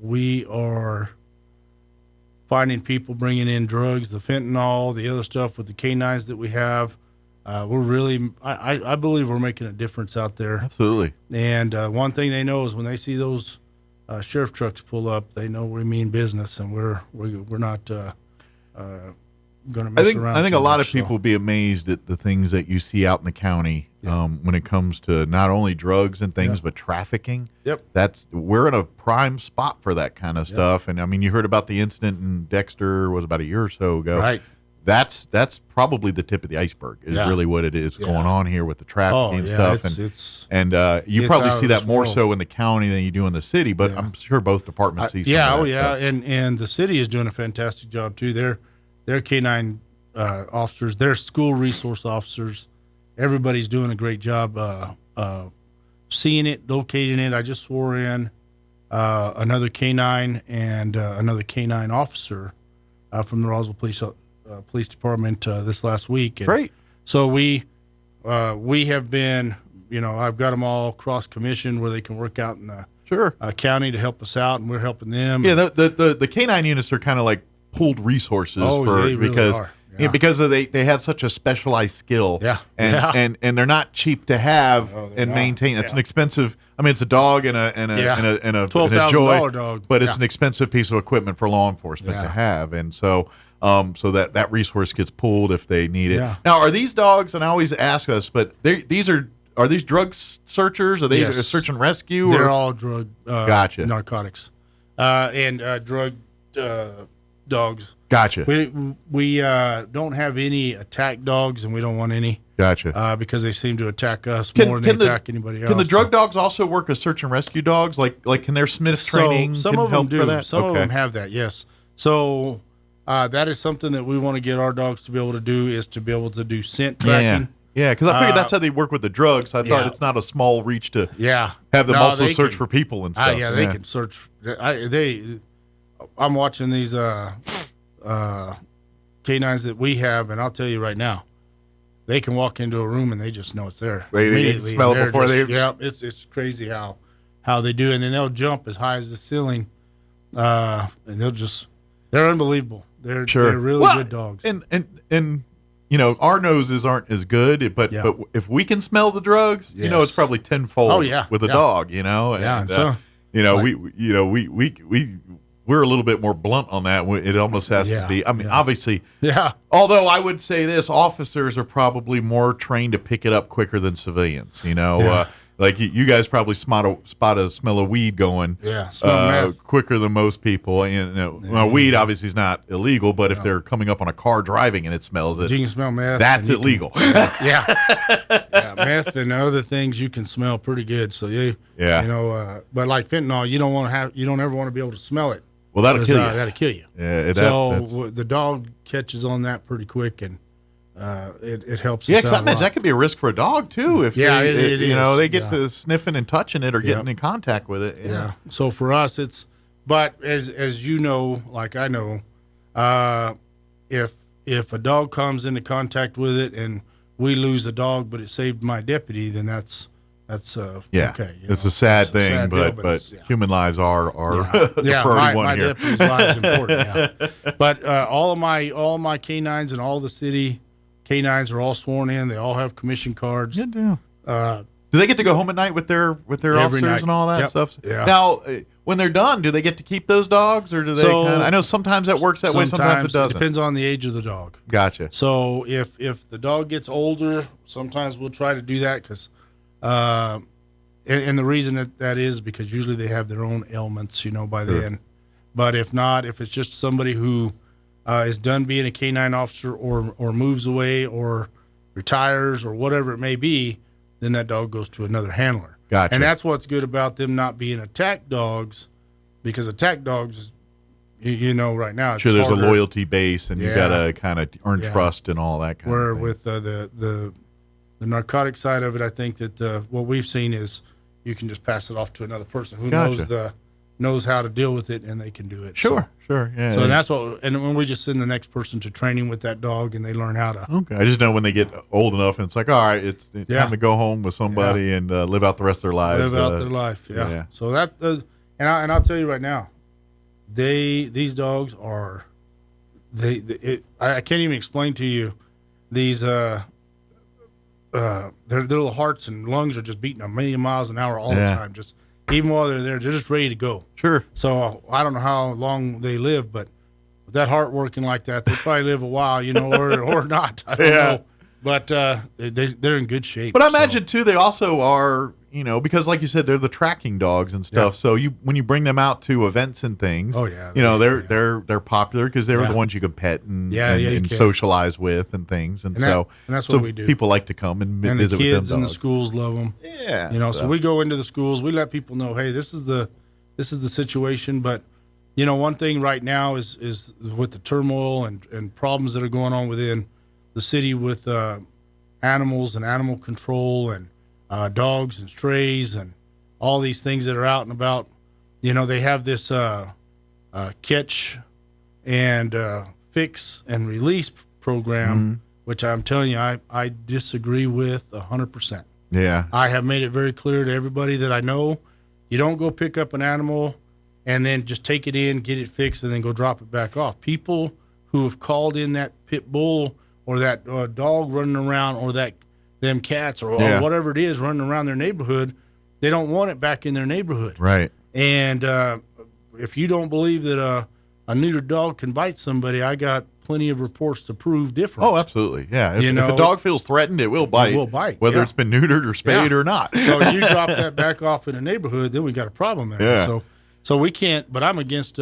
[SPEAKER 16] we are finding people bringing in drugs, the fentanyl, the other stuff with the canines that we have. We're really, I believe we're making a difference out there.
[SPEAKER 10] Absolutely.
[SPEAKER 16] And one thing they know is when they see those sheriff trucks pull up, they know we mean business, and we're not going to mess around.
[SPEAKER 10] I think
[SPEAKER 16] too
[SPEAKER 10] a lot
[SPEAKER 16] much,
[SPEAKER 10] of people will be amazed at the things that you see out in the county when it comes to not only drugs and things, but trafficking.
[SPEAKER 16] Yep.
[SPEAKER 10] We're in a prime spot for that kind of stuff. And I mean, you heard about the incident in Dexter was about a year or so ago.
[SPEAKER 16] Right.
[SPEAKER 10] That's probably the tip of the iceberg is really what it is going on here with the trafficking and stuff. And you
[SPEAKER 16] it's
[SPEAKER 10] probably
[SPEAKER 16] out
[SPEAKER 10] see
[SPEAKER 16] of
[SPEAKER 10] that
[SPEAKER 16] this
[SPEAKER 10] more
[SPEAKER 16] world.
[SPEAKER 10] so in the county than you do in the city, but I'm sure both departments see some of that stuff.
[SPEAKER 16] And the city is doing a fantastic job too. Their canine officers, their school resource officers, everybody's doing a great job seeing it, locating it. I just swore in another canine and another canine officer from the Roswell Police Department this last week. And
[SPEAKER 10] Great.
[SPEAKER 16] So we have been, I've got them all cross commissioned where they can work out in the county to help us out, and we're helping them.
[SPEAKER 10] Yeah, the canine units are kind of like pooled resources
[SPEAKER 16] they really
[SPEAKER 10] because
[SPEAKER 16] are.
[SPEAKER 10] because they had such a specialized skill. And they're not cheap to have and maintain. It's an expensive. I mean, it's a dog and a
[SPEAKER 16] $12,000 dog,
[SPEAKER 10] but it's an expensive piece of equipment for law enforcement to have, and so that resource gets pulled if they need it.
[SPEAKER 16] Yeah.
[SPEAKER 10] Now, are these dogs? And I always ask us, but are these drug searchers? Are they
[SPEAKER 16] Yes.
[SPEAKER 10] search and rescue?
[SPEAKER 16] They're
[SPEAKER 10] or?
[SPEAKER 16] all drug
[SPEAKER 10] Gotcha.
[SPEAKER 16] narcotics and drug dogs.
[SPEAKER 10] Gotcha.
[SPEAKER 16] We don't have any attack dogs, and we don't want any.
[SPEAKER 10] Gotcha.
[SPEAKER 16] Because they seem to attack us more than they attack anybody else.
[SPEAKER 10] Can the drug dogs also work as search and rescue dogs? Like can their Smith's training
[SPEAKER 16] some of them
[SPEAKER 10] help
[SPEAKER 16] do.
[SPEAKER 10] for that?
[SPEAKER 16] Some of them have that, yes. So that is something that we want to get our dogs to be able to do, is to be able to do scent tracking.
[SPEAKER 10] Yeah, because I figured that's how they work with the drugs. I thought it's not a small reach to have them also search for people and stuff.
[SPEAKER 16] They can search. I'm watching these canines that we have, and I'll tell you right now, they can walk into a room and they just know it's there.
[SPEAKER 10] They smell it before they.
[SPEAKER 16] Yeah, it's crazy how they do, and then they'll jump as high as the ceiling, and they're unbelievable. They're really good dogs.
[SPEAKER 10] And our noses aren't as good, but if we can smell the drugs, it's probably tenfold. With a dog, we're a little bit more blunt on that. It almost has to be. I mean, obviously, although I would say this, officers are probably more trained to pick it up quicker than civilians. Like you guys probably spot a smell of weed going quicker than most people. Weed obviously is not illegal, but if they're coming up on a car driving and it smells it,
[SPEAKER 16] you can smell meth.
[SPEAKER 10] That's illegal.
[SPEAKER 16] Meth and other things you can smell pretty good. So but like fentanyl, you don't ever want to be able to smell it.
[SPEAKER 10] Well, that'll kill you.
[SPEAKER 16] That'll kill you.
[SPEAKER 10] Yeah.
[SPEAKER 16] The dog catches on that pretty quick, and it helps.
[SPEAKER 10] Yeah, because I imagine that could be a risk for a dog too. If
[SPEAKER 16] it is.
[SPEAKER 10] They get to sniffing and touching it or getting in contact with it.
[SPEAKER 16] Yeah. So for us, but as you know, like I know, if a dog comes into contact with it and we lose a dog, but it saved my deputy, then that's okay.
[SPEAKER 10] It's a sad thing, but human lives are the priority one
[SPEAKER 16] my
[SPEAKER 10] here.
[SPEAKER 16] deputy's life is important. Yeah. But all my canines and all the city canines are all sworn in. They all have commission cards.
[SPEAKER 10] Good deal. Do they get to go home at night with their officers
[SPEAKER 16] night.
[SPEAKER 10] and all that stuff?
[SPEAKER 16] Yeah.
[SPEAKER 10] Now, when they're done, do they get to keep those dogs, or do they? I know sometimes that works that way. Sometimes it doesn't.
[SPEAKER 16] It depends on the age of the dog.
[SPEAKER 10] Gotcha.
[SPEAKER 16] So if the dog gets older, sometimes we'll try to do that because. And the reason that is because usually they have their own ailments, by then. But if not, if it's just somebody who is done being a canine officer or moves away or retires or whatever it may be, then that dog goes to another handler.
[SPEAKER 10] Gotcha.
[SPEAKER 16] And that's what's good about them not being attack dogs, because attack dogs, right now, it's
[SPEAKER 10] there's
[SPEAKER 16] harder.
[SPEAKER 10] a loyalty base, and you got to kind of earn trust and all that kind of thing.
[SPEAKER 16] With the narcotic side of it, I think that what we've seen is you can just pass it off to another person who knows how to deal with it, and they can do it.
[SPEAKER 10] Sure. Yeah.
[SPEAKER 16] So that's and when we just send the next person to training with that dog, and they learn how to.
[SPEAKER 10] Okay. I just know when they get old enough, and it's like, all right, it's time to go home with somebody and live out the rest of their lives.
[SPEAKER 16] Live out their life. Yeah. So that, and I'll tell you right now, these dogs are, I can't even explain to you these. Their little hearts and lungs are just beating 1,000,000 miles an hour all the time. Just even while they're there, they're just ready to go.
[SPEAKER 10] Sure.
[SPEAKER 16] So I don't know how long they live, but with that heart working like that, they probably live a while, or not. I don't know. But they're in good shape.
[SPEAKER 10] But I imagine too, they also are, because like you said, they're the tracking dogs and stuff. So when you bring them out to events and things, they're popular because they're the ones you can pet and socialize with and things. And
[SPEAKER 16] that's what we do.
[SPEAKER 10] People like to come and visit with them.
[SPEAKER 16] And the kids in the schools love them.
[SPEAKER 10] Yeah.
[SPEAKER 16] So we go into the schools, we let people know, hey, this is the situation. But one thing right now is with the turmoil and problems that are going on within the city with animals and animal control and dogs and strays and all these things that are out and about. They have this catch and fix and release program, which I'm telling you, I disagree with 100%.
[SPEAKER 10] Yeah.
[SPEAKER 16] I have made it very clear to everybody that I know, you don't go pick up an animal and then just take it in, get it fixed, and then go drop it back off. People who have called in that pit bull or that dog running around, or them cats or whatever it is running around their neighborhood, they don't want it back in their neighborhood.
[SPEAKER 10] Right.
[SPEAKER 16] And if you don't believe that a neutered dog can bite somebody, I got plenty of reports to prove different.
[SPEAKER 10] Oh, absolutely. Yeah. If a dog feels threatened, it will bite.
[SPEAKER 16] It will bite.
[SPEAKER 10] Whether it's been neutered or spayed or not.
[SPEAKER 16] So you drop that back off in a neighborhood, then we got a problem there.
[SPEAKER 10] Yeah.
[SPEAKER 16] So we can't, but I'm against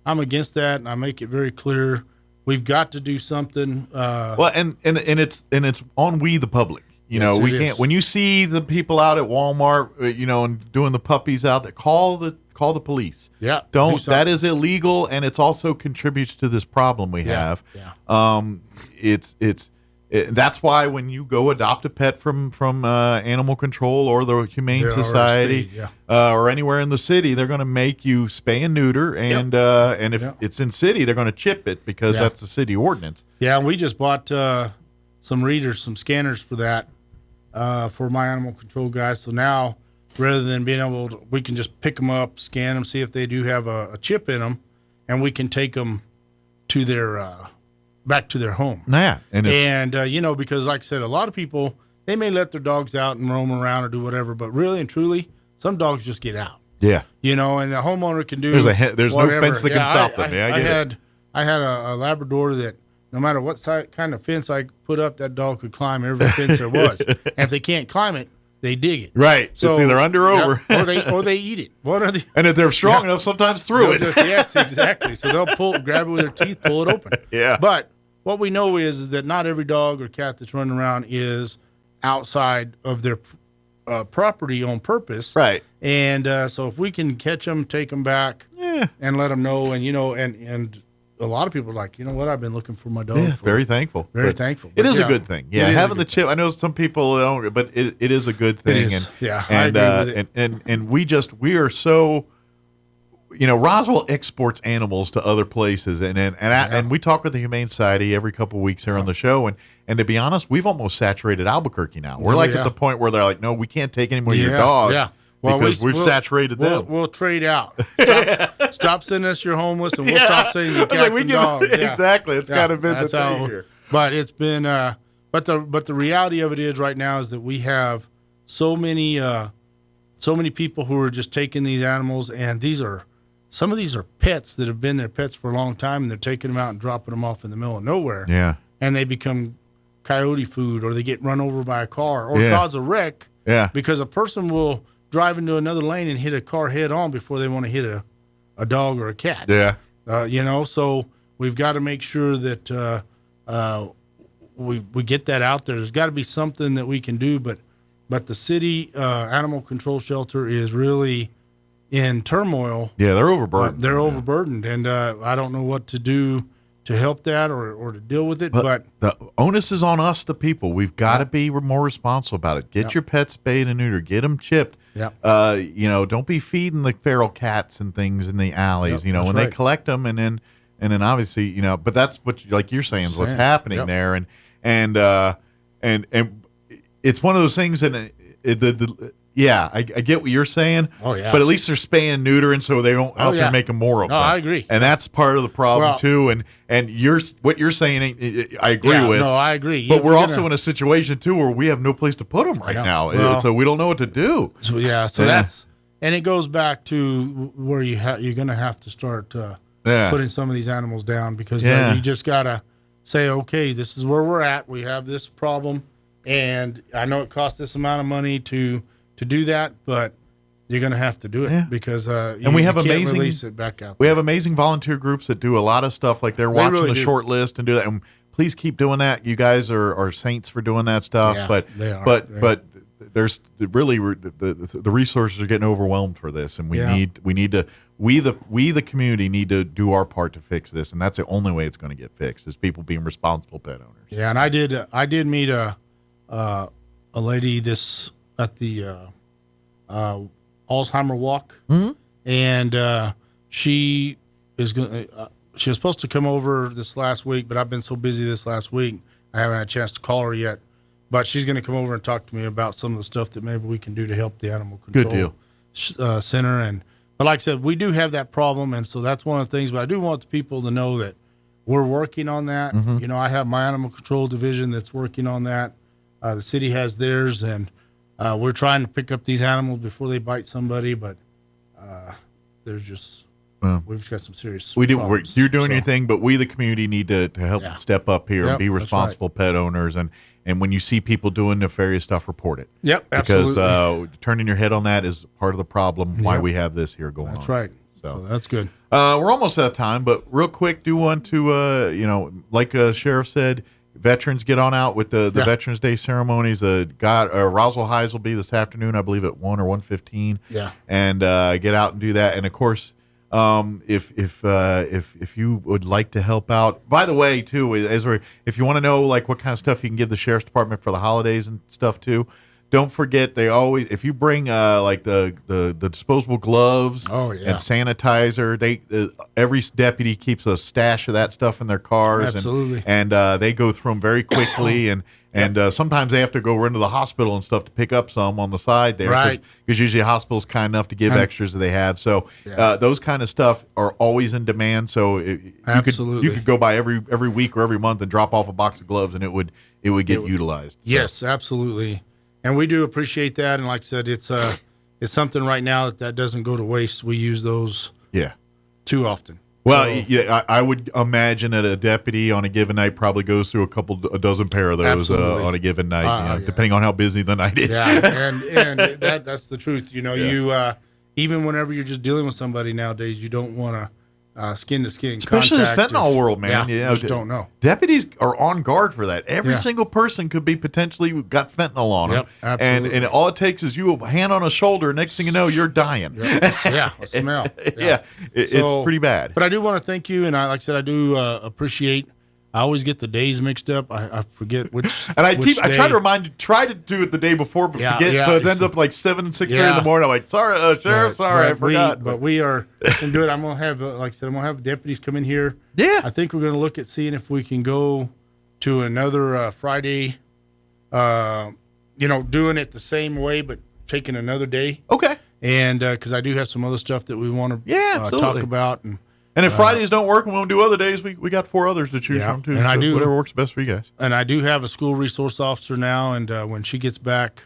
[SPEAKER 16] I'm against that, and I make it very clear. We've got to do something.
[SPEAKER 10] Well, and it's on we the public. You know, we can't. When you see the people out at Walmart, you know, and doing the puppies out there, call the police.
[SPEAKER 16] Yeah,
[SPEAKER 10] don't. That is illegal, and it's also contributes to this problem we have. That's why when you go adopt a pet from Animal Control or the Humane Society or anywhere in the city, they're going to make you spay and neuter, and if it's in city, they're going to chip it because that's the city ordinance.
[SPEAKER 16] Yeah, and we just bought some readers, some scanners for that for my Animal Control guys. So now, rather than being able to, we can just pick them up, scan them, see if they do have a chip in them, and we can take them to their back to their home.
[SPEAKER 10] Yeah,
[SPEAKER 16] and you know, because like I said, a lot of people, they may let their dogs out and roam around or do whatever, but really and truly, some dogs just get out.
[SPEAKER 10] Yeah,
[SPEAKER 16] you know, and the homeowner can do.
[SPEAKER 10] There's no fence that can stop them.
[SPEAKER 16] I had a Labrador that no matter what kind of fence I put up, that dog could climb every fence there was. And if they can't climb it, they dig it.
[SPEAKER 10] Right. So it's either under or over.
[SPEAKER 16] or they eat it. One or the.
[SPEAKER 10] And if they're strong enough, sometimes through it.
[SPEAKER 16] Yes, exactly. So they'll grab it with their teeth, pull it open.
[SPEAKER 10] Yeah.
[SPEAKER 16] But what we know is that not every dog or cat that's running around is outside of their property on purpose.
[SPEAKER 10] Right.
[SPEAKER 16] And so if we can catch them, take them back, and let them know, and you know, and a lot of people are like, you know what, I've been looking for my dog.
[SPEAKER 10] Yeah, very thankful.
[SPEAKER 16] Very thankful.
[SPEAKER 10] It is a good thing. Yeah, having the chip. I know some people don't, but it is a good thing.
[SPEAKER 16] It is.
[SPEAKER 10] And,
[SPEAKER 16] I agree with it.
[SPEAKER 10] And we are so, you know, Roswell exports animals to other places, and we talk with the Humane Society every couple of weeks here on the show, and to be honest, we've almost saturated Albuquerque now. We're at the point where they're like, no, we can't take any more of your dogs.
[SPEAKER 16] Yeah. Well,
[SPEAKER 10] because we've saturated them.
[SPEAKER 16] We'll trade out. Stop sending us your homeless, and we'll stop sending you cats and dogs.
[SPEAKER 10] Exactly. It's kind of been the thing here.
[SPEAKER 16] But it's been, but the reality of it is right now is that we have so many people who are just taking these animals, and some of these are pets that have been their pets for a long time, and they're taking them out and dropping them off in the middle of nowhere.
[SPEAKER 10] Yeah.
[SPEAKER 16] And they become coyote food, or they get run over by a car, or cause a wreck.
[SPEAKER 10] Yeah.
[SPEAKER 16] Because a person will drive into another lane and hit a car head on before they want to hit a dog or a cat.
[SPEAKER 10] Yeah.
[SPEAKER 16] You know, so we've got to make sure that we get that out there. There's got to be something that we can do, but the city animal control shelter is really in turmoil.
[SPEAKER 10] Yeah, they're overburdened.
[SPEAKER 16] They're overburdened, and I don't know what to do to help that or to deal with it. But
[SPEAKER 10] the onus is on us, the people. We've got to be more responsible about it. Get your pets spayed and neutered. Get them chipped.
[SPEAKER 16] Yeah.
[SPEAKER 10] You know, don't be feeding the feral cats and things in the alleys. You know, when they collect them, and then obviously, you know, but that's what, like you're saying, is what's happening there, and it's one of those things, and I get what you're saying.
[SPEAKER 16] Oh yeah.
[SPEAKER 10] But at least they're spaying and neutering, so they don't out there making more of them.
[SPEAKER 16] I agree.
[SPEAKER 10] And that's part of the problem too. And what you're saying, I agree with.
[SPEAKER 16] No, I agree.
[SPEAKER 10] But we're also in a situation too where we have no place to put them right now, so we don't know what to do.
[SPEAKER 16] So that's, and it goes back to where you're going to have to start putting some of these animals down, because you just got to say, okay, this is where we're at. We have this problem, and I know it costs this amount of money to do that, but you're going to have to do it because
[SPEAKER 10] we have amazing
[SPEAKER 16] release it back out.
[SPEAKER 10] We have amazing volunteer groups that do a lot of stuff. Like they're watching the short list and do that. And please keep doing that. You guys are saints for doing that stuff.
[SPEAKER 16] Yeah,
[SPEAKER 10] but
[SPEAKER 16] they are.
[SPEAKER 10] But there's really the resources are getting overwhelmed for this, and we the community need to do our part to fix this, and that's the only way it's going to get fixed is people being responsible pet owners.
[SPEAKER 16] Yeah, and I did meet a lady at the Alzheimer walk, and she is going. She was supposed to come over this last week, but I've been so busy this last week I haven't had a chance to call her yet. But she's going to come over and talk to me about some of the stuff that maybe we can do to help the animal control center. But like I said, we do have that problem, and so that's one of the things. But I do want the people to know that we're working on that.
[SPEAKER 10] Mm-hmm.
[SPEAKER 16] You know, I have my animal control division that's working on that. The city has theirs, and we're trying to pick up these animals before they bite somebody. But there's just we've got some serious problems.
[SPEAKER 10] You're doing your thing, but we, the community, need to help step up here and be responsible pet owners. And when you see people doing nefarious stuff, report it.
[SPEAKER 16] Yep, absolutely.
[SPEAKER 10] Because turning your head on that is part of the problem why we have this here going on.
[SPEAKER 16] That's right. So that's good.
[SPEAKER 10] We're almost out of time, but real quick, do want to, like Sheriff said, veterans get on out with the Veterans Day ceremonies. Roswell Highs will be this afternoon, I believe, at 1 or 1:15.
[SPEAKER 16] Yeah.
[SPEAKER 10] And get out and do that. And of course, if you would like to help out, by the way, too, if you want to know like what kind of stuff you can give the sheriff's department for the holidays and stuff too, don't forget they always, if you bring like the disposable gloves and sanitizer, every deputy keeps a stash of that stuff in their cars.
[SPEAKER 16] Absolutely.
[SPEAKER 10] And they go through them very quickly and sometimes they have to go run to the hospital and stuff to pick up some on the side there.
[SPEAKER 16] Right.
[SPEAKER 10] Because usually a hospital's kind enough to give extras that they have. So those kind of stuff are always in demand. So you could go by every week or every month and drop off a box of gloves and it would get utilized.
[SPEAKER 16] Yes, absolutely. And we do appreciate that. And like I said, it's something right now that doesn't go to waste. We use those too often.
[SPEAKER 10] Well, I would imagine that a deputy on a given night probably goes through a dozen pair of those on a given night, depending on how busy the night is.
[SPEAKER 16] Yeah, and that's the truth. You even whenever you're just dealing with somebody nowadays, you don't want to skin to skin,
[SPEAKER 10] especially in this fentanyl world, man.
[SPEAKER 16] You just don't know.
[SPEAKER 10] Deputies are on guard for that. Every single person could be potentially got fentanyl on them,
[SPEAKER 16] absolutely.
[SPEAKER 10] and all it takes is you a hand on a shoulder. Next thing you know, you're dying.
[SPEAKER 16] A smell.
[SPEAKER 10] It's pretty bad.
[SPEAKER 16] But I do want to thank you, and like I said, I do appreciate. I always get the days mixed up. I forget which.
[SPEAKER 10] And I try to try to do it the day before, but forget. So it ends up like 7, 6:30 in the morning. I'm like, sorry, Sheriff, I forgot.
[SPEAKER 16] But we are going to do it. I'm going to have, like I said, I'm going to have deputies come in here.
[SPEAKER 10] Yeah.
[SPEAKER 16] I think we're going to look at seeing if we can go to another Friday. Doing it the same way, but taking another day.
[SPEAKER 10] Okay.
[SPEAKER 16] And because I do have some other stuff that we want to talk about
[SPEAKER 10] And if Fridays don't work and we want to do other days, we got 4 others to choose from too.
[SPEAKER 16] And I do
[SPEAKER 10] whatever works best for you guys.
[SPEAKER 16] And I do have a school resource officer now, and when she gets back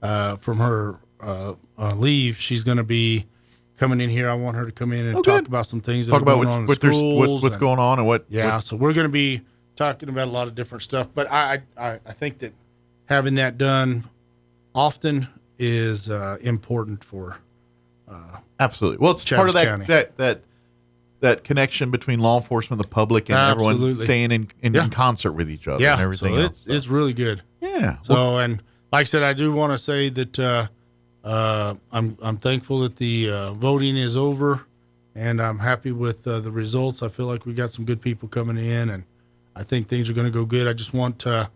[SPEAKER 16] from her leave, she's going to be coming in here. I want her to come in and talk about some things that are going on in schools.
[SPEAKER 10] What's going on and what.
[SPEAKER 16] Yeah, so we're going to be talking about a lot of different stuff. But I think that having that done often is important for
[SPEAKER 10] absolutely. Well, it's part of that connection between law enforcement and the public and everyone staying in concert with each other and everything else.
[SPEAKER 16] It's really good.
[SPEAKER 10] Yeah.
[SPEAKER 16] So, and like I said, I do want to say that I'm thankful that the voting is over, and I'm happy with the results. I feel like we got some good people coming in, and I think things are going to go good. I just want to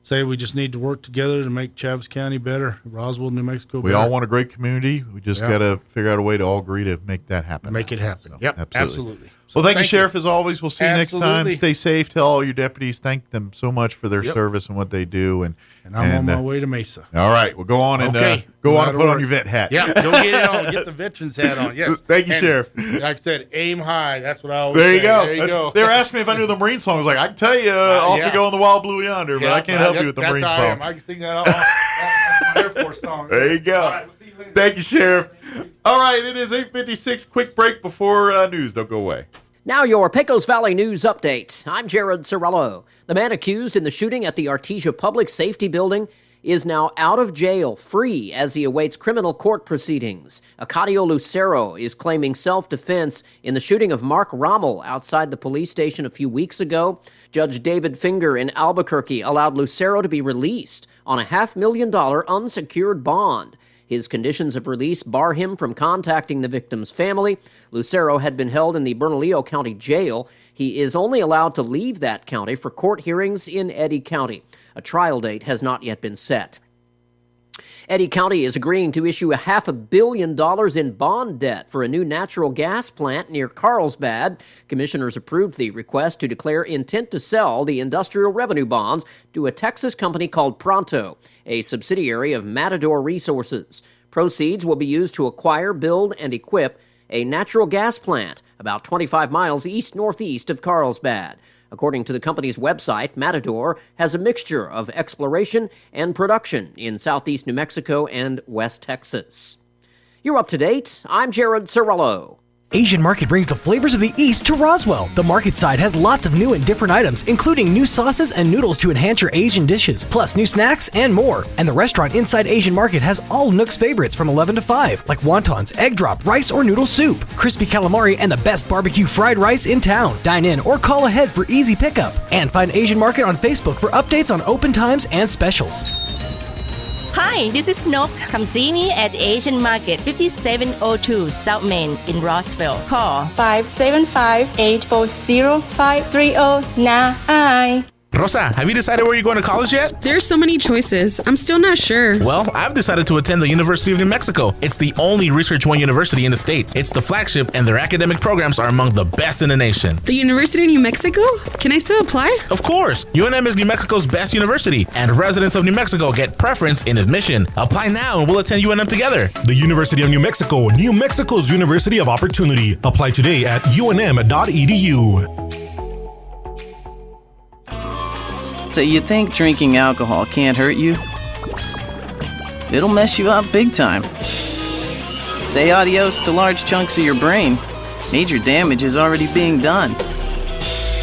[SPEAKER 16] say we just need to work together to make Chaves County better, Roswell, New Mexico better.
[SPEAKER 10] We all want a great community. We just got to figure out a way to all agree to make that happen.
[SPEAKER 16] Make it happen. So, absolutely.
[SPEAKER 10] So well, thank you, Sheriff, as always. We'll see you next time. Stay safe. Tell all your deputies, thank them so much for their service and what they do. And
[SPEAKER 16] I'm on my way to Mesa.
[SPEAKER 10] All right. Well, go on and go on and put on your vet hat.
[SPEAKER 16] Yeah, go get it on. Get the veteran's hat on. Yes.
[SPEAKER 10] Thank you, Sheriff.
[SPEAKER 16] Like I said, aim high. That's what I always
[SPEAKER 10] say.
[SPEAKER 16] There you go.
[SPEAKER 10] They were asking me if I knew the Marine song. I was like, I can tell you, off we go in the wild blue yonder, but I can't help you with the Marine song.
[SPEAKER 16] That's how I am. I can sing that. That's my Air Force song.
[SPEAKER 10] There you go.
[SPEAKER 16] All right, we'll see you later.
[SPEAKER 10] Thank you, Sheriff. All right, it is 8:56. Quick break before news. Don't go away.
[SPEAKER 17] Now your Pecos Valley News Update. I'm Jared Cirillo. The man accused in the shooting at the Artesia Public Safety Building is now out of jail, free, as he awaits criminal court proceedings. Acadio Lucero is claiming self-defense in the shooting of Mark Rommel outside the police station a few weeks ago. Judge David Finger in Albuquerque allowed Lucero to be released on a $500,000 unsecured bond. His conditions of release bar him from contacting the victim's family. Lucero had been held in the Bernalillo County Jail. He is only allowed to leave that county for court hearings in Eddy County. A trial date has not yet been set. Eddy County is agreeing to issue $500 million in bond debt for a new natural gas plant near Carlsbad. Commissioners approved the request to declare intent to sell the industrial revenue bonds to a Texas company called Pronto, a subsidiary of Matador Resources. Proceeds will be used to acquire, build, and equip a natural gas plant about 25 miles east-northeast of Carlsbad. According to the company's website, Matador has a mixture of exploration and production in southeast New Mexico and West Texas. You're up to date. I'm Jared Cirillo.
[SPEAKER 18] Asian Market brings the flavors of the East to Roswell. The market side has lots of new and different items, including new sauces and noodles to enhance your Asian dishes, plus new snacks and more. And the restaurant inside Asian Market has all Nook's favorites from 11 to 5, like wontons, egg drop, rice or noodle soup, crispy calamari, and the best barbecue fried rice in town. Dine in or call ahead for easy pickup. And find Asian Market on Facebook for updates on open times and specials.
[SPEAKER 19] Hi, this is Nook. Come see me at Asian Market, 5702 South Main in Roswell. Call 575-840-5309.
[SPEAKER 20] Rosa, have you decided where you're going to college yet?
[SPEAKER 21] There's so many choices. I'm still not sure.
[SPEAKER 20] Well, I've decided to attend the University of New Mexico. It's the only Research One university in the state. It's the flagship, and their academic programs are among the best in the nation.
[SPEAKER 21] The University of New Mexico? Can I still apply?
[SPEAKER 20] Of course. UNM is New Mexico's best university, and residents of New Mexico get preference in admission. Apply now, and we'll attend UNM together.
[SPEAKER 23] The University of New Mexico, New Mexico's University of Opportunity. Apply today at unm.edu.
[SPEAKER 24] So you think drinking alcohol can't hurt you? It'll mess you up big time. Say adios to large chunks of your brain. Major damage is already being done.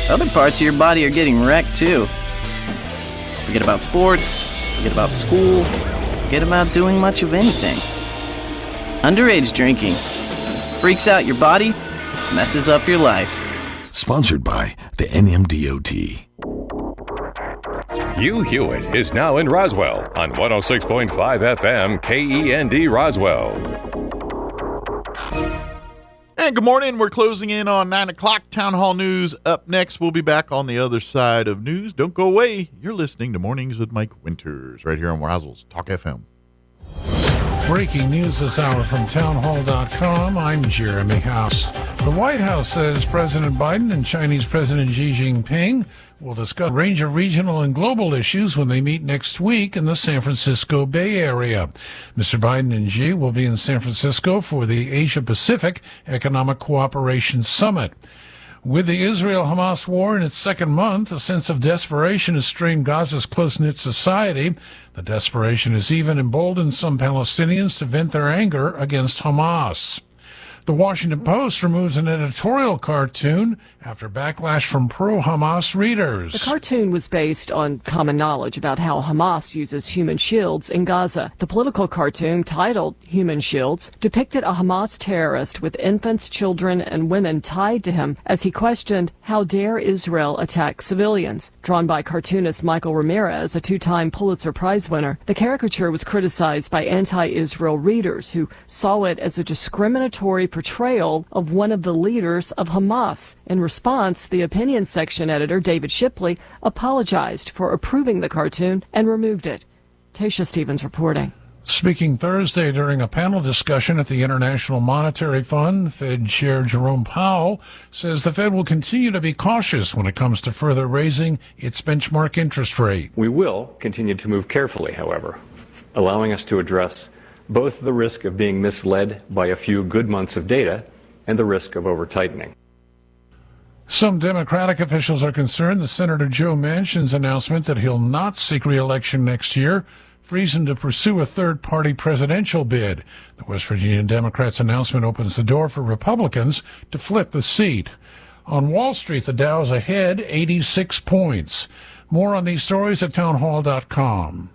[SPEAKER 24] Other parts of your body are getting wrecked too. Forget about sports, forget about school, forget about doing much of anything. Underage drinking freaks out your body, messes up your life.
[SPEAKER 27] Sponsored by the NMDOT.
[SPEAKER 9] Hugh Hewitt is now in Roswell on 106.5 FM KEND Roswell.
[SPEAKER 10] And good morning. We're closing in on 9 o'clock. Town Hall News up next. We'll be back on the other side of news. Don't go away. You're listening to Mornings with Mike Winters right here on Roswell's Talk FM.
[SPEAKER 1] Breaking news this hour from townhall.com. I'm Jeremy House. The White House says President Biden and Chinese President Xi Jinping will discuss a range of regional and global issues when they meet next week in the San Francisco Bay Area. Mr. Biden and Xi will be in San Francisco for the Asia-Pacific Economic Cooperation Summit. With the Israel-Hamas war in its second month, a sense of desperation has strained Gaza's close-knit society. The desperation has even emboldened some Palestinians to vent their anger against Hamas. The Washington Post removes an editorial cartoon after backlash from pro-Hamas readers.
[SPEAKER 28] The cartoon was based on common knowledge about how Hamas uses human shields in Gaza. The political cartoon, titled Human Shields, depicted a Hamas terrorist with infants, children, and women tied to him as he questioned, how dare Israel attack civilians? Drawn by cartoonist Michael Ramirez, a two-time Pulitzer Prize winner, the caricature was criticized by anti-Israel readers who saw it as a discriminatory portrayal of one of the leaders of Hamas. In response, the opinion section editor, David Shipley, apologized for approving the cartoon and removed it. Tasha Stevens reporting.
[SPEAKER 1] Speaking Thursday during a panel discussion at the International Monetary Fund, Fed Chair Jerome Powell says the Fed will continue to be cautious when it comes to further raising its benchmark interest rate.
[SPEAKER 29] We will continue to move carefully, however, allowing us to address both the risk of being misled by a few good months of data and the risk of over-tightening.
[SPEAKER 1] Some Democratic officials are concerned that Senator Joe Manchin's announcement that he'll not seek re-election next year frees him to pursue a third-party presidential bid. The West Virginia Democrats' announcement opens the door for Republicans to flip the seat. On Wall Street, the Dow's ahead 86 points. More on these stories at townhall.com.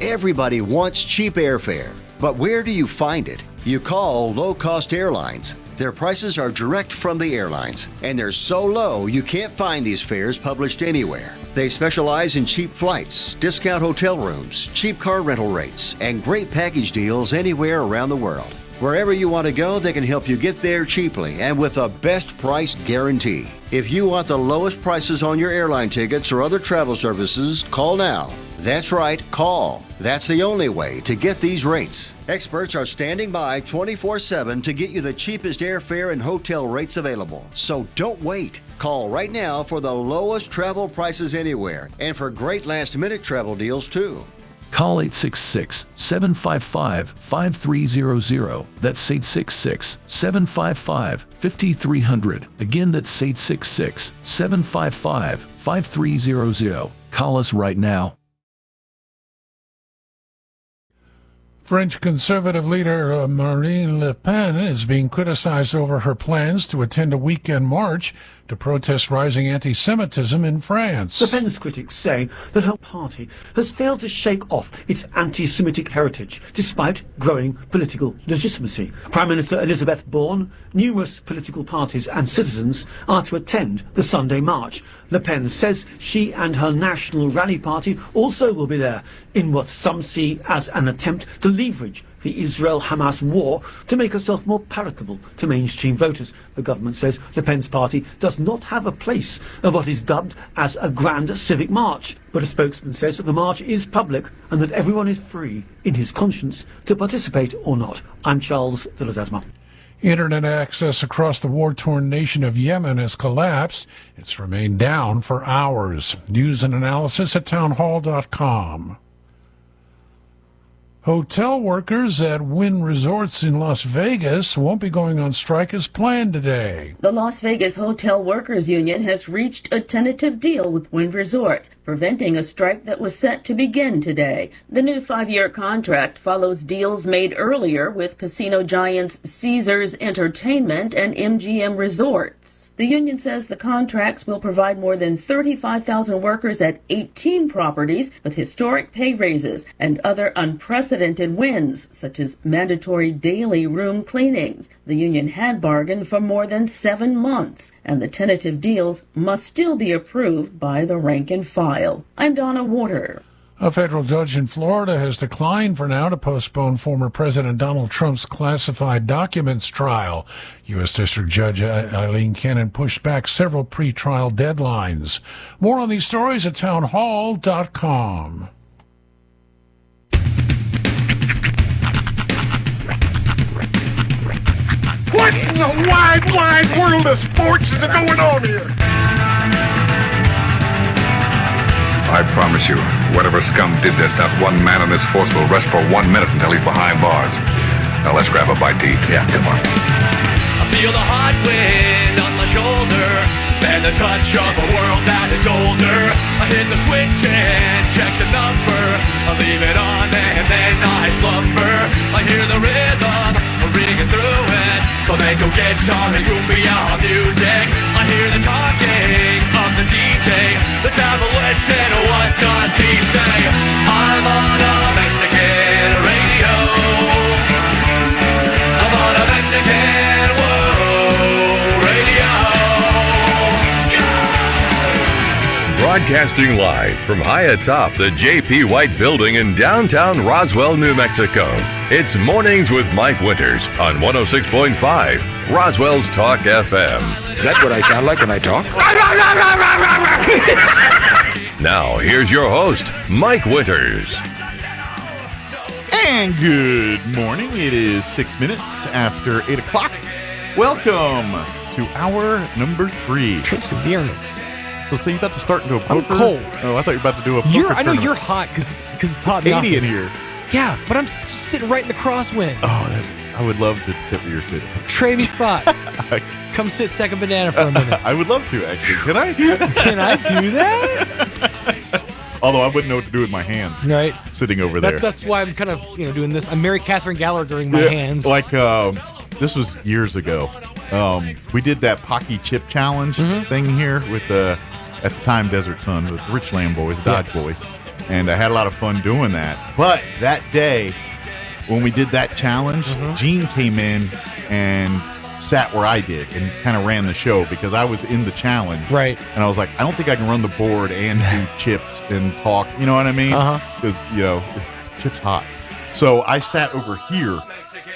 [SPEAKER 30] Everybody wants cheap airfare, but where do you find it? You call low-cost airlines. Their prices are direct from the airlines, and they're so low you can't find these fares published anywhere. They specialize in cheap flights, discount hotel rooms, cheap car rental rates, and great package deals anywhere around the world. Wherever you want to go, they can help you get there cheaply and with a best price guarantee. If you want the lowest prices on your airline tickets or other travel services, call now. That's right, call. That's the only way to get these rates. Experts are standing by 24/7 to get you the cheapest airfare and hotel rates available. So don't wait. Call right now for the lowest travel prices anywhere and for great last-minute travel deals too.
[SPEAKER 31] Call 866-755-5300. That's 866-755-5300. Again, that's 866-755-5300. Call us right now.
[SPEAKER 1] French conservative leader Marine Le Pen is being criticized over her plans to attend a weekend march to protest rising anti-Semitism in France.
[SPEAKER 2] Le Pen's critics say that her party has failed to shake off its anti-Semitic heritage despite growing political legitimacy. Prime Minister Elizabeth Borne, numerous political parties and citizens are to attend the Sunday march. Le Pen says she and her National Rally Party also will be there in what some see as an attempt to leverage the Israel-Hamas war to make herself more palatable to mainstream voters. The government says Le Pen's party does not have a place in what is dubbed as a grand civic march, but a spokesman says that the march is public and that everyone is free in his conscience to participate or not. I'm Charles de la Desma.
[SPEAKER 1] Internet access across the war-torn nation of Yemen has collapsed. It's remained down for hours. News and analysis at townhall.com. Hotel workers at Wynn Resorts in Las Vegas won't be going on strike as planned today.
[SPEAKER 3] The Las Vegas Hotel Workers Union has reached a tentative deal with Wynn Resorts, preventing a strike that was set to begin today. The new 5-year contract follows deals made earlier with casino giants Caesars Entertainment and MGM Resorts. The union says the contracts will provide more than 35,000 workers at 18 properties with historic pay raises and other unprecedented wins, such as mandatory daily room cleanings. The union had bargained for more than 7 months, and the tentative deals must still be approved by the rank and file. I'm Donna Warder.
[SPEAKER 1] A federal judge in Florida has declined for now to postpone former President Donald Trump's classified documents trial. U.S. District Judge Eileen Cannon pushed back several pre-trial deadlines. More on these stories at townhall.com.
[SPEAKER 4] What in the wide, wide world of sports is going on here?
[SPEAKER 5] I promise you, whatever scum did this, not one man in this force will rest for 1 minute until he's behind bars. Now let's grab a bite to eat. Yeah, come on.
[SPEAKER 6] I feel the hot wind on my shoulder and the touch of a world that is older. I hit the switch and check the number. I leave it on and then I slumber. I hear the rhythm ringing through it. Flamenco guitar and cumbia music. I hear the talking of the DJ. The travel listen, what does he say? I'm on a Mexican radio. I'm on a Mexican radio.
[SPEAKER 9] Broadcasting live from high atop the J.P. White Building in downtown Roswell, New Mexico. It's Mornings with Mike Winters on 106.5 Roswell's Talk FM.
[SPEAKER 7] Is that what I sound like when I talk?
[SPEAKER 9] Now, here's your host, Mike Winters.
[SPEAKER 10] And good morning. It is 6 minutes after 8 o'clock. Welcome to hour number 3.
[SPEAKER 8] Perseverance.
[SPEAKER 10] So you're about to start into a poker?
[SPEAKER 8] I'm cold.
[SPEAKER 10] Oh, I thought you were about to do a poker
[SPEAKER 8] I know
[SPEAKER 10] tournament.
[SPEAKER 8] you're hot because it's hot.
[SPEAKER 10] It's 80 in here.
[SPEAKER 8] Yeah, but I'm just sitting right in the crosswind.
[SPEAKER 10] Oh, I would love to sit where you're sitting.
[SPEAKER 8] Trade me spots. Come sit second banana for a minute.
[SPEAKER 10] I would love to, actually. Can I?
[SPEAKER 8] Can I do that?
[SPEAKER 10] Although I wouldn't know what to do with my hands.
[SPEAKER 8] Right.
[SPEAKER 10] Sitting over there.
[SPEAKER 8] That's why I'm kind of doing this. I'm Mary Catherine Gallagher during my hands.
[SPEAKER 10] Like this was years ago. We did that Pocky Chip Challenge thing here with at the time Desert Sun with the Richland boys, Dodge boys. And I had a lot of fun doing that. But that day, when we did that challenge, Gene came in and sat where I did and kind of ran the show because I was in the challenge.
[SPEAKER 8] Right.
[SPEAKER 10] And I was like, I don't think I can run the board and do chips and talk. You know what I mean? Because, Chip's hot. So I sat over here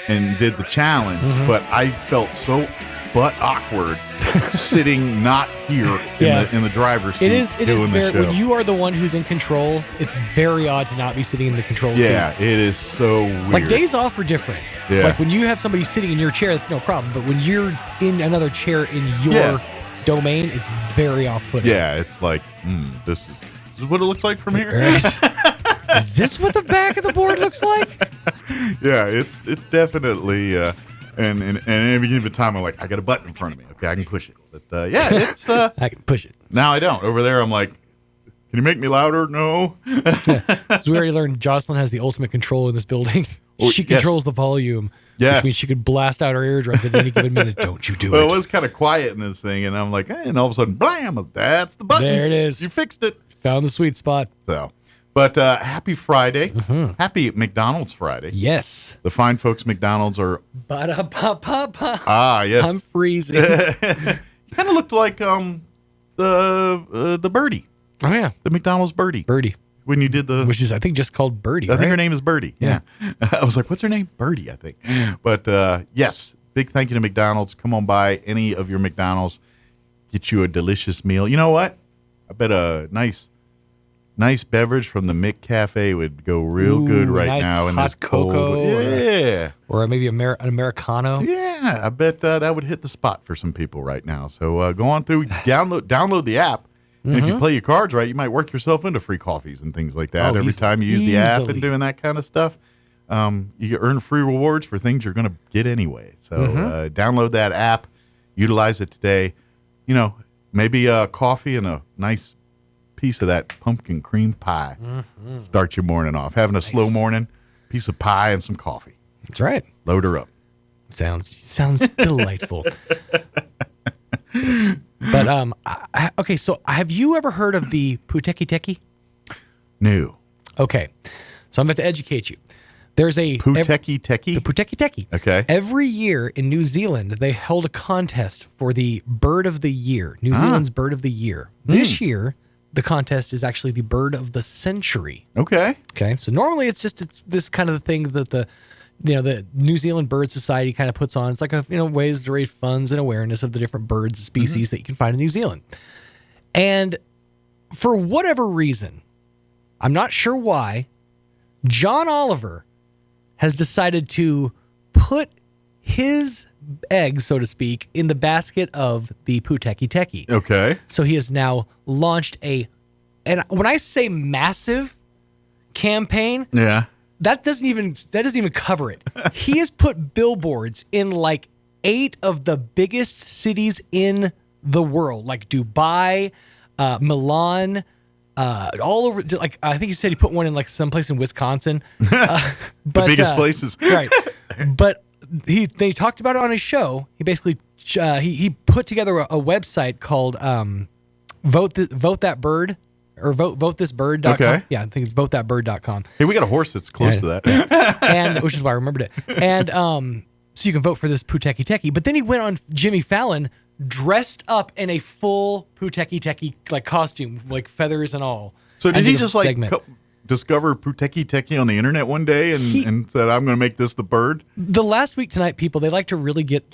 [SPEAKER 10] and did the challenge, but I felt so butt awkward sitting not here in the driver's seat.
[SPEAKER 8] It is
[SPEAKER 10] doing
[SPEAKER 8] very,
[SPEAKER 10] the show.
[SPEAKER 8] when you are the one who's in control, it's very odd to not be sitting in the control seat.
[SPEAKER 10] Yeah, it is so weird.
[SPEAKER 8] Like days off are different.
[SPEAKER 10] Yeah.
[SPEAKER 8] Like when you have somebody sitting in your chair, that's no problem. But when you're in another chair in your domain, it's very off-putting.
[SPEAKER 10] Yeah, it's like, this is what it looks like from here.
[SPEAKER 8] Is this what the back of the board looks like?
[SPEAKER 10] Yeah, it's definitely and every given time I'm like, I got a button in front of me. Okay, I can push it. But it's
[SPEAKER 8] I can push it.
[SPEAKER 10] Now I don't. Over there I'm like, can you make me louder? No.
[SPEAKER 8] So we already learned Jocelyn has the ultimate control in this building. She controls the volume.
[SPEAKER 10] Yes.
[SPEAKER 8] Which means she could blast out her eardrums at any given minute. Don't you do
[SPEAKER 10] Well,
[SPEAKER 8] it.
[SPEAKER 10] it was kind of quiet in this thing, and I'm like, hey, and all of a sudden, blam, that's the button.
[SPEAKER 8] There it is.
[SPEAKER 10] You fixed it.
[SPEAKER 8] Found the sweet spot.
[SPEAKER 10] So, but happy Friday. Happy McDonald's Friday.
[SPEAKER 8] Yes.
[SPEAKER 10] The fine folks McDonald's are...
[SPEAKER 8] Ba-da-ba-ba-ba.
[SPEAKER 10] Ah, yes.
[SPEAKER 8] I'm freezing.
[SPEAKER 10] You kind of looked like the birdie.
[SPEAKER 8] Oh, yeah.
[SPEAKER 10] The McDonald's birdie.
[SPEAKER 8] Birdie.
[SPEAKER 10] When you did the...
[SPEAKER 8] Which is, I think, just called Birdie,
[SPEAKER 10] I think
[SPEAKER 8] right?
[SPEAKER 10] her name is Birdie. Yeah. I was like, what's her name? Birdie, I think. But, yes, big thank you to McDonald's. Come on by any of your McDonald's. Get you a delicious meal. You know what? I bet a nice beverage from the Mick Cafe would go real good right
[SPEAKER 8] nice
[SPEAKER 10] now in
[SPEAKER 8] hot
[SPEAKER 10] this cold.
[SPEAKER 8] cocoa.
[SPEAKER 10] Yeah.
[SPEAKER 8] Or maybe an Americano.
[SPEAKER 10] Yeah, I bet that would hit the spot for some people right now. So go on through, download the app. And if you play your cards right, you might work yourself into free coffees and things like that. Every time you use the app and doing that kind of stuff, you earn free rewards for things you're going to get anyway. So download that app, utilize it today. You know, maybe a coffee and a nice piece of that pumpkin cream pie. Start your morning off. Having a slow morning, piece of pie and some coffee.
[SPEAKER 8] That's right.
[SPEAKER 10] Load her up.
[SPEAKER 8] Sounds delightful. But okay, so have you ever heard of the Puteki Teki?
[SPEAKER 10] No.
[SPEAKER 8] Okay, so I'm about to educate you. There's a
[SPEAKER 10] Puteki Teki.
[SPEAKER 8] The Puteki Teki.
[SPEAKER 10] Okay.
[SPEAKER 8] Every year in New Zealand, they held a contest for the Bird of the Year. New Zealand's Bird of the Year. This year, the contest is actually the Bird of the Century.
[SPEAKER 10] Okay.
[SPEAKER 8] Okay. So normally it's this kind of thing that the New Zealand Bird Society kind of puts on. It's like ways to raise funds and awareness of the different birds and species that you can find in New Zealand. And for whatever reason, I'm not sure why, John Oliver has decided to put his eggs, so to speak, in the basket of the Puteki Teki.
[SPEAKER 10] Okay.
[SPEAKER 8] So he has now launched and when I say massive campaign, that doesn't even cover it. He has put billboards in like 8 of the biggest cities in the world, like Dubai, Milan, all over. Like I think he said he put one in like someplace in Wisconsin.
[SPEAKER 10] The biggest places,
[SPEAKER 8] right? But they talked about it on his show. He basically he put together a website called Vote That Bird. Or votethisbird.com.
[SPEAKER 10] Okay.
[SPEAKER 8] Yeah, I think it's votethatbird.com.
[SPEAKER 10] Hey, we got a horse that's close to that.
[SPEAKER 8] And which is why I remembered it. And so you can vote for this Puteki Teki. But then he went on Jimmy Fallon dressed up in a full Puteki Teki like costume, like feathers and all.
[SPEAKER 10] So did he just discover Puteki Teki on the internet one day and said, I'm going to make this the bird?
[SPEAKER 8] The Last Week Tonight people, they like to really get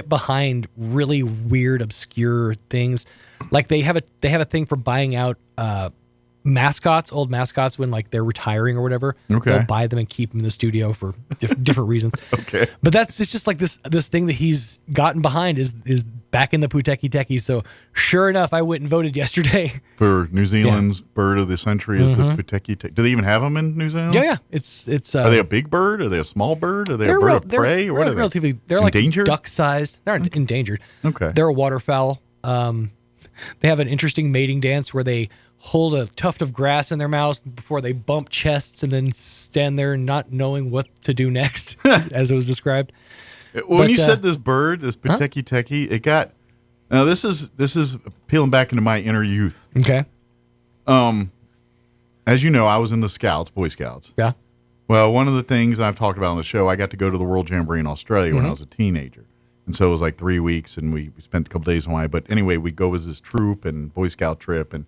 [SPEAKER 8] behind really weird, obscure things. Like they have a thing for buying out mascots, old mascots when like they're retiring or whatever.
[SPEAKER 10] Okay.
[SPEAKER 8] They'll buy them and keep them in the studio for different reasons.
[SPEAKER 10] Okay.
[SPEAKER 8] But it's just like this thing that he's gotten behind is back in the Puteki Teki. So sure enough, I went and voted yesterday.
[SPEAKER 10] For New Zealand's Bird of the Century is the Puteki Teki. Do they even have them in New Zealand?
[SPEAKER 8] Yeah. It's
[SPEAKER 10] are they a big bird? Are they a small bird? Are they a bird of prey? Or what are they?
[SPEAKER 8] Relatively, they're like
[SPEAKER 10] endangered?
[SPEAKER 8] duck-sized. They're not endangered.
[SPEAKER 10] Okay.
[SPEAKER 8] They're a waterfowl. They have an interesting mating dance where they hold a tuft of grass in their mouths before they bump chests and then stand there not knowing what to do next, as it was described.
[SPEAKER 10] When you said this bird, this Puteki Teki, it got... Now, this is peeling back into my inner youth.
[SPEAKER 8] Okay.
[SPEAKER 10] As you know, I was in the Scouts, Boy Scouts.
[SPEAKER 8] Yeah.
[SPEAKER 10] Well, one of the things I've talked about on the show, I got to go to the World Jamboree in Australia when I was a teenager. And so it was like 3 weeks, and we spent a couple days in Hawaii. But anyway, we go as this troop and Boy Scout trip. And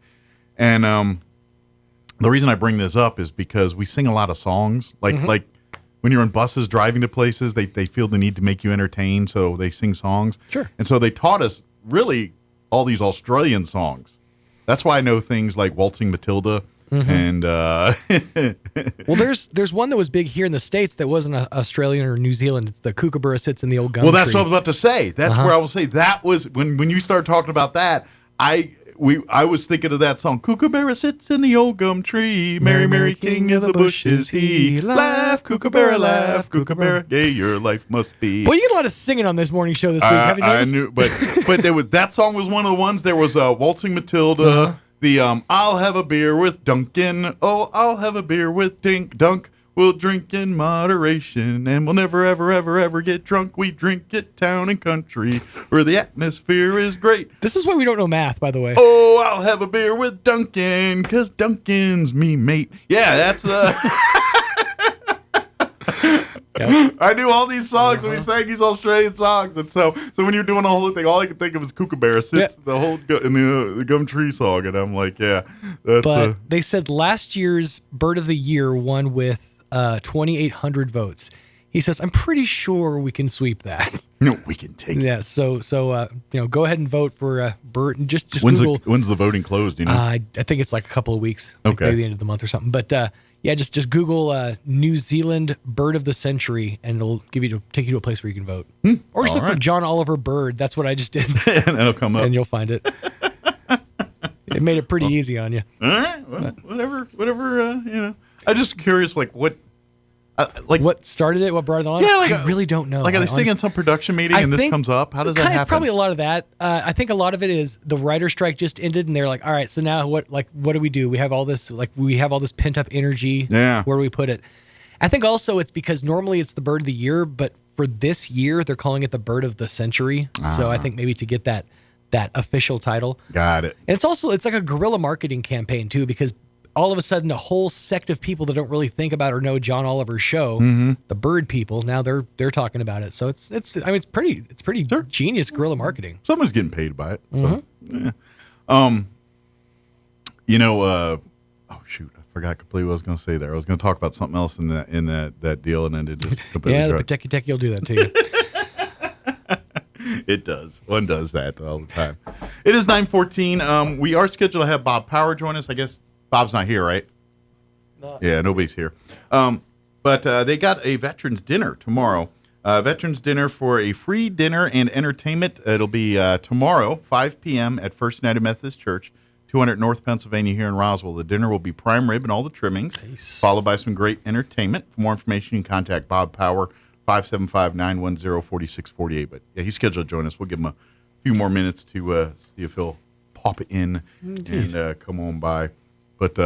[SPEAKER 10] the reason I bring this up is because we sing a lot of songs. Like when you're on buses driving to places, they feel the need to make you entertain, so they sing songs.
[SPEAKER 8] Sure.
[SPEAKER 10] And so they taught us really all these Australian songs. That's why I know things like Waltzing Matilda. And
[SPEAKER 8] well, there's one that was big here in the States that wasn't Australian or New Zealand. It's the Kookaburra Sits in the Old Gum Tree.
[SPEAKER 10] Well, that's what I was about to say. That's where I was saying that was when you started talking about that. I was thinking of that song. Kookaburra sits in the old gum tree. Mary, Mary, king of the bushes he. Laugh, Kookaburra, gay your life must be.
[SPEAKER 8] Well, you get a lot of singing on this morning show this week. Have you noticed?
[SPEAKER 10] I knew, but there was that song was one of the ones. There was Waltzing Matilda. The I'll have a beer with Duncan. Oh, I'll have a beer with Dunk We'll drink in moderation, and we'll never, ever, ever, ever get drunk. We drink it town and country, where the atmosphere is great.
[SPEAKER 8] This is why we don't know math, by the way.
[SPEAKER 10] Oh, I'll have a beer with Duncan, because Duncan's me mate. Yeah, that's... Yep. I knew all these songs, and we sang these Australian songs, and so when you're doing the whole thing, all I could think of was Kookaburra sits the whole in the Gum Tree song, and I'm like, yeah. That's,
[SPEAKER 8] but they said last year's Bird of the Year won with 2,800 votes. He says, I'm pretty sure we can sweep that.
[SPEAKER 10] No, we can take it.
[SPEAKER 8] Yeah, so go ahead and vote for Bird. Just
[SPEAKER 10] when's
[SPEAKER 8] Google.
[SPEAKER 10] When's the voting closed? You know,
[SPEAKER 8] I think it's like a couple of weeks. Like maybe the end of the month or something. But yeah, just Google New Zealand Bird of the Century, and it'll take you to a place where you can vote. Or just look for John Oliver Bird. That's what I just did.
[SPEAKER 10] And it'll come up.
[SPEAKER 8] And you'll find it. It made it pretty easy on you.
[SPEAKER 10] All right. Well, whatever. I'm just curious, like what
[SPEAKER 8] started it? What brought it on?
[SPEAKER 10] Yeah,
[SPEAKER 8] I really don't know.
[SPEAKER 10] Like, are they sitting in some production meeting and this comes up? How does that happen?
[SPEAKER 8] It's probably a lot of that. I think a lot of it is the writer strike just ended, and they're like, all right, so now what do we do? We have all this pent up energy.
[SPEAKER 10] Yeah.
[SPEAKER 8] Where do we put it? I think also it's because normally it's the Bird of the Year, but for this year they're calling it the Bird of the Century. So I think maybe to get that official title.
[SPEAKER 10] Got it.
[SPEAKER 8] And it's like a guerrilla marketing campaign too, because all of a sudden, a whole sect of people that don't really think about or know John Oliver's show, the Bird people, now they're talking about it. So it's pretty genius guerrilla marketing.
[SPEAKER 10] Someone's getting paid by it. So, yeah. Oh shoot, I forgot completely what I was going to say there. I was going to talk about something else in that deal, and then it just completely.
[SPEAKER 8] Yeah, the Pateki Teki will do that to you.
[SPEAKER 10] It does. One does that all the time. It is 9:14. We are scheduled to have Bob Power join us. I guess Bob's not here, right? No. Yeah, nobody's here. But they got a veterans dinner tomorrow. Veterans dinner for a free dinner and entertainment. It'll be tomorrow, 5 p.m. at First United Methodist Church, 200 North Pennsylvania here in Roswell. The dinner will be prime rib and all the trimmings, followed by some great entertainment. For more information, you can contact Bob Power, 575-910-4648. But yeah, he's scheduled to join us. We'll give him a few more minutes to see if he'll pop in and come on by. But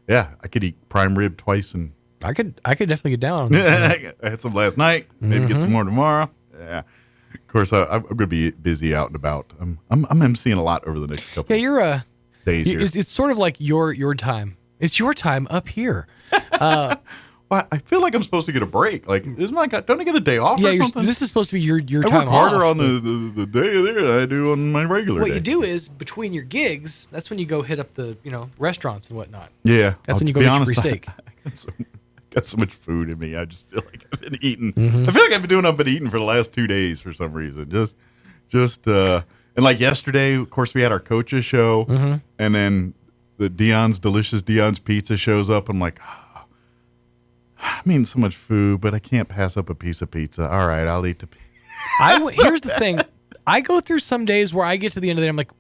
[SPEAKER 10] yeah, I could eat prime rib twice, and
[SPEAKER 8] I could definitely get down.
[SPEAKER 10] I had some last night. Maybe get some more tomorrow. Yeah, of course I'm going to be busy out and about. I'm emceeing a lot over the next couple.
[SPEAKER 8] Yeah, you're
[SPEAKER 10] days.
[SPEAKER 8] It's sort of like your time. It's your time up here.
[SPEAKER 10] Well, I feel like I'm supposed to get a break. Like, don't I get a day off?
[SPEAKER 8] Yeah,
[SPEAKER 10] or something?
[SPEAKER 8] This is supposed to be your time
[SPEAKER 10] I work harder
[SPEAKER 8] off,
[SPEAKER 10] on the day there than I do on my regular day.
[SPEAKER 8] What you do is, between your gigs, that's when you go hit up the restaurants and whatnot.
[SPEAKER 10] Yeah.
[SPEAKER 8] That's when you go get your free steak.
[SPEAKER 10] I got so much food in me. I just feel like I've been eating. I feel like I've been eating for the last 2 days for some reason. And like yesterday, of course, we had our coaches show, and then the Delicious Dion's Pizza shows up. I'm like, I'm eating so much food, but I can't pass up a piece of pizza. All right, I'll eat the pizza.
[SPEAKER 8] Here's the thing. I go through some days where I get to the end of the day, I'm like,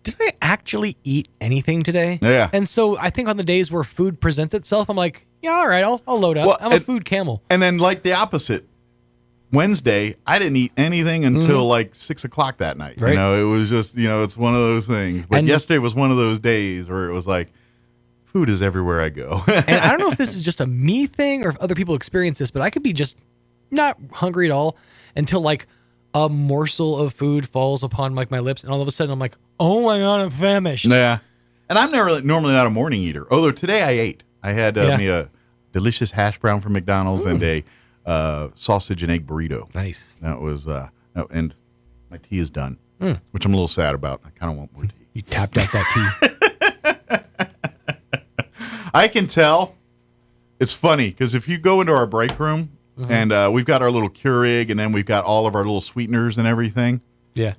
[SPEAKER 8] did I actually eat anything today?
[SPEAKER 10] Yeah.
[SPEAKER 8] And so I think on the days where food presents itself, I'm like, yeah, all right, I'll load up. I'm a food camel.
[SPEAKER 10] And then like the opposite. Wednesday, I didn't eat anything until like 6 o'clock that night.
[SPEAKER 8] Right.
[SPEAKER 10] It was just, it's one of those things. But yesterday was one of those days where it was like, food is everywhere I go.
[SPEAKER 8] And I don't know if this is just a me thing or if other people experience this, but I could be just not hungry at all until like a morsel of food falls upon like my lips, and all of a sudden I'm like, oh my God, I'm famished.
[SPEAKER 10] Yeah. And I'm normally not a morning eater. Although today I ate. I had me a delicious hash brown from McDonald's and a sausage and egg burrito.
[SPEAKER 8] Nice.
[SPEAKER 10] That was, and my tea is done, which I'm a little sad about. I kind of want more tea.
[SPEAKER 8] You tapped out that tea.
[SPEAKER 10] I can tell. It's funny because if you go into our break room and we've got our little Keurig and then we've got all of our little sweeteners and everything.
[SPEAKER 8] Yeah.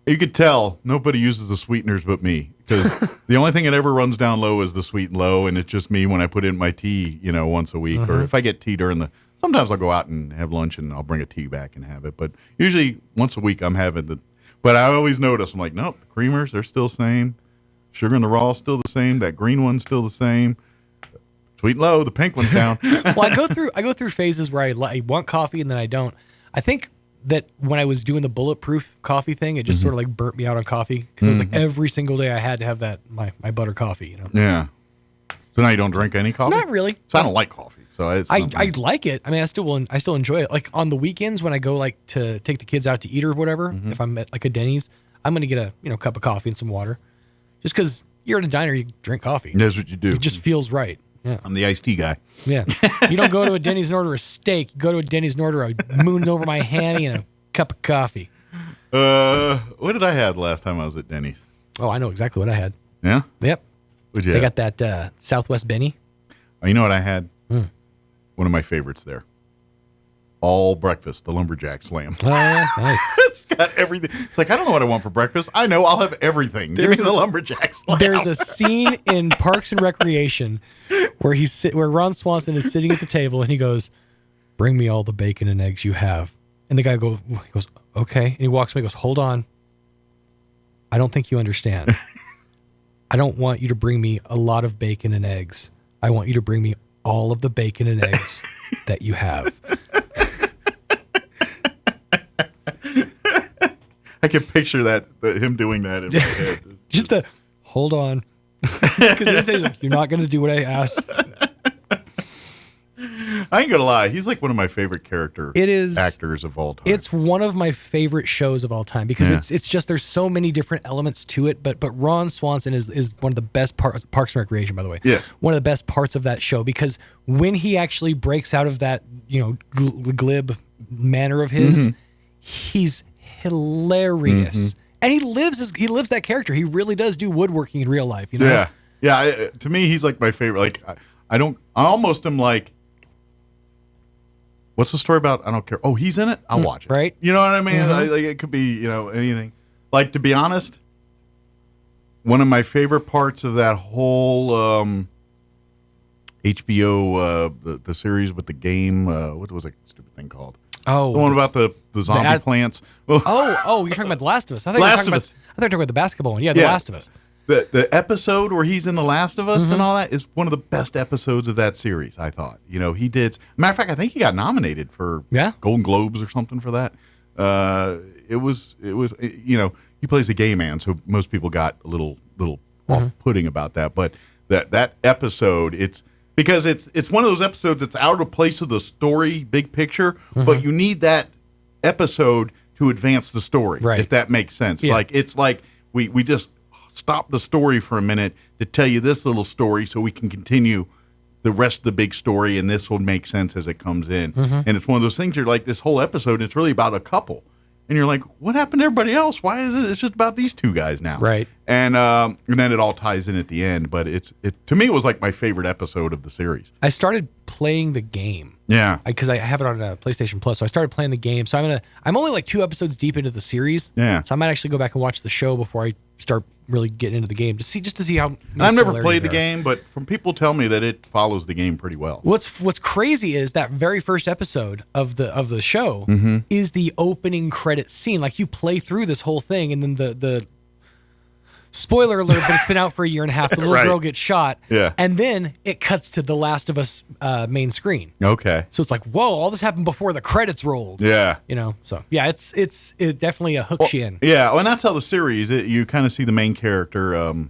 [SPEAKER 10] You could tell nobody uses the sweeteners but me because the only thing that ever runs down low is the sweet and low, and it's just me when I put in my tea, once a week, or if I get tea sometimes I'll go out and have lunch and I'll bring a tea back and have it, but usually once a week I'm having but I always notice, I'm like, nope, the creamers, they're still the same. Sugar in the raw is still the same. That green one's still the same. Sweet and low, the pink one's down.
[SPEAKER 8] Well, I go through phases where I want coffee and then I don't. I think that when I was doing the bulletproof coffee thing, it just sort of like burnt me out on coffee because it was like every single day I had to have that my butter coffee.
[SPEAKER 10] Yeah. So now you don't drink any coffee?
[SPEAKER 8] Not really.
[SPEAKER 10] So I don't like coffee. So
[SPEAKER 8] I like it. I mean, I still enjoy it. Like on the weekends when I go like to take the kids out to eat or whatever, if I'm at like a Denny's, I'm gonna get a cup of coffee and some water, just because you're at a diner, you drink coffee.
[SPEAKER 10] That's what you do.
[SPEAKER 8] It just feels right. Yeah,
[SPEAKER 10] I'm the iced tea guy.
[SPEAKER 8] Yeah, you don't go to a Denny's and order a steak. You go to a Denny's and order a moon over my hammy and a cup of coffee.
[SPEAKER 10] What did I have last time I was at Denny's?
[SPEAKER 8] Oh, I know exactly what I had.
[SPEAKER 10] Yeah?
[SPEAKER 8] Yep.
[SPEAKER 10] What'd you
[SPEAKER 8] They
[SPEAKER 10] have?
[SPEAKER 8] got that Southwest Benny.
[SPEAKER 10] Oh, you know what I had? One of my favorites there. All breakfast, the lumberjack slam.
[SPEAKER 8] Oh, yeah, nice.
[SPEAKER 10] It's got everything. It's like, I don't know what I want for breakfast. I know I'll have everything. Give me the lumberjack slam.
[SPEAKER 8] There's a scene in Parks and Recreation where where Ron Swanson is sitting at the table and he goes, "Bring me all the bacon and eggs you have." And the guy goes, "Okay." And he walks away and goes, "Hold on. I don't think you understand. I don't want you to bring me a lot of bacon and eggs. I want you to bring me all of the bacon and eggs that you have."
[SPEAKER 10] I can picture him doing that in my head.
[SPEAKER 8] Just hold on. Because he's like, "You're not going to do what I asked."
[SPEAKER 10] I ain't gonna lie, he's like one of my favorite actors of all time.
[SPEAKER 8] It's one of my favorite shows of all time because it's just there's so many different elements to it. But Ron Swanson is one of the best parts. Parks and Recreation, by the way.
[SPEAKER 10] Yes.
[SPEAKER 8] One of the best parts of that show because when he actually breaks out of that glib manner of his, he's hilarious, and he lives that character. He really does do woodworking in real life.
[SPEAKER 10] Yeah. To me, he's like my favorite. Like I almost am like, what's the story about? I don't care. Oh, he's in it? I'll watch it.
[SPEAKER 8] Right.
[SPEAKER 10] You know what I mean? Like it could be, anything. Like, to be honest, one of my favorite parts of that whole HBO, the series with the game, what was that stupid thing called?
[SPEAKER 8] Oh.
[SPEAKER 10] The one about the zombie plants.
[SPEAKER 8] You're talking about The Last of Us. I thought you were talking about the basketball one. Yeah, The Last of Us.
[SPEAKER 10] The episode where he's in The Last of Us and all that is one of the best episodes of that series, I thought. He did. Matter of fact, I think he got nominated for Golden Globes or something for that. It was he plays a gay man, so most people got a little off-putting about that. But that episode, it's because it's one of those episodes that's out of place of the story, big picture, but you need that episode to advance the story, if that makes sense.
[SPEAKER 8] Yeah.
[SPEAKER 10] Like, it's like we just stop the story for a minute to tell you this little story so we can continue the rest of the big story, and this will make sense as it comes in. And it's one of those things, you're like, this whole episode, it's really about a couple. And you're like, what happened to everybody else? Why is it? It's just about these two guys now.
[SPEAKER 8] Right.
[SPEAKER 10] And then it all ties in at the end. But it to me, it was like my favorite episode of the series.
[SPEAKER 8] I started playing the game.
[SPEAKER 10] Yeah.
[SPEAKER 8] Because I have it on PlayStation Plus. So I started playing the game. So I'm only like 2 episodes deep into the series.
[SPEAKER 10] Yeah.
[SPEAKER 8] So I might actually go back and watch the show before I start really getting into the game to see how.
[SPEAKER 10] I've never played the game, but from people tell me that it follows the game pretty well.
[SPEAKER 8] What's crazy is that very first episode of the show is the opening credit scene. Like, you play through this whole thing, and then the spoiler alert, but it's been out for a year and a half. The little girl gets shot, and then it cuts to The Last of Us main screen.
[SPEAKER 10] Okay,
[SPEAKER 8] so it's like, whoa, all this happened before the credits rolled.
[SPEAKER 10] Yeah,
[SPEAKER 8] so yeah, it's definitely hooks you in.
[SPEAKER 10] Yeah, well, and that's how the series. You kind of see the main character, the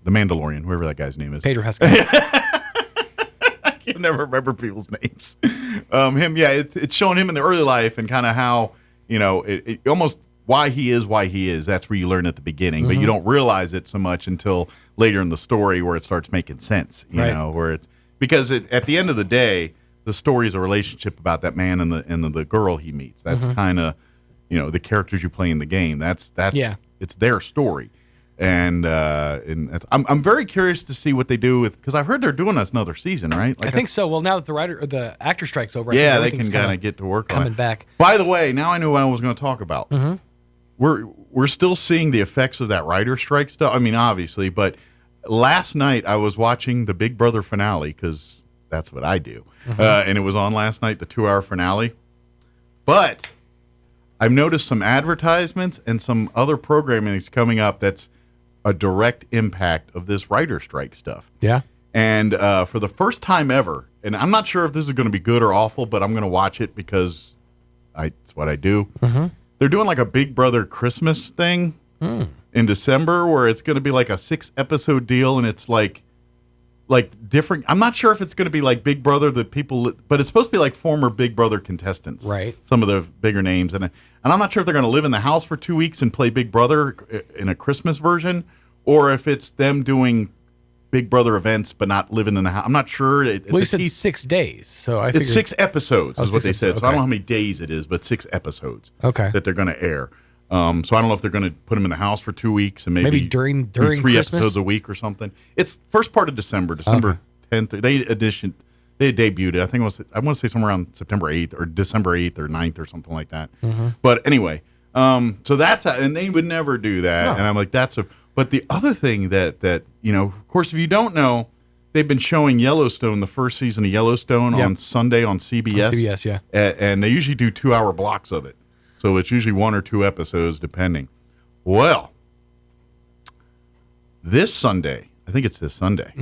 [SPEAKER 10] Mandalorian, whoever that guy's name is,
[SPEAKER 8] Pedro Pascal.
[SPEAKER 10] I can never remember people's names. It's showing him in the early life and kind of how it almost. Why he is. That's where you learn at the beginning, but you don't realize it so much until later in the story where it starts making sense. You know, where it's because at the end of the day, the story is a relationship about that man and the girl he meets. That's kind of the characters you play in the game. That's it's their story, and I'm very curious to see what they do with, because I've heard they're doing another season, right?
[SPEAKER 8] Like I think so. Well, now that the actor strike's over,
[SPEAKER 10] they can kind of get to work
[SPEAKER 8] coming
[SPEAKER 10] on it.
[SPEAKER 8] back.
[SPEAKER 10] By the way, now I knew what I was going to talk about. We're still seeing the effects of that writer strike stuff. I mean, obviously, but last night I was watching the Big Brother finale because that's what I do, and it was on last night, the 2-hour finale. But I've noticed some advertisements and some other programming that's coming up that's a direct impact of this writer strike stuff.
[SPEAKER 8] Yeah.
[SPEAKER 10] And for the first time ever, and I'm not sure if this is going to be good or awful, but I'm going to watch it because it's what I do. They're doing like a Big Brother Christmas thing in December where it's going to be like a 6-episode deal, and it's like like different. I'm not sure if it's going to be like Big Brother, but it's supposed to be like former Big Brother contestants,
[SPEAKER 8] right?
[SPEAKER 10] Some of the bigger names, and I'm not sure if they're going to live in the house for 2 weeks and play Big Brother in a Christmas version, or if it's them doing Big Brother events but not living in the house. I'm not sure.
[SPEAKER 8] Well, you said 6 days, so I figured
[SPEAKER 10] it's 6 episodes is what they said.
[SPEAKER 8] Okay.
[SPEAKER 10] So I don't know how many days it is, but 6 episodes.
[SPEAKER 8] Okay.
[SPEAKER 10] That they're going to air. So I don't know if they're going to put them in the house for 2 weeks and maybe
[SPEAKER 8] during
[SPEAKER 10] do 3
[SPEAKER 8] Christmas?
[SPEAKER 10] episodes a week or something. It's first part of December 10th. They debuted it. I think I want to say somewhere around September 8th or December 8th or 9th or something like that. But anyway, so that's and they would never do that.
[SPEAKER 8] No.
[SPEAKER 10] And I'm like, but the other thing that of course, if you don't know, they've been showing Yellowstone, the first season of Yellowstone on Sunday on CBS.
[SPEAKER 8] On CBS, yeah.
[SPEAKER 10] And they usually do 2-hour blocks of it. So it's usually 1 or 2 episodes, depending. Well, this Sunday, I think it's this Sunday,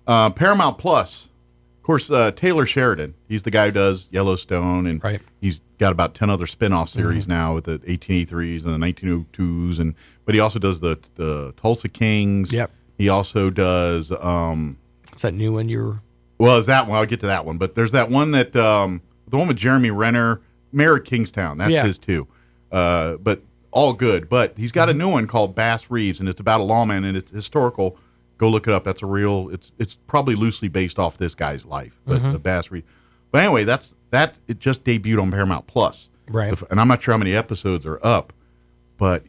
[SPEAKER 10] Paramount Plus, of course, Taylor Sheridan, he's the guy who does Yellowstone, and he's got about 10 other spin-off series now with the 1883s and the 1902s, but he also does the Tulsa Kings.
[SPEAKER 8] Yep.
[SPEAKER 10] He also does...
[SPEAKER 8] What's that new one
[SPEAKER 10] Well, is that one? I'll get to that one. But there's that one that... the one with Jeremy Renner, Mayor of Kingstown. That's his too. But all good. But he's got a new one called Bass Reeves, and it's about a lawman, and it's historical. Go look it up. That's a real... It's probably loosely based off this guy's life. But the Bass Reeves... But anyway, it just debuted on Paramount Plus.
[SPEAKER 8] Right.
[SPEAKER 10] And I'm not sure how many episodes are up, but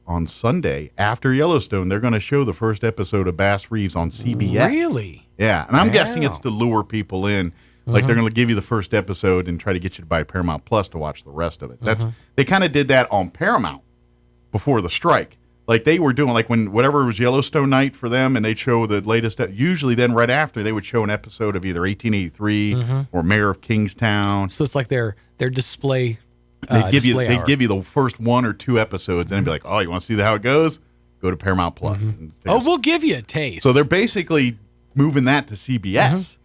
[SPEAKER 10] on Sunday, after Yellowstone, they're going to show the first episode of Bass Reeves on CBS.
[SPEAKER 8] Really?
[SPEAKER 10] Yeah, and I'm guessing it's to lure people in. Like they're going to give you the first episode and try to get you to buy Paramount Plus to watch the rest of it. They kind of did that on Paramount before the strike. Like they were doing, like when whatever was Yellowstone night for them, and they'd show the latest. Usually, then right after they would show an episode of either 1883 or Mayor of Kingstown.
[SPEAKER 8] So it's like their display.
[SPEAKER 10] They'd give you the first 1 or 2 episodes, and they'd be like, "Oh, you want to see how it goes? Go to Paramount Plus."
[SPEAKER 8] We'll give you a taste.
[SPEAKER 10] So they're basically moving that to CBS,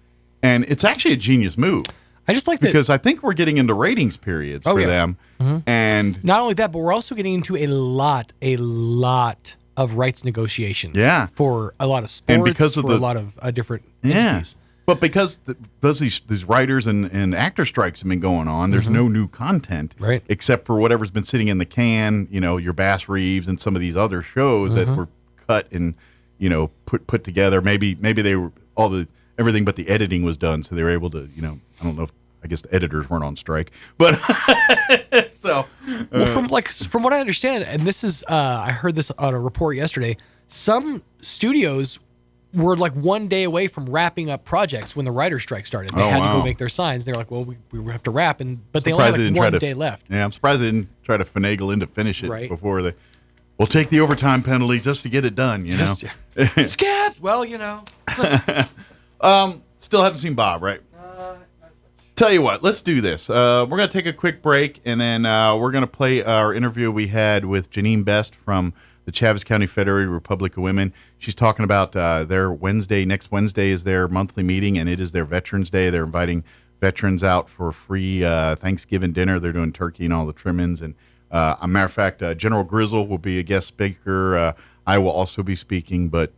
[SPEAKER 10] and it's actually a genius move.
[SPEAKER 8] I just like
[SPEAKER 10] because I think we're getting into ratings periods for them, and
[SPEAKER 8] not only that, but we're also getting into a lot of rights negotiations.
[SPEAKER 10] Yeah,
[SPEAKER 8] for a lot of sports,
[SPEAKER 10] and because of
[SPEAKER 8] a lot of different entities.
[SPEAKER 10] But because these writers and actor strikes have been going on, there's no new content,
[SPEAKER 8] right?
[SPEAKER 10] Except for whatever's been sitting in the can, your Bass Reeves and some of these other shows that were cut and put together. Maybe they were everything but the editing was done, so they were able to I don't know if I guess the editors weren't on strike, but so
[SPEAKER 8] from what I understand, and this is I heard this on a report yesterday, some studios were like 1 day away from wrapping up projects when the writer's strike started. They had to go make their signs. They're like, well, we have to wrap, but they only had like 1 day left.
[SPEAKER 10] Yeah, I'm surprised they didn't try to finagle in to finish it before they. We'll take the overtime penalty just to get it done.
[SPEAKER 8] Skip. Well,
[SPEAKER 10] Still haven't seen Bob, right? Tell you what, let's do this. We're going to take a quick break, and then we're going to play our interview we had with Janine Best from the Chaves County Federated Republic of Women. She's talking about their next Wednesday is their monthly meeting, and it is their Veterans Day. They're inviting veterans out for free Thanksgiving dinner. They're doing turkey and all the trimmings. And a matter of fact, General Grizzle will be a guest speaker. I will also be speaking, but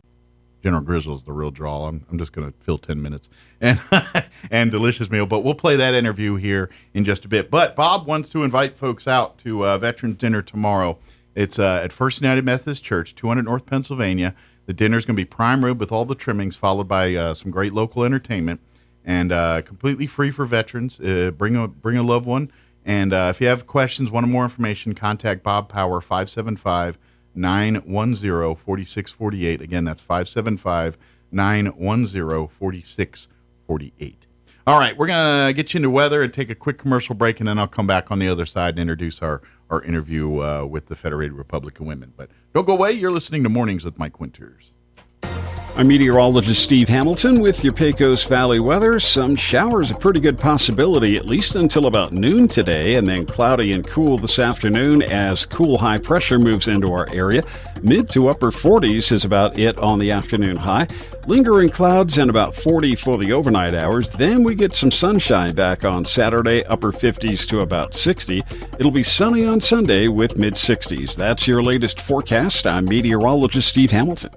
[SPEAKER 10] General Grizzle is the real draw. I'm just going to fill 10 minutes and delicious meal. But we'll play that interview here in just a bit. But Bob wants to invite folks out to Veterans Dinner tomorrow. It's at First United Methodist Church, 200 North Pennsylvania. The dinner is going to be prime rib with all the trimmings, followed by some great local entertainment, and completely free for veterans. Bring a loved one. And if you have questions, want more information, contact Bob Power, 575-910-4648. Again, that's 575-910-4648. All right, we're going to get you into weather and take a quick commercial break, and then I'll come back on the other side and introduce our interview with the Federated Republic of Women. But don't go away. You're listening to Mornings with Mike Winters.
[SPEAKER 11] I'm meteorologist Steve Hamilton with your Pecos Valley weather. Some showers a pretty good possibility, at least until about noon today, and then cloudy and cool this afternoon as cool high pressure moves into our area. Mid to upper 40s is about it on the afternoon high. Lingering clouds and about 40 for the overnight hours. Then we get some sunshine back on Saturday, upper 50s to about 60. It'll be sunny on Sunday with mid 60s. That's your latest forecast. I'm meteorologist Steve Hamilton.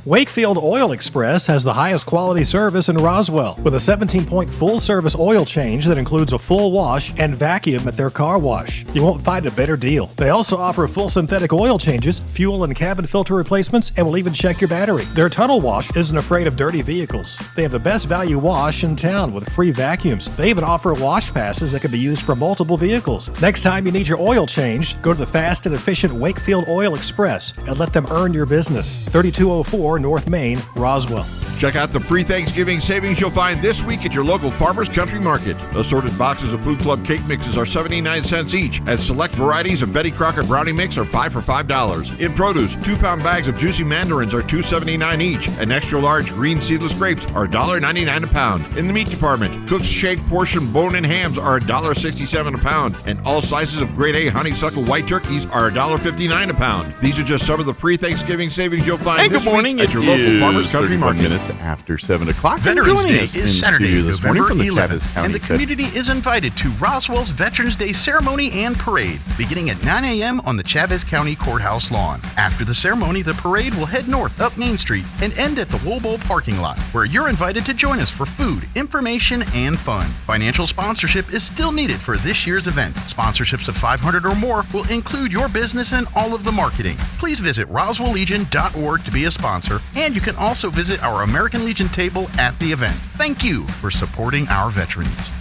[SPEAKER 12] Wakefield Oil Express has the highest quality service in Roswell with a 17-point full-service oil change that includes a full wash and vacuum at their car wash. You won't find a better deal. They also offer full synthetic oil changes, fuel and cabin filter replacements, and will even check your battery. Their tunnel wash isn't afraid of dirty vehicles. They have the best value wash in town with free vacuums. They even offer wash passes that can be used for multiple vehicles. Next time you need your oil changed, go to the fast and efficient Wakefield Oil Express and let them earn your business. 3204 North Main, Roswell.
[SPEAKER 13] Check out the pre-Thanksgiving savings you'll find this week at your local Farmers Country Market. Assorted boxes of Food Club cake mixes are 79 cents each, and select varieties of Betty Crocker brownie mix are 5 for $5. In produce, 2-pound bags of juicy mandarins are $2.79 each, and extra large green seedless grapes are $1.99 a pound. In the meat department, Cook's Shake portion bone-in hams are $1.67 a pound, and all sizes of grade A honeysuckle white turkeys are $1.59 a pound. These are just some of the pre-Thanksgiving savings you'll find this week at your local Farmers Country Market.
[SPEAKER 10] Minutes after 7 o'clock.
[SPEAKER 14] Veterans Day is Saturday,
[SPEAKER 10] this morning
[SPEAKER 14] November
[SPEAKER 10] from the
[SPEAKER 14] 11th, and the community is invited to Roswell's Veterans Day ceremony and parade, beginning at 9 a.m. on the Chavez County Courthouse lawn. After the ceremony, the parade will head north up Main Street and end at the Wool Bowl parking lot, where you're invited to join us for food, information, and fun. Financial sponsorship is still needed for this year's event. Sponsorships of $500 or more will include your business and all of the marketing. Please visit roswelllegion.org to be a sponsor, and you can also visit our American Legion table at the event. Thank you for supporting our veterans.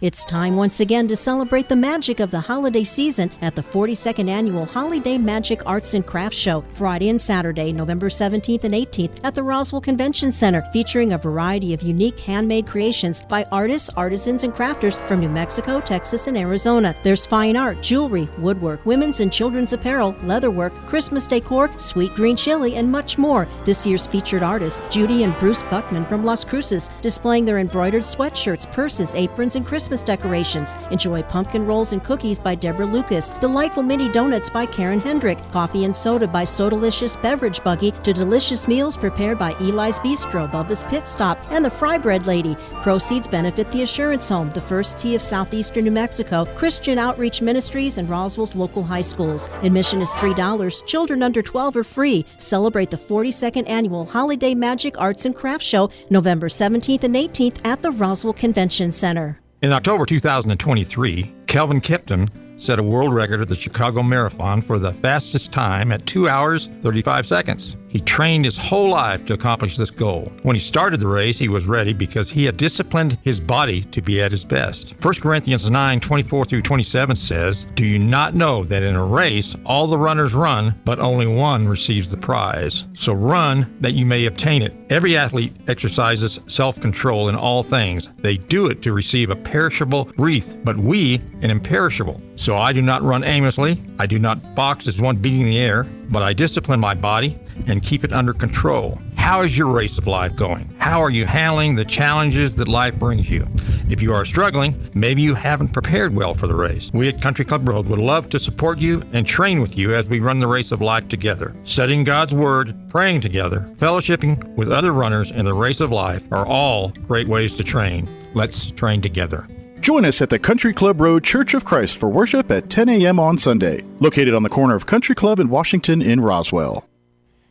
[SPEAKER 15] It's time once again to celebrate the magic of the holiday season at the 42nd Annual Holiday Magic Arts and Crafts Show, Friday and Saturday, November 17th and 18th at the Roswell Convention Center, featuring a variety of unique handmade creations by artists, artisans, and crafters from New Mexico, Texas, and Arizona. There's fine art, jewelry, woodwork, women's and children's apparel, leatherwork, Christmas decor, sweet green chili, and much more. This year's featured artists, Judy and Bruce Buckman from Las Cruces, displaying their embroidered sweatshirts, purses, aprons, and Christmas decorations. Enjoy pumpkin rolls and cookies by Deborah Lucas, delightful mini donuts by Karen Hendrick, coffee and soda by Sodalicious Beverage Buggy, to delicious meals prepared by Eli's Bistro, Bubba's Pit Stop, and the Fry Bread Lady. Proceeds benefit the Assurance Home, the First Tee of Southeastern New Mexico, Christian Outreach Ministries, and Roswell's local high schools. Admission is $3. Children under 12 are free. Celebrate the 42nd Annual Holiday Magic Arts and Crafts Show, November 17th and 18th at the Roswell Convention Center.
[SPEAKER 16] In October 2023, Kelvin Kipton set a world record at the Chicago Marathon for the fastest time at 2 hours, 35 seconds. He trained his whole life to accomplish this goal. When he started the race, he was ready because he had disciplined his body to be at his best. 1 Corinthians 9:24-27 says, "Do you not know that in a race all the runners run, but only one receives the prize? So run that you may obtain it." Every athlete exercises self-control in all things. They do it to receive a perishable wreath, but we an imperishable. So I do not run aimlessly. I do not box as one beating the air, but I discipline my body and keep it under control. How is your race of life going? How are you handling the challenges that life brings you? If you are struggling, maybe you haven't prepared well for the race. We at Country Club Road would love to support you and train with you as we run the race of life together. Studying God's Word, praying together, fellowshipping with other runners in the race of life are all great ways to train. Let's train together.
[SPEAKER 17] Join us at the Country Club Road Church of Christ for worship at 10 a.m. on Sunday, located on the corner of Country Club and Washington in Roswell.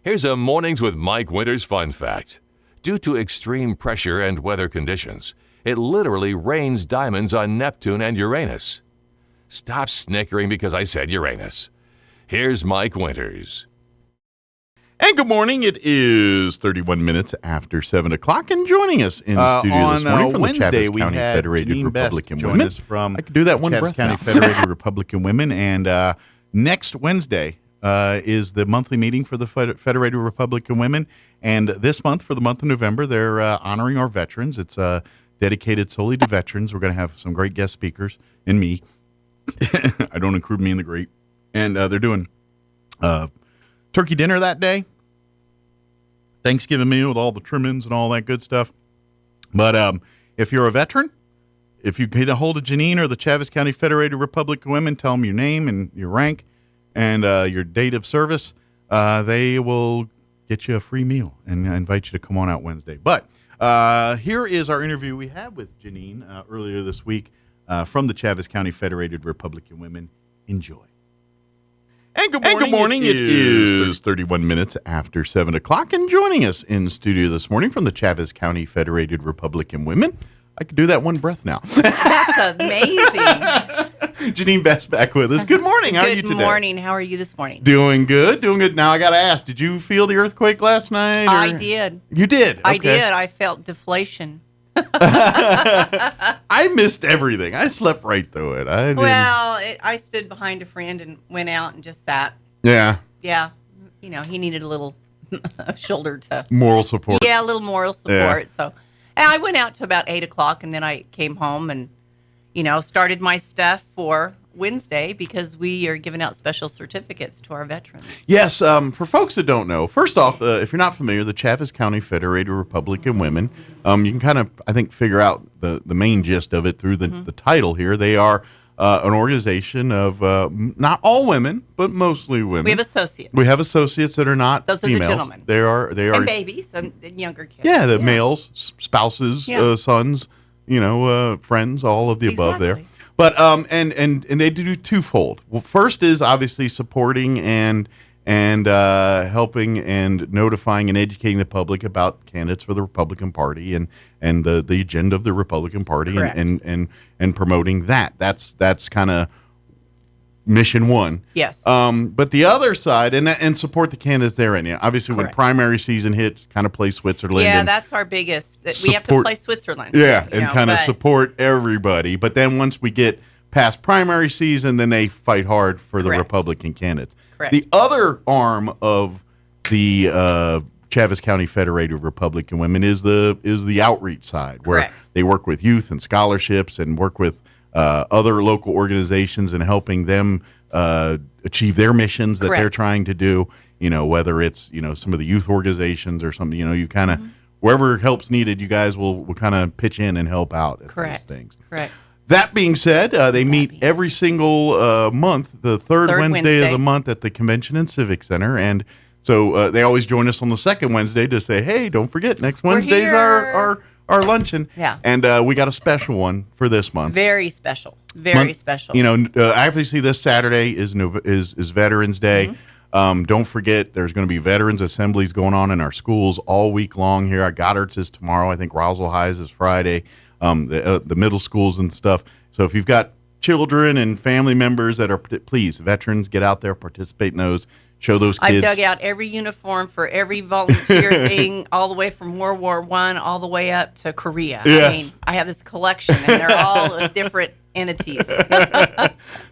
[SPEAKER 9] Here's a Mornings with Mike Winters fun fact. Due to extreme pressure and weather conditions, it literally rains diamonds on Neptune and Uranus. Stop snickering because I said Uranus. Here's Mike Winters.
[SPEAKER 10] And good morning. It is 31 minutes after 7 o'clock, and joining us in the studio this morning from
[SPEAKER 17] Wednesday,
[SPEAKER 10] the Chavez County Federated Republican
[SPEAKER 17] join
[SPEAKER 10] Women.
[SPEAKER 17] us from
[SPEAKER 10] I could do that one
[SPEAKER 17] Chavez
[SPEAKER 10] breath
[SPEAKER 17] County
[SPEAKER 10] now.
[SPEAKER 17] Federated
[SPEAKER 10] Republican Women, and next Wednesday is the monthly meeting for the Federated Republican Women, and this month, for the month of November, they're honoring our veterans. It's dedicated solely to veterans. We're going to have some great guest speakers, and me. I don't include me in the great. And they're doing turkey dinner that day, Thanksgiving meal with all the trimmings and all that good stuff. But if you're a veteran, if you get a hold of Janine or the Chavez County Federated Republican Women, tell them your name and your rank and your date of service, they will get you a free meal and invite you to come on out Wednesday. But here is our interview we had with Janine earlier this week from the Chavez County Federated Republican Women. Enjoy. And good morning. It is 31 minutes after 7 o'clock. And joining us in studio this morning from the Chaves County Federated Republican Women, I could do that one breath now.
[SPEAKER 18] That's amazing.
[SPEAKER 10] Janine Best back with us. Good morning. How are you today?
[SPEAKER 18] Good morning. How are you this morning?
[SPEAKER 10] Doing good. Now, I got to ask, did you feel the earthquake last night?
[SPEAKER 18] I did.
[SPEAKER 10] You did?
[SPEAKER 18] I
[SPEAKER 10] Okay.
[SPEAKER 18] did. I felt deflation.
[SPEAKER 10] I missed everything. I slept right through it.
[SPEAKER 18] I stood behind a friend and went out and just sat.
[SPEAKER 10] Yeah.
[SPEAKER 18] Yeah. He needed a little shoulder to...
[SPEAKER 10] Moral support.
[SPEAKER 18] Yeah, a little moral support.
[SPEAKER 10] Yeah.
[SPEAKER 18] So I went out to about 8 o'clock, and then I came home and, started my stuff for Wednesday because we are giving out special certificates to our veterans.
[SPEAKER 10] Yes, for folks that don't know, first off, if you're not familiar, the Chaves County Federated Republican Women, you can kind of, I think, figure out the main gist of it through the title here. They are an organization of not all women, but mostly women.
[SPEAKER 18] We have associates.
[SPEAKER 10] We have associates that are not
[SPEAKER 18] Those
[SPEAKER 10] females.
[SPEAKER 18] are the gentlemen.
[SPEAKER 10] They are
[SPEAKER 18] And babies and younger kids.
[SPEAKER 10] Yeah, the males, spouses,
[SPEAKER 18] Yeah.
[SPEAKER 10] sons, friends, all of the above there. But and they do twofold. Well, first is obviously supporting and helping and notifying and educating the public about candidates for the Republican Party and the agenda of the Republican Party and promoting that. That's kind of mission one.
[SPEAKER 18] Yes.
[SPEAKER 10] But the other side and support the candidates there right now. Obviously, when primary season hits, kind of play Switzerland.
[SPEAKER 18] Yeah,
[SPEAKER 10] and
[SPEAKER 18] that's our biggest. We have to play Switzerland.
[SPEAKER 10] Yeah, and kind of support everybody. But then once we get past primary season, then they fight hard for the Republican candidates.
[SPEAKER 18] Correct.
[SPEAKER 10] The other arm of the Chaves County Federated Republican Women is the outreach side, where they work with youth and scholarships and work with other local organizations and helping them achieve their missions that they're trying to do. Whether it's some of the youth organizations or something. You kind of wherever help's needed, you guys will kind of pitch in and help out at those things.
[SPEAKER 18] Correct.
[SPEAKER 10] That being said, they meet every single month, the third Wednesday of the month at the Convention and Civic Center. And so they always join us on the second Wednesday to say, hey, don't forget, next Wednesday's our luncheon.
[SPEAKER 18] Yeah.
[SPEAKER 10] And we got a special one for this month.
[SPEAKER 18] Very special. Very special.
[SPEAKER 10] Obviously this Saturday is Veterans Day. Don't forget, there's going to be veterans assemblies going on in our schools all week long here. Goddard's is tomorrow. I think Roswell High's is Friday. The middle schools and stuff. So if you've got children and family members that are, please, veterans, get out there, participate in those, show those kids.
[SPEAKER 18] I've dug out every uniform for every volunteer thing, all the way from World War I all the way up to Korea.
[SPEAKER 10] Yes.
[SPEAKER 18] I have this collection, and they're all different entities.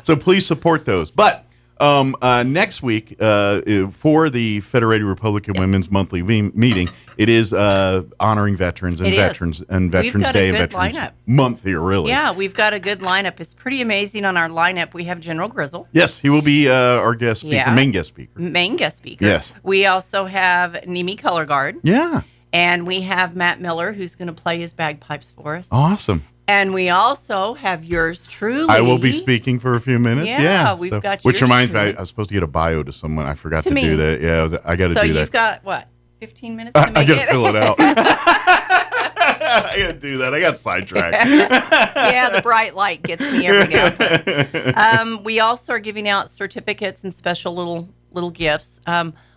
[SPEAKER 10] So please support those. But next week, for the Federated Republican Women's Monthly Meeting, it is honoring veterans and Veterans Day and Veterans
[SPEAKER 18] lineup.
[SPEAKER 10] Month here, really.
[SPEAKER 18] Yeah, we've got a good lineup. It's pretty amazing on our lineup. We have General Grizzle.
[SPEAKER 10] Yes, he will be our guest speaker, main guest speaker.
[SPEAKER 18] Main guest speaker.
[SPEAKER 10] Yes.
[SPEAKER 18] We also have Nimi Color Guard.
[SPEAKER 10] Yeah.
[SPEAKER 18] And we have Matt Miller, who's going to play his bagpipes for us.
[SPEAKER 10] Awesome.
[SPEAKER 18] And we also have yours truly.
[SPEAKER 10] I will be speaking for a few minutes.
[SPEAKER 18] Yeah, we've got
[SPEAKER 10] which
[SPEAKER 18] yours
[SPEAKER 10] reminds me,
[SPEAKER 18] truly.
[SPEAKER 10] I was supposed to get a bio to someone. I forgot to
[SPEAKER 18] me.
[SPEAKER 10] do that. Yeah, I got to do that.
[SPEAKER 18] So you've got, what, 15 minutes to make
[SPEAKER 10] I got to
[SPEAKER 18] it?
[SPEAKER 10] fill it out. I got to do that. I got sidetracked.
[SPEAKER 18] Yeah, the bright light gets me every now and then. We also are giving out certificates and special little gifts.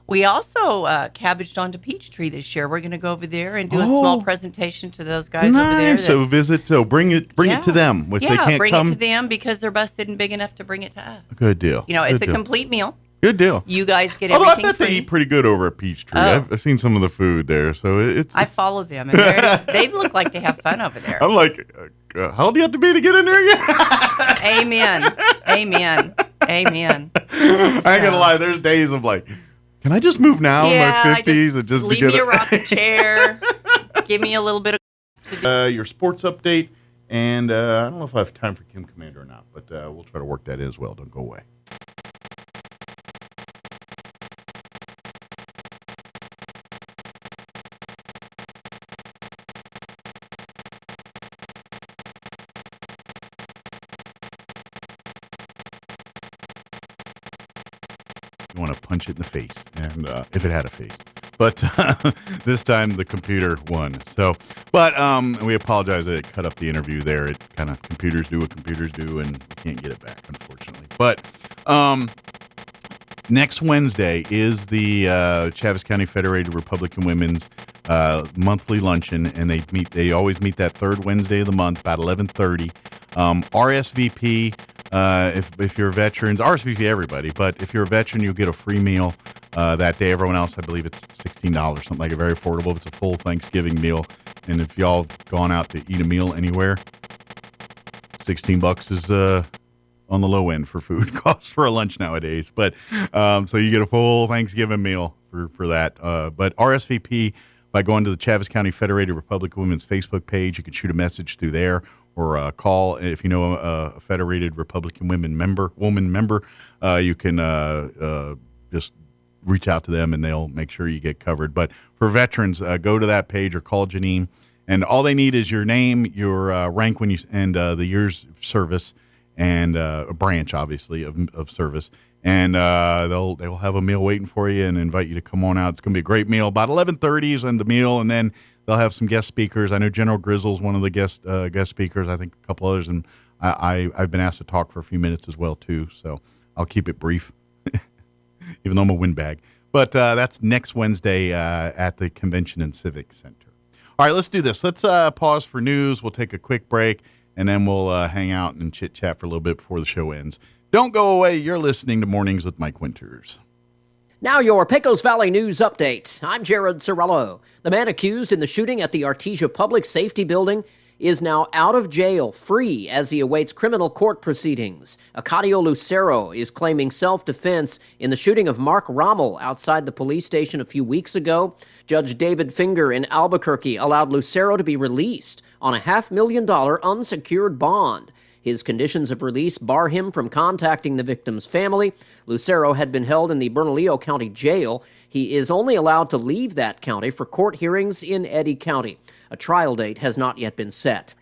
[SPEAKER 18] We also cabbaged onto Peachtree this year. We're going to go over there and do a small presentation to those guys over there.
[SPEAKER 10] So bring it to them. If they can't
[SPEAKER 18] bring
[SPEAKER 10] come,
[SPEAKER 18] it to them because their bus isn't big enough to bring it to us.
[SPEAKER 10] Good deal.
[SPEAKER 18] It's
[SPEAKER 10] Good
[SPEAKER 18] a
[SPEAKER 10] deal.
[SPEAKER 18] complete meal.
[SPEAKER 10] Good deal.
[SPEAKER 18] You guys get
[SPEAKER 10] Although
[SPEAKER 18] everything
[SPEAKER 10] I bet they
[SPEAKER 18] free.
[SPEAKER 10] eat pretty good over at Peachtree.
[SPEAKER 18] Oh.
[SPEAKER 10] I've seen some of the food there, so it's.
[SPEAKER 18] I follow them, and they look like they have fun over there.
[SPEAKER 10] I'm like, how old do you have to be to get in there again?
[SPEAKER 18] Amen. Amen. Amen.
[SPEAKER 10] I ain't gonna lie. There's days of like, can I just move now in my 50s and just
[SPEAKER 18] leave
[SPEAKER 10] to get
[SPEAKER 18] me a rocking chair, give me a little bit of
[SPEAKER 10] your sports update, and I don't know if I have time for Kim Commander or not, but we'll try to work that in as well. Don't go away. You want to punch it in the face, and if it had a face. But this time the computer won. So, but we apologize that it cut up the interview there. It kind of computers do what computers do, and you can't get it back, unfortunately. But next Wednesday is the Chaves County Federated Republican Women's monthly luncheon, and they always meet that third Wednesday of the month about 11:30. RSVP if you're veterans, RSVP everybody, but if you're a veteran, you'll get a free meal that day. Everyone else, I believe it's $16, something like it, very affordable. It's a full Thanksgiving meal, and if y'all gone out to eat a meal anywhere, $16 is on the low end for food costs for a lunch nowadays. But so you get a full Thanksgiving meal for that. But RSVP by going to the Chaves County Federated Republican Women's Facebook page. You can shoot a message through there or call if you know a Federated Republican woman member. You can just reach out to them and they'll make sure you get covered. But for veterans, go to that page or call Janine. And all they need is your name, your rank when you and the years of service, and a branch, obviously, of service. And they will have a meal waiting for you and invite you to come on out. It's going to be a great meal. About 11:30 is on the meal, and then they'll have some guest speakers. I know General Grizzle's one of the guest speakers. I think a couple others, and I've been asked to talk for a few minutes as well too. So I'll keep it brief, even though I'm a windbag. But that's next Wednesday at the Convention and Civic Center. All right, let's do this. Let's pause for news. We'll take a quick break, and then we'll hang out and chit-chat for a little bit before the show ends. Don't go away. You're listening to Mornings with Mike Winters.
[SPEAKER 19] Now your Pecos Valley News Update. I'm Jared Cirillo. The man accused in the shooting at the Artesia Public Safety Building is now out of jail, free, as he awaits criminal court proceedings. Acadio Lucero is claiming self-defense in the shooting of Mark Rommel outside the police station a few weeks ago. Judge David Finger in Albuquerque allowed Lucero to be released on a $500,000 unsecured bond. His conditions of release bar him from contacting the victim's family. Lucero had been held in the Bernalillo County Jail. He is only allowed to leave that county for court hearings in Eddy County. A trial date has not yet been set.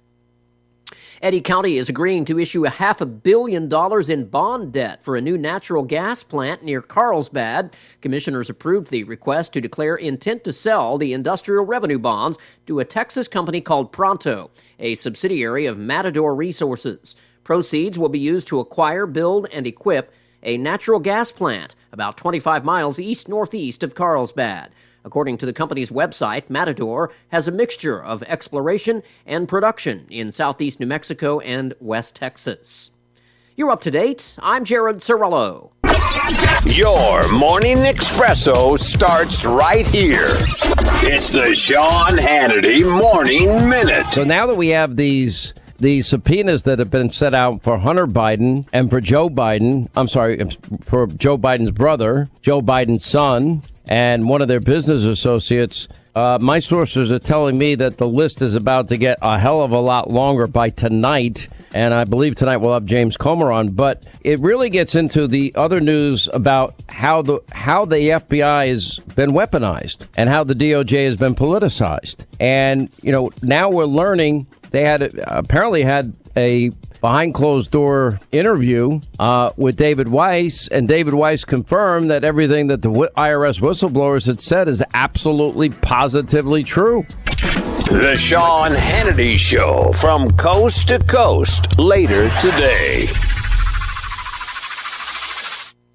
[SPEAKER 19] Eddy County is agreeing to issue $500 million in bond debt for a new natural gas plant near Carlsbad. Commissioners approved the request to declare intent to sell the industrial revenue bonds to a Texas company called Pronto, a subsidiary of Matador Resources. Proceeds will be used to acquire, build, and equip a natural gas plant about 25 miles east-northeast of Carlsbad. According to the company's website, Matador has a mixture of exploration and production in southeast New Mexico and West Texas. You're up to date. I'm Jared Cirillo.
[SPEAKER 20] Your morning espresso starts right here. It's the Sean Hannity Morning Minute.
[SPEAKER 21] So now that we have these subpoenas that have been set out for Hunter Biden and for Joe Biden, for Joe Biden's brother, Joe Biden's son, and one of their business associates, my sources are telling me that the list is about to get a hell of a lot longer by tonight. And I believe tonight we'll have James Comer on. But it really gets into the other news about how the FBI has been weaponized and how the DOJ has been politicized. And, now we're learning they apparently had a behind closed door interview with David Weiss, and David Weiss confirmed that everything that the IRS whistleblowers had said is absolutely positively true.
[SPEAKER 20] The Sean Hannity Show from coast to coast later today.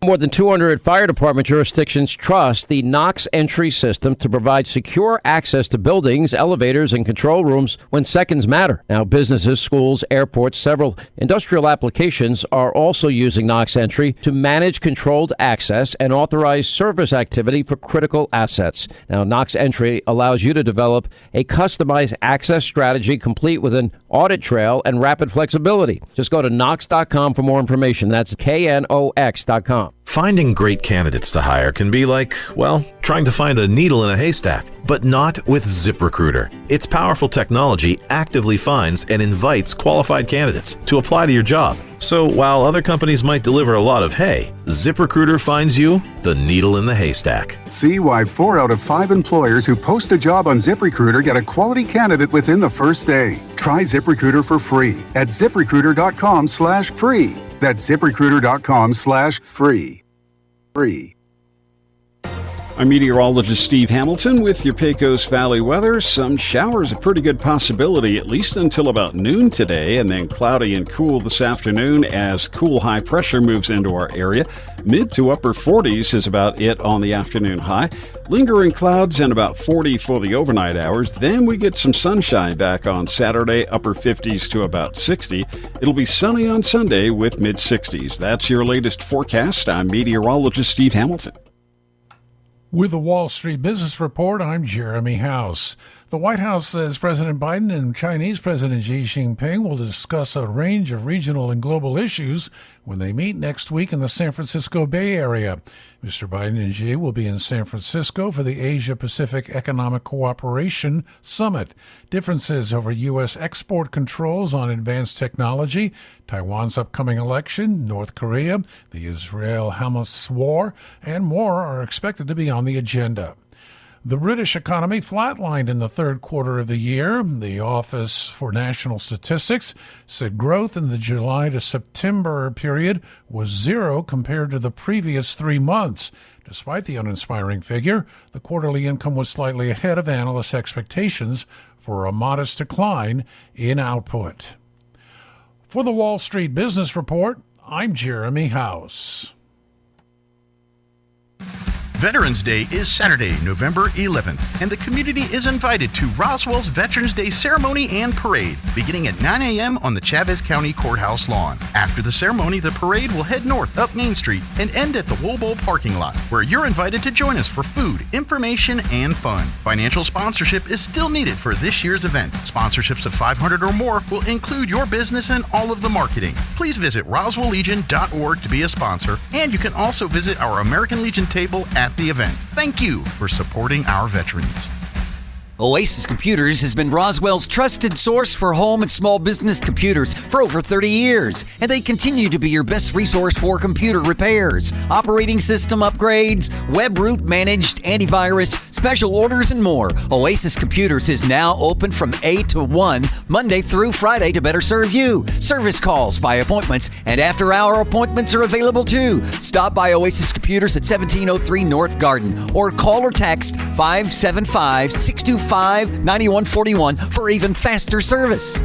[SPEAKER 21] More than 200 fire department jurisdictions trust the Knox entry system to provide secure access to buildings, elevators, and control rooms when seconds matter. Now, businesses, schools, airports, several industrial applications are also using Knox entry to manage controlled access and authorize service activity for critical assets. Now, Knox entry allows you to develop a customized access strategy complete with an audit trail and rapid flexibility. Just go to Knox.com for more information. That's KNOX.com.
[SPEAKER 22] Finding great candidates to hire can be like, well, trying to find a needle in a haystack, but not with ZipRecruiter. Its powerful technology actively finds and invites qualified candidates to apply to your job. So while other companies might deliver a lot of hay, ZipRecruiter finds you the needle in the haystack.
[SPEAKER 23] See why 4 out of 5 employers who post a job on ZipRecruiter get a quality candidate within the first day. Try ZipRecruiter for free at ZipRecruiter.com/free. That's ZipRecruiter.com/free. Free.
[SPEAKER 11] I'm meteorologist Steve Hamilton with your Pecos Valley weather. Some showers, a pretty good possibility, at least until about noon today, and then cloudy and cool this afternoon as cool high pressure moves into our area. Mid to upper 40s is about it on the afternoon high. Lingering clouds and about 40 for the overnight hours. Then we get some sunshine back on Saturday, upper 50s to about 60. It'll be sunny on Sunday with mid 60s. That's your latest forecast. I'm meteorologist Steve Hamilton.
[SPEAKER 1] With the Wall Street Business Report, I'm Jeremy House. The White House says President Biden and Chinese President Xi Jinping will discuss a range of regional and global issues when they meet next week in the San Francisco Bay Area. Mr. Biden and Xi will be in San Francisco for the Asia-Pacific Economic Cooperation Summit. Differences over U.S. export controls on advanced technology, Taiwan's upcoming election, North Korea, the Israel-Hamas war, and more are expected to be on the agenda. The British economy flatlined in the third quarter of the year. The Office for National Statistics said growth in the July to September period was zero compared to the previous 3 months. Despite the uninspiring figure, the quarterly income was slightly ahead of analysts' expectations for a modest decline in output. For the Wall Street Business Report, I'm Jeremy House.
[SPEAKER 14] Veterans Day is Saturday, November 11th, and the community is invited to Roswell's Veterans Day ceremony and parade, beginning at 9 a.m. on the Chavez County Courthouse lawn. After the ceremony, the parade will head north up Main Street and end at the Wool parking lot, where you're invited to join us for food, information, and fun. Financial sponsorship is still needed for this year's event. Sponsorships of $500 or more will include your business and all of the marketing. Please visit roswelllegion.org to be a sponsor, and you can also visit our American Legion table at the event. Thank you for supporting our veterans.
[SPEAKER 2] Oasis Computers has been Roswell's trusted source for home and small business computers for over 30 years, and they continue to be your best resource for computer repairs, operating system upgrades, web root managed, antivirus, special orders, and more. Oasis Computers is now open from 8 to 1, Monday through Friday to better serve you. Service calls by appointments and after-hour appointments are available too. Stop by Oasis Computers at 1703 North Garden or call or text 575-625-9141 for even faster service.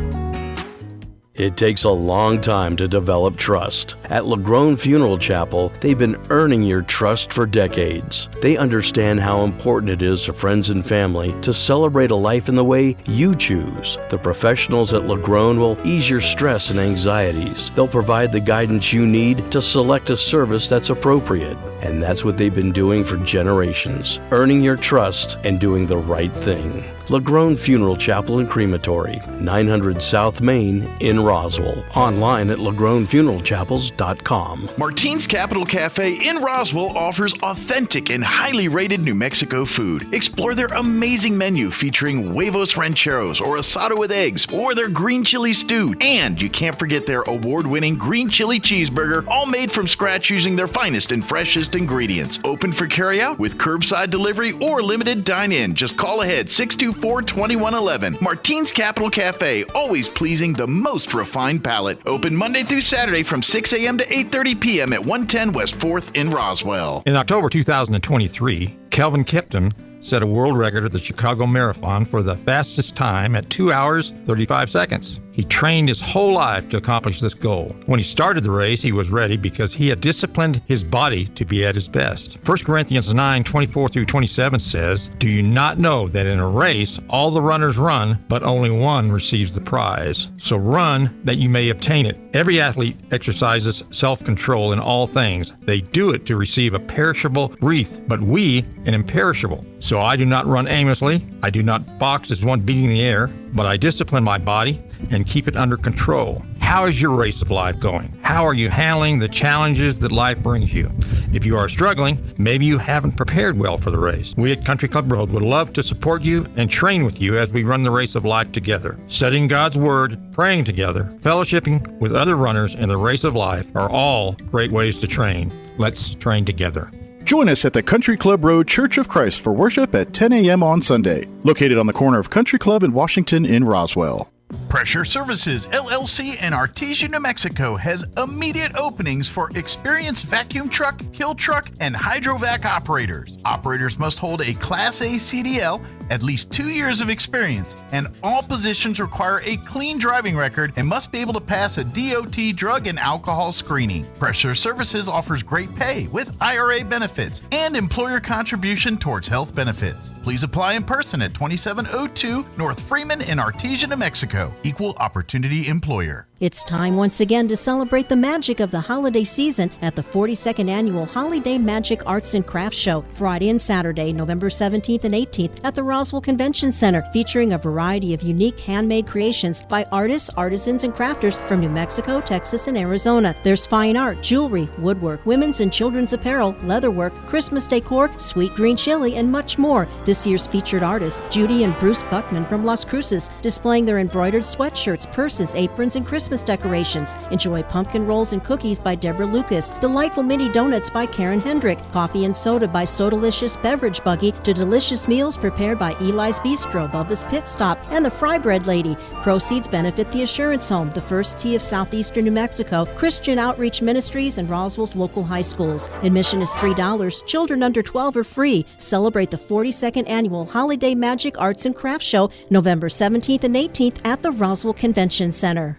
[SPEAKER 3] It takes a long time to develop trust. At LaGrone Funeral Chapel, they've been earning your trust for decades. They understand how important it is to friends and family to celebrate a life in the way you choose. The professionals at LaGrone will ease your stress and anxieties. They'll provide the guidance you need to select a service that's appropriate. And that's what they've been doing for generations, earning your trust and doing the right thing. LaGrone Funeral Chapel and Crematory, 900 South Main in Roswell. Online at LaGroneFuneralChapels.com.
[SPEAKER 14] Martine's Capital Cafe in Roswell offers authentic and highly rated New Mexico food. Explore their amazing menu featuring huevos rancheros or asado with eggs or their green chili stew. And you can't forget their award-winning green chili cheeseburger, all made from scratch using their finest and freshest ingredients. Open for carryout with curbside delivery or limited dine-in. Just call ahead 624-2111. Martine's Capital Cafe, always pleasing the most refined palate. Open Monday through Saturday from 6 a.m. to 8:30 p.m. at 110 West 4th in Roswell.
[SPEAKER 16] In October 2023, Kelvin Kipton set a world record at the Chicago Marathon for the fastest time at 2 hours, 35 seconds. He trained his whole life to accomplish this goal. When he started the race, he was ready because he had disciplined his body to be at his best. 1 Corinthians 9:24-27 says, "Do you not know that in a race all the runners run, but only one receives the prize? So run that you may obtain it." Every athlete exercises self-control in all things. They do it to receive a perishable wreath, but we an imperishable. So I do not run aimlessly. I do not box as one beating the air, but I discipline my body and keep it under control. How is your race of life going? How are you handling the challenges that life brings you? If you are struggling, maybe you haven't prepared well for the race. We at Country Club Road would love to support you and train with you as we run the race of life together. Studying God's Word, praying together, fellowshipping with other runners in the race of life are all great ways to train. Let's train together.
[SPEAKER 17] Join us at the Country Club Road Church of Christ for worship at 10 a.m. on Sunday, located on the corner of Country Club and Washington in Roswell.
[SPEAKER 14] Pressure Services, LLC in Artesia, New Mexico has immediate openings for experienced vacuum truck, kill truck, and hydrovac operators. Operators must hold a Class A CDL, at least 2 years of experience, and all positions require a clean driving record and must be able to pass a DOT drug and alcohol screening. Pressure Services offers great pay with IRA benefits and employer contribution towards health benefits. Please apply in person at 2702 North Freeman in Artesia, New Mexico. Equal Opportunity Employer.
[SPEAKER 15] It's time once again to celebrate the magic of the holiday season at the 42nd Annual Holiday Magic Arts and Crafts Show, Friday and Saturday, November 17th and 18th at the Roswell Convention Center, featuring a variety of unique handmade creations by artists, artisans, and crafters from New Mexico, Texas, and Arizona. There's fine art, jewelry, woodwork, women's and children's apparel, leatherwork, Christmas decor, sweet green chili, and much more. This year's featured artists, Judy and Bruce Buckman from Las Cruces, displaying their embroidered sweatshirts, purses, aprons, and Christmas decorations. Enjoy pumpkin rolls and cookies by Deborah Lucas, delightful mini donuts by Karen Hendrick, coffee and soda by Sodalicious Beverage Buggy, to delicious meals prepared by Eli's Bistro, Bubba's Pit Stop, and the Fry Bread Lady. Proceeds benefit the Assurance Home, the First Tee of Southeastern New Mexico, Christian Outreach Ministries, and Roswell's local high schools. Admission is $3. Children under 12 are free. Celebrate the 42nd Annual Holiday Magic Arts and Crafts Show, November 17th and 18th at the Roswell Convention Center.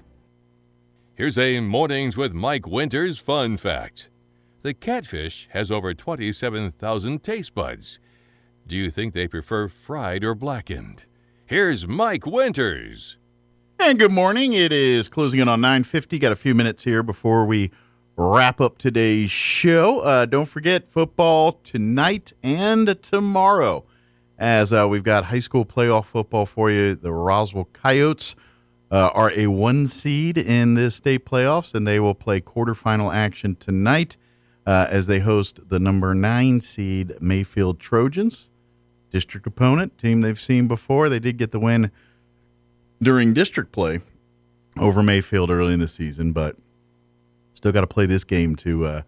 [SPEAKER 9] Here's a Mornings with Mike Winters fun fact. The catfish has over 27,000 taste buds. Do you think they prefer fried or blackened? Here's Mike Winters.
[SPEAKER 10] And good morning. It is closing in on 9:50. Got a few minutes here before we wrap up today's show. Don't forget football tonight and tomorrow, as we've got high school playoff football for you. The Roswell Coyotes are a 1 seed in the state playoffs, and they will play quarterfinal action tonight as they host the number 9 seed Mayfield Trojans. District opponent, team they've seen before. They did get the win during district play over Mayfield early in the season, but still got to play this game to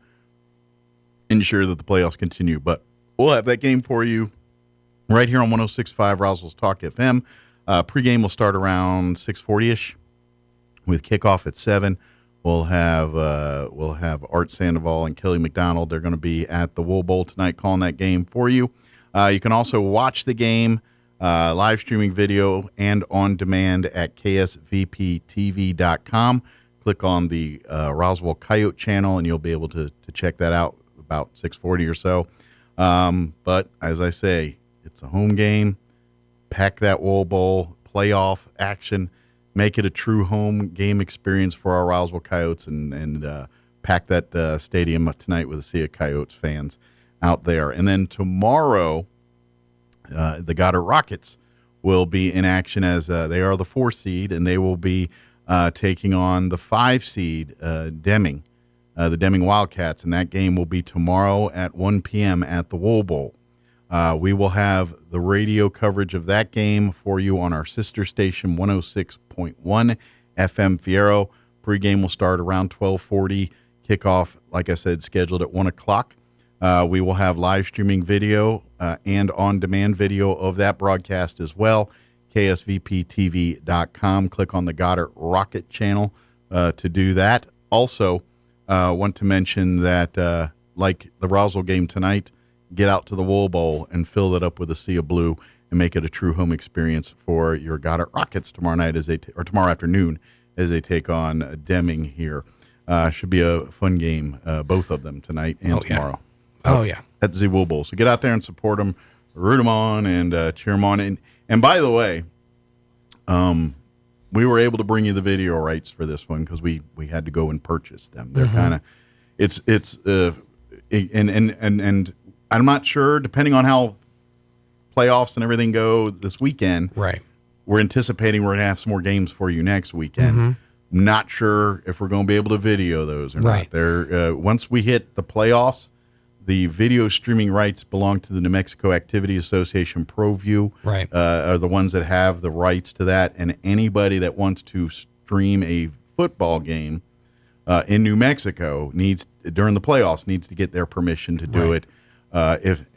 [SPEAKER 10] ensure that the playoffs continue. But we'll have that game for you right here on 106.5 Roswell's Talk FM. Pregame will start around 6:40ish with kickoff at 7. We'll have Art Sandoval and Kelly McDonald. They're going to be at the Wool Bowl tonight calling that game for you. You can also watch the game live streaming video and on demand at ksvptv.com. Click on the Roswell Coyote channel and you'll be able to check that out about 6:40 or so. But as I say, it's a home game. Pack that Wool Bowl, playoff action, make it a true home game experience for our Roswell Coyotes, and pack that stadium tonight with a sea of Coyotes fans out there. And then tomorrow, the Goddard Rockets will be in action as they are the 4 seed, and they will be taking on the 5 seed Deming, the Deming Wildcats, and that game will be tomorrow at 1 p.m. at the Wool Bowl. We will have the radio coverage of that game for you on our sister station, 106.1 FM Fierro. Pre-game will start around 12:40. Kickoff, like I said, scheduled at 1 o'clock. We will have live streaming video and on-demand video of that broadcast as well. KSVPTV.com. Click on the Goddard Rocket channel to do that. Also, want to mention that, like the Roswell game tonight, get out to the Wool Bowl and fill that up with a sea of blue and make it a true home experience for your Goddard Rockets tomorrow night or tomorrow afternoon as they take on Deming here. Should be a fun game, both of them tonight and tomorrow. At the Wool Bowl. So get out there and support them, root them on, and cheer them on. And by the way, we were able to bring you the video rights for this one because we had to go and purchase them. They're kind of and I'm not sure, depending on how playoffs and everything go this weekend.
[SPEAKER 8] Right.
[SPEAKER 10] We're anticipating we're going to have some more games for you next weekend. Not sure if we're going to be able to video those or not. They're, once we hit the playoffs, the video streaming rights belong to the New Mexico Activity Association ProView. Are the ones that have the rights to that. And anybody that wants to stream a football game in New Mexico during the playoffs needs to get their permission to do it.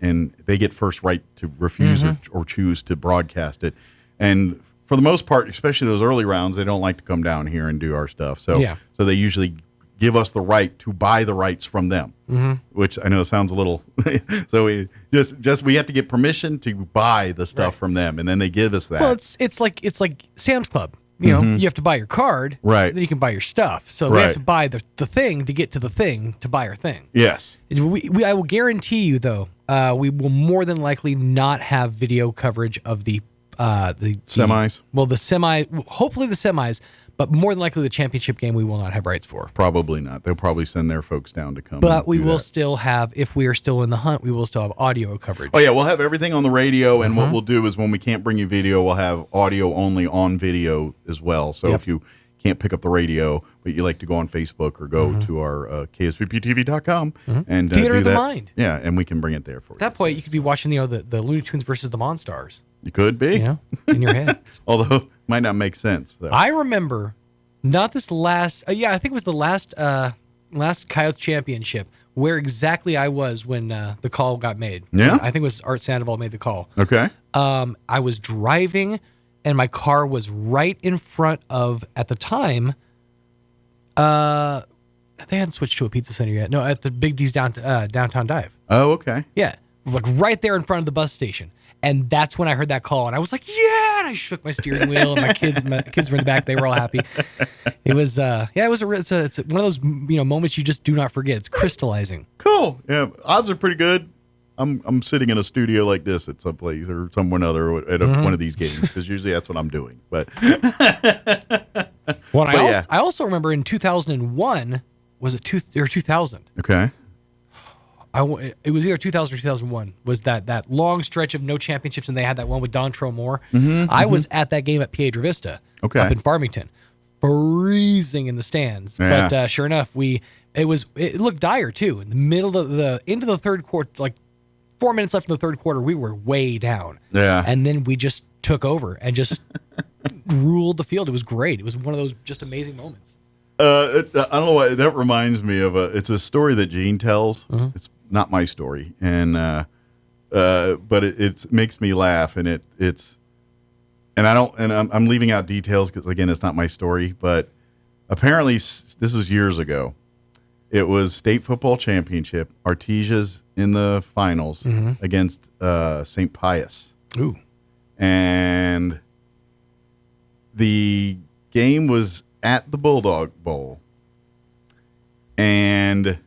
[SPEAKER 10] And they get first right to refuse it or choose to broadcast it. And for the most part, especially those early rounds, they don't like to come down here and do our stuff. So so they usually give us the right to buy the rights from them, which I know sounds a little. So we we have to get permission to buy the stuff from them, and then they give us that.
[SPEAKER 8] Well, it's like Sam's Club. You know, you have to buy your card,
[SPEAKER 10] right?
[SPEAKER 8] Then you can buy your stuff. So we have to buy the thing to get to the thing to buy our thing.
[SPEAKER 10] Yes.
[SPEAKER 8] I will guarantee you, though, we will more than likely not have video coverage of the
[SPEAKER 10] semis.
[SPEAKER 8] Hopefully the semis, but more than likely the championship game we will not have rights for.
[SPEAKER 10] Probably not. They'll probably send their folks down to come.
[SPEAKER 8] But we will still have, if we are still in the hunt, we will still have audio coverage.
[SPEAKER 10] Oh yeah, we'll have everything on the radio, and what we'll do is when we can't bring you video, we'll have audio only on video as well. So if you can't pick up the radio, but you like to go on Facebook or go to our ksvptv.com and
[SPEAKER 8] Theater
[SPEAKER 10] do
[SPEAKER 8] of the
[SPEAKER 10] that.
[SPEAKER 8] Mind.
[SPEAKER 10] Yeah, and we can bring it there for you.
[SPEAKER 8] At that point, you could be watching the Looney Tunes versus the Monstars.
[SPEAKER 10] You could be.
[SPEAKER 8] In your head.
[SPEAKER 10] Although, might not make sense. So.
[SPEAKER 8] I remember, not this last, I think it was the last Coyotes Championship, where exactly I was when the call got made.
[SPEAKER 10] Yeah?
[SPEAKER 8] I think it was Art Sandoval made the call.
[SPEAKER 10] Okay.
[SPEAKER 8] I was driving, and my car was right in front of, at the time, they hadn't switched to a pizza center yet. No, at the Big D's Downtown Dive.
[SPEAKER 10] Oh, okay.
[SPEAKER 8] Yeah. Like right there in front of the bus station. And that's when I heard that call, and I was like, "Yeah!" And I shook my steering wheel, and my kids were in the back. They were all happy. It was, it's one of those moments you just do not forget. It's crystallizing.
[SPEAKER 10] Cool. Yeah, odds are pretty good. I'm sitting in a studio like this at some place or someone other at one of these games because usually that's what I'm doing. But
[SPEAKER 8] I also remember in 2001, was it 2000?
[SPEAKER 10] Okay.
[SPEAKER 8] It was either 2000 or 2001. Was that long stretch of no championships, and they had that one with Dontrell Moore. I was at that game at Piedra Vista, up in Farmington, freezing in the stands.
[SPEAKER 10] Yeah.
[SPEAKER 8] But sure enough, it looked dire too. In the middle of into the third quarter, like 4 minutes left in the third quarter, we were way down.
[SPEAKER 10] Yeah,
[SPEAKER 8] and then we just took over and just ruled the field. It was great. It was one of those just amazing moments.
[SPEAKER 10] I don't know why that reminds me of it's a story that Gene tells. It's not my story, and but it makes me laugh, and I'm leaving out details because again, it's not my story. But apparently, this was years ago. It was state football championship. Artesia's in the finals against St. Pius.
[SPEAKER 8] Ooh,
[SPEAKER 10] and the game was at the Bulldog Bowl, and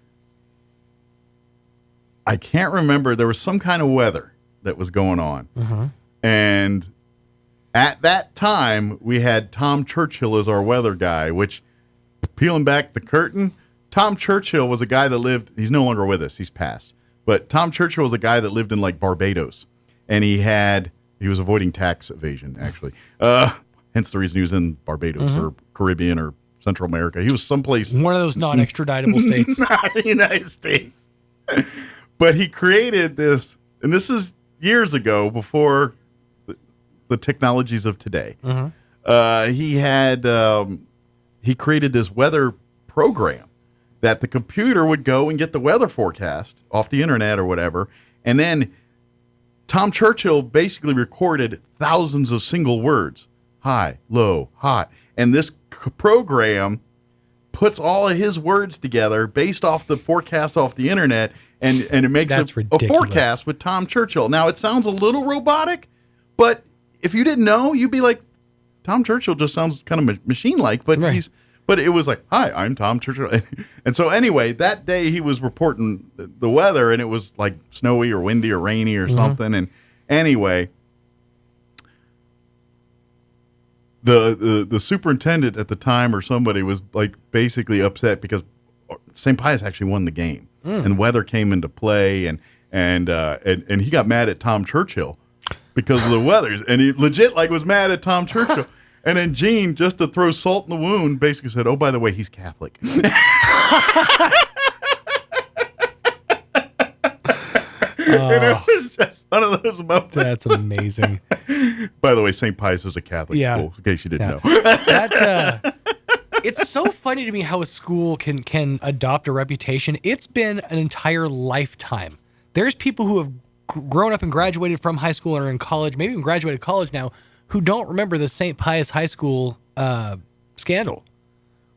[SPEAKER 10] I can't remember. There was some kind of weather that was going on, and at that time we had Tom Churchill as our weather guy. Which, peeling back the curtain, Tom Churchill was a guy that lived. He's no longer with us. He's passed. But Tom Churchill was a guy that lived in like Barbados, and he was avoiding tax evasion actually. Hence the reason he was in Barbados or Caribbean or Central America. He was someplace.
[SPEAKER 8] One of those non-extraditable states.
[SPEAKER 10] Not the United States. But he created this, and this is years ago before the technologies of today. He created this weather program that the computer would go and get the weather forecast off the internet or whatever. And then Tom Churchill basically recorded thousands of single words. High, low, hot. And this program puts all of his words together based off the forecast off the internet, and it makes a forecast with Tom Churchill. Now, it sounds a little robotic, but if you didn't know, you'd be like, Tom Churchill just sounds kind of machine-like, but but it was like, hi, I'm Tom Churchill. And so anyway, that day he was reporting the weather, and it was like snowy or windy or rainy or something. And anyway, the superintendent at the time or somebody was like basically upset because St. Pius actually won the game, and weather came into play, and he got mad at Tom Churchill because of the weather, and he legit like was mad at Tom Churchill. And then Gene, just to throw salt in the wound, basically said, "Oh, by the way, he's Catholic." And it was just one of those moments.
[SPEAKER 8] That's amazing.
[SPEAKER 10] By the way, St. Pius is a Catholic school, in case you didn't know.
[SPEAKER 8] It's so funny to me how a school can adopt a reputation. It's been an entire lifetime. There's people who have grown up and graduated from high school or in college, maybe even graduated college now, who don't remember the St. Pius High School scandal,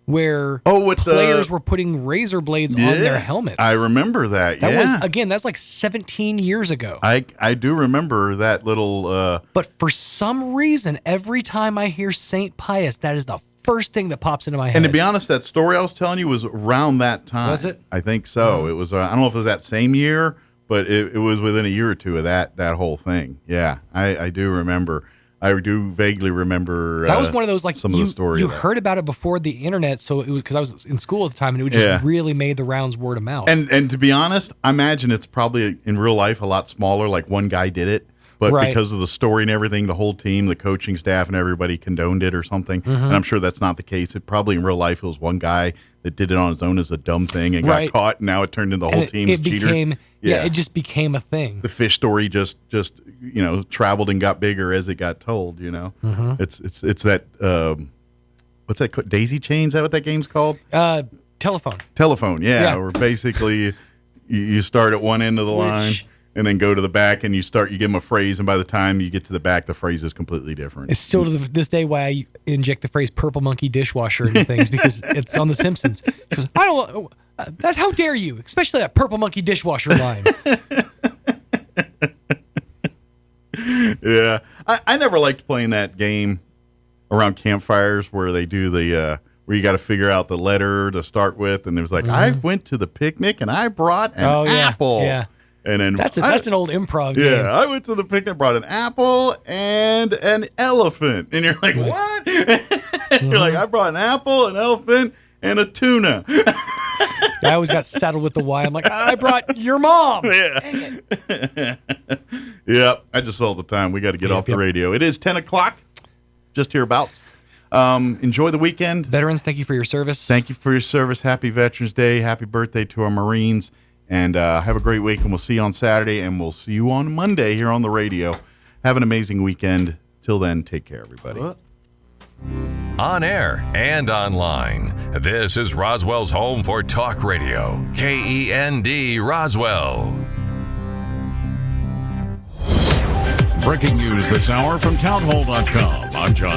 [SPEAKER 8] where
[SPEAKER 10] with
[SPEAKER 8] players were putting razor blades on their helmets.
[SPEAKER 10] I remember that.
[SPEAKER 8] That was, again, that's like 17 years ago.
[SPEAKER 10] I do remember that little.
[SPEAKER 8] But for some reason, every time I hear St. Pius, that is the first thing that pops into my head.
[SPEAKER 10] And to be honest, that story I was telling you was around that time.
[SPEAKER 8] Was it?
[SPEAKER 10] I think so. It was. I don't know if it was that same year, but it was within a year or two of that whole thing. Yeah, I do remember. I do vaguely remember.
[SPEAKER 8] That was one of those, like,
[SPEAKER 10] some of the stories.
[SPEAKER 8] You heard about it before the internet, so it was because I was in school at the time, and it just really made the rounds word of mouth.
[SPEAKER 10] And to be honest, I imagine it's probably in real life a lot smaller. Like one guy did it, but because of the story and everything, the whole team, the coaching staff, and everybody condoned it or something.
[SPEAKER 8] Mm-hmm.
[SPEAKER 10] And I'm sure that's not the case. It probably in real life it was one guy that did it on his own as a dumb thing and got caught. And now it turned into the whole team's cheaters.
[SPEAKER 8] It just became a thing.
[SPEAKER 10] The fish story just traveled and got bigger as it got told.
[SPEAKER 8] Mm-hmm.
[SPEAKER 10] It's that what's that called? Daisy chain? Is that what that game's called?
[SPEAKER 8] Telephone.
[SPEAKER 10] Yeah. Where basically you start at one end of the line and then go to the back, and you give them a phrase, and by the time you get to the back, the phrase is completely different.
[SPEAKER 8] It's still to this day why I inject the phrase "purple monkey dishwasher" into things, because it's on The Simpsons. She goes, I don't. That's how dare you, especially that purple monkey dishwasher line.
[SPEAKER 10] Yeah, I never liked playing that game around campfires where they do the where you got to figure out the letter to start with, and it was like, I went to the picnic and I brought an apple.
[SPEAKER 8] Yeah.
[SPEAKER 10] And then
[SPEAKER 8] that's an old improv game.
[SPEAKER 10] Yeah, I went to the picnic, brought an apple and an elephant, and you're like, what? You're like, I brought an apple, an elephant, and a tuna.
[SPEAKER 8] I always got saddled with the Y. I'm like, I brought your mom.
[SPEAKER 10] Yeah. Yeah, I just all the time. We got to get off the radio. It is 10 o'clock, just hereabouts. Enjoy the weekend.
[SPEAKER 8] Veterans, thank you for your service.
[SPEAKER 10] Thank you for your service. Happy Veterans Day. Happy birthday to our Marines. And have a great week, and we'll see you on Saturday, and we'll see you on Monday here on the radio. Have an amazing weekend. Till then, take care, everybody.
[SPEAKER 9] On air and online, this is Roswell's home for talk radio, KEND Roswell.
[SPEAKER 4] Breaking news this hour from townhall.com. I'm John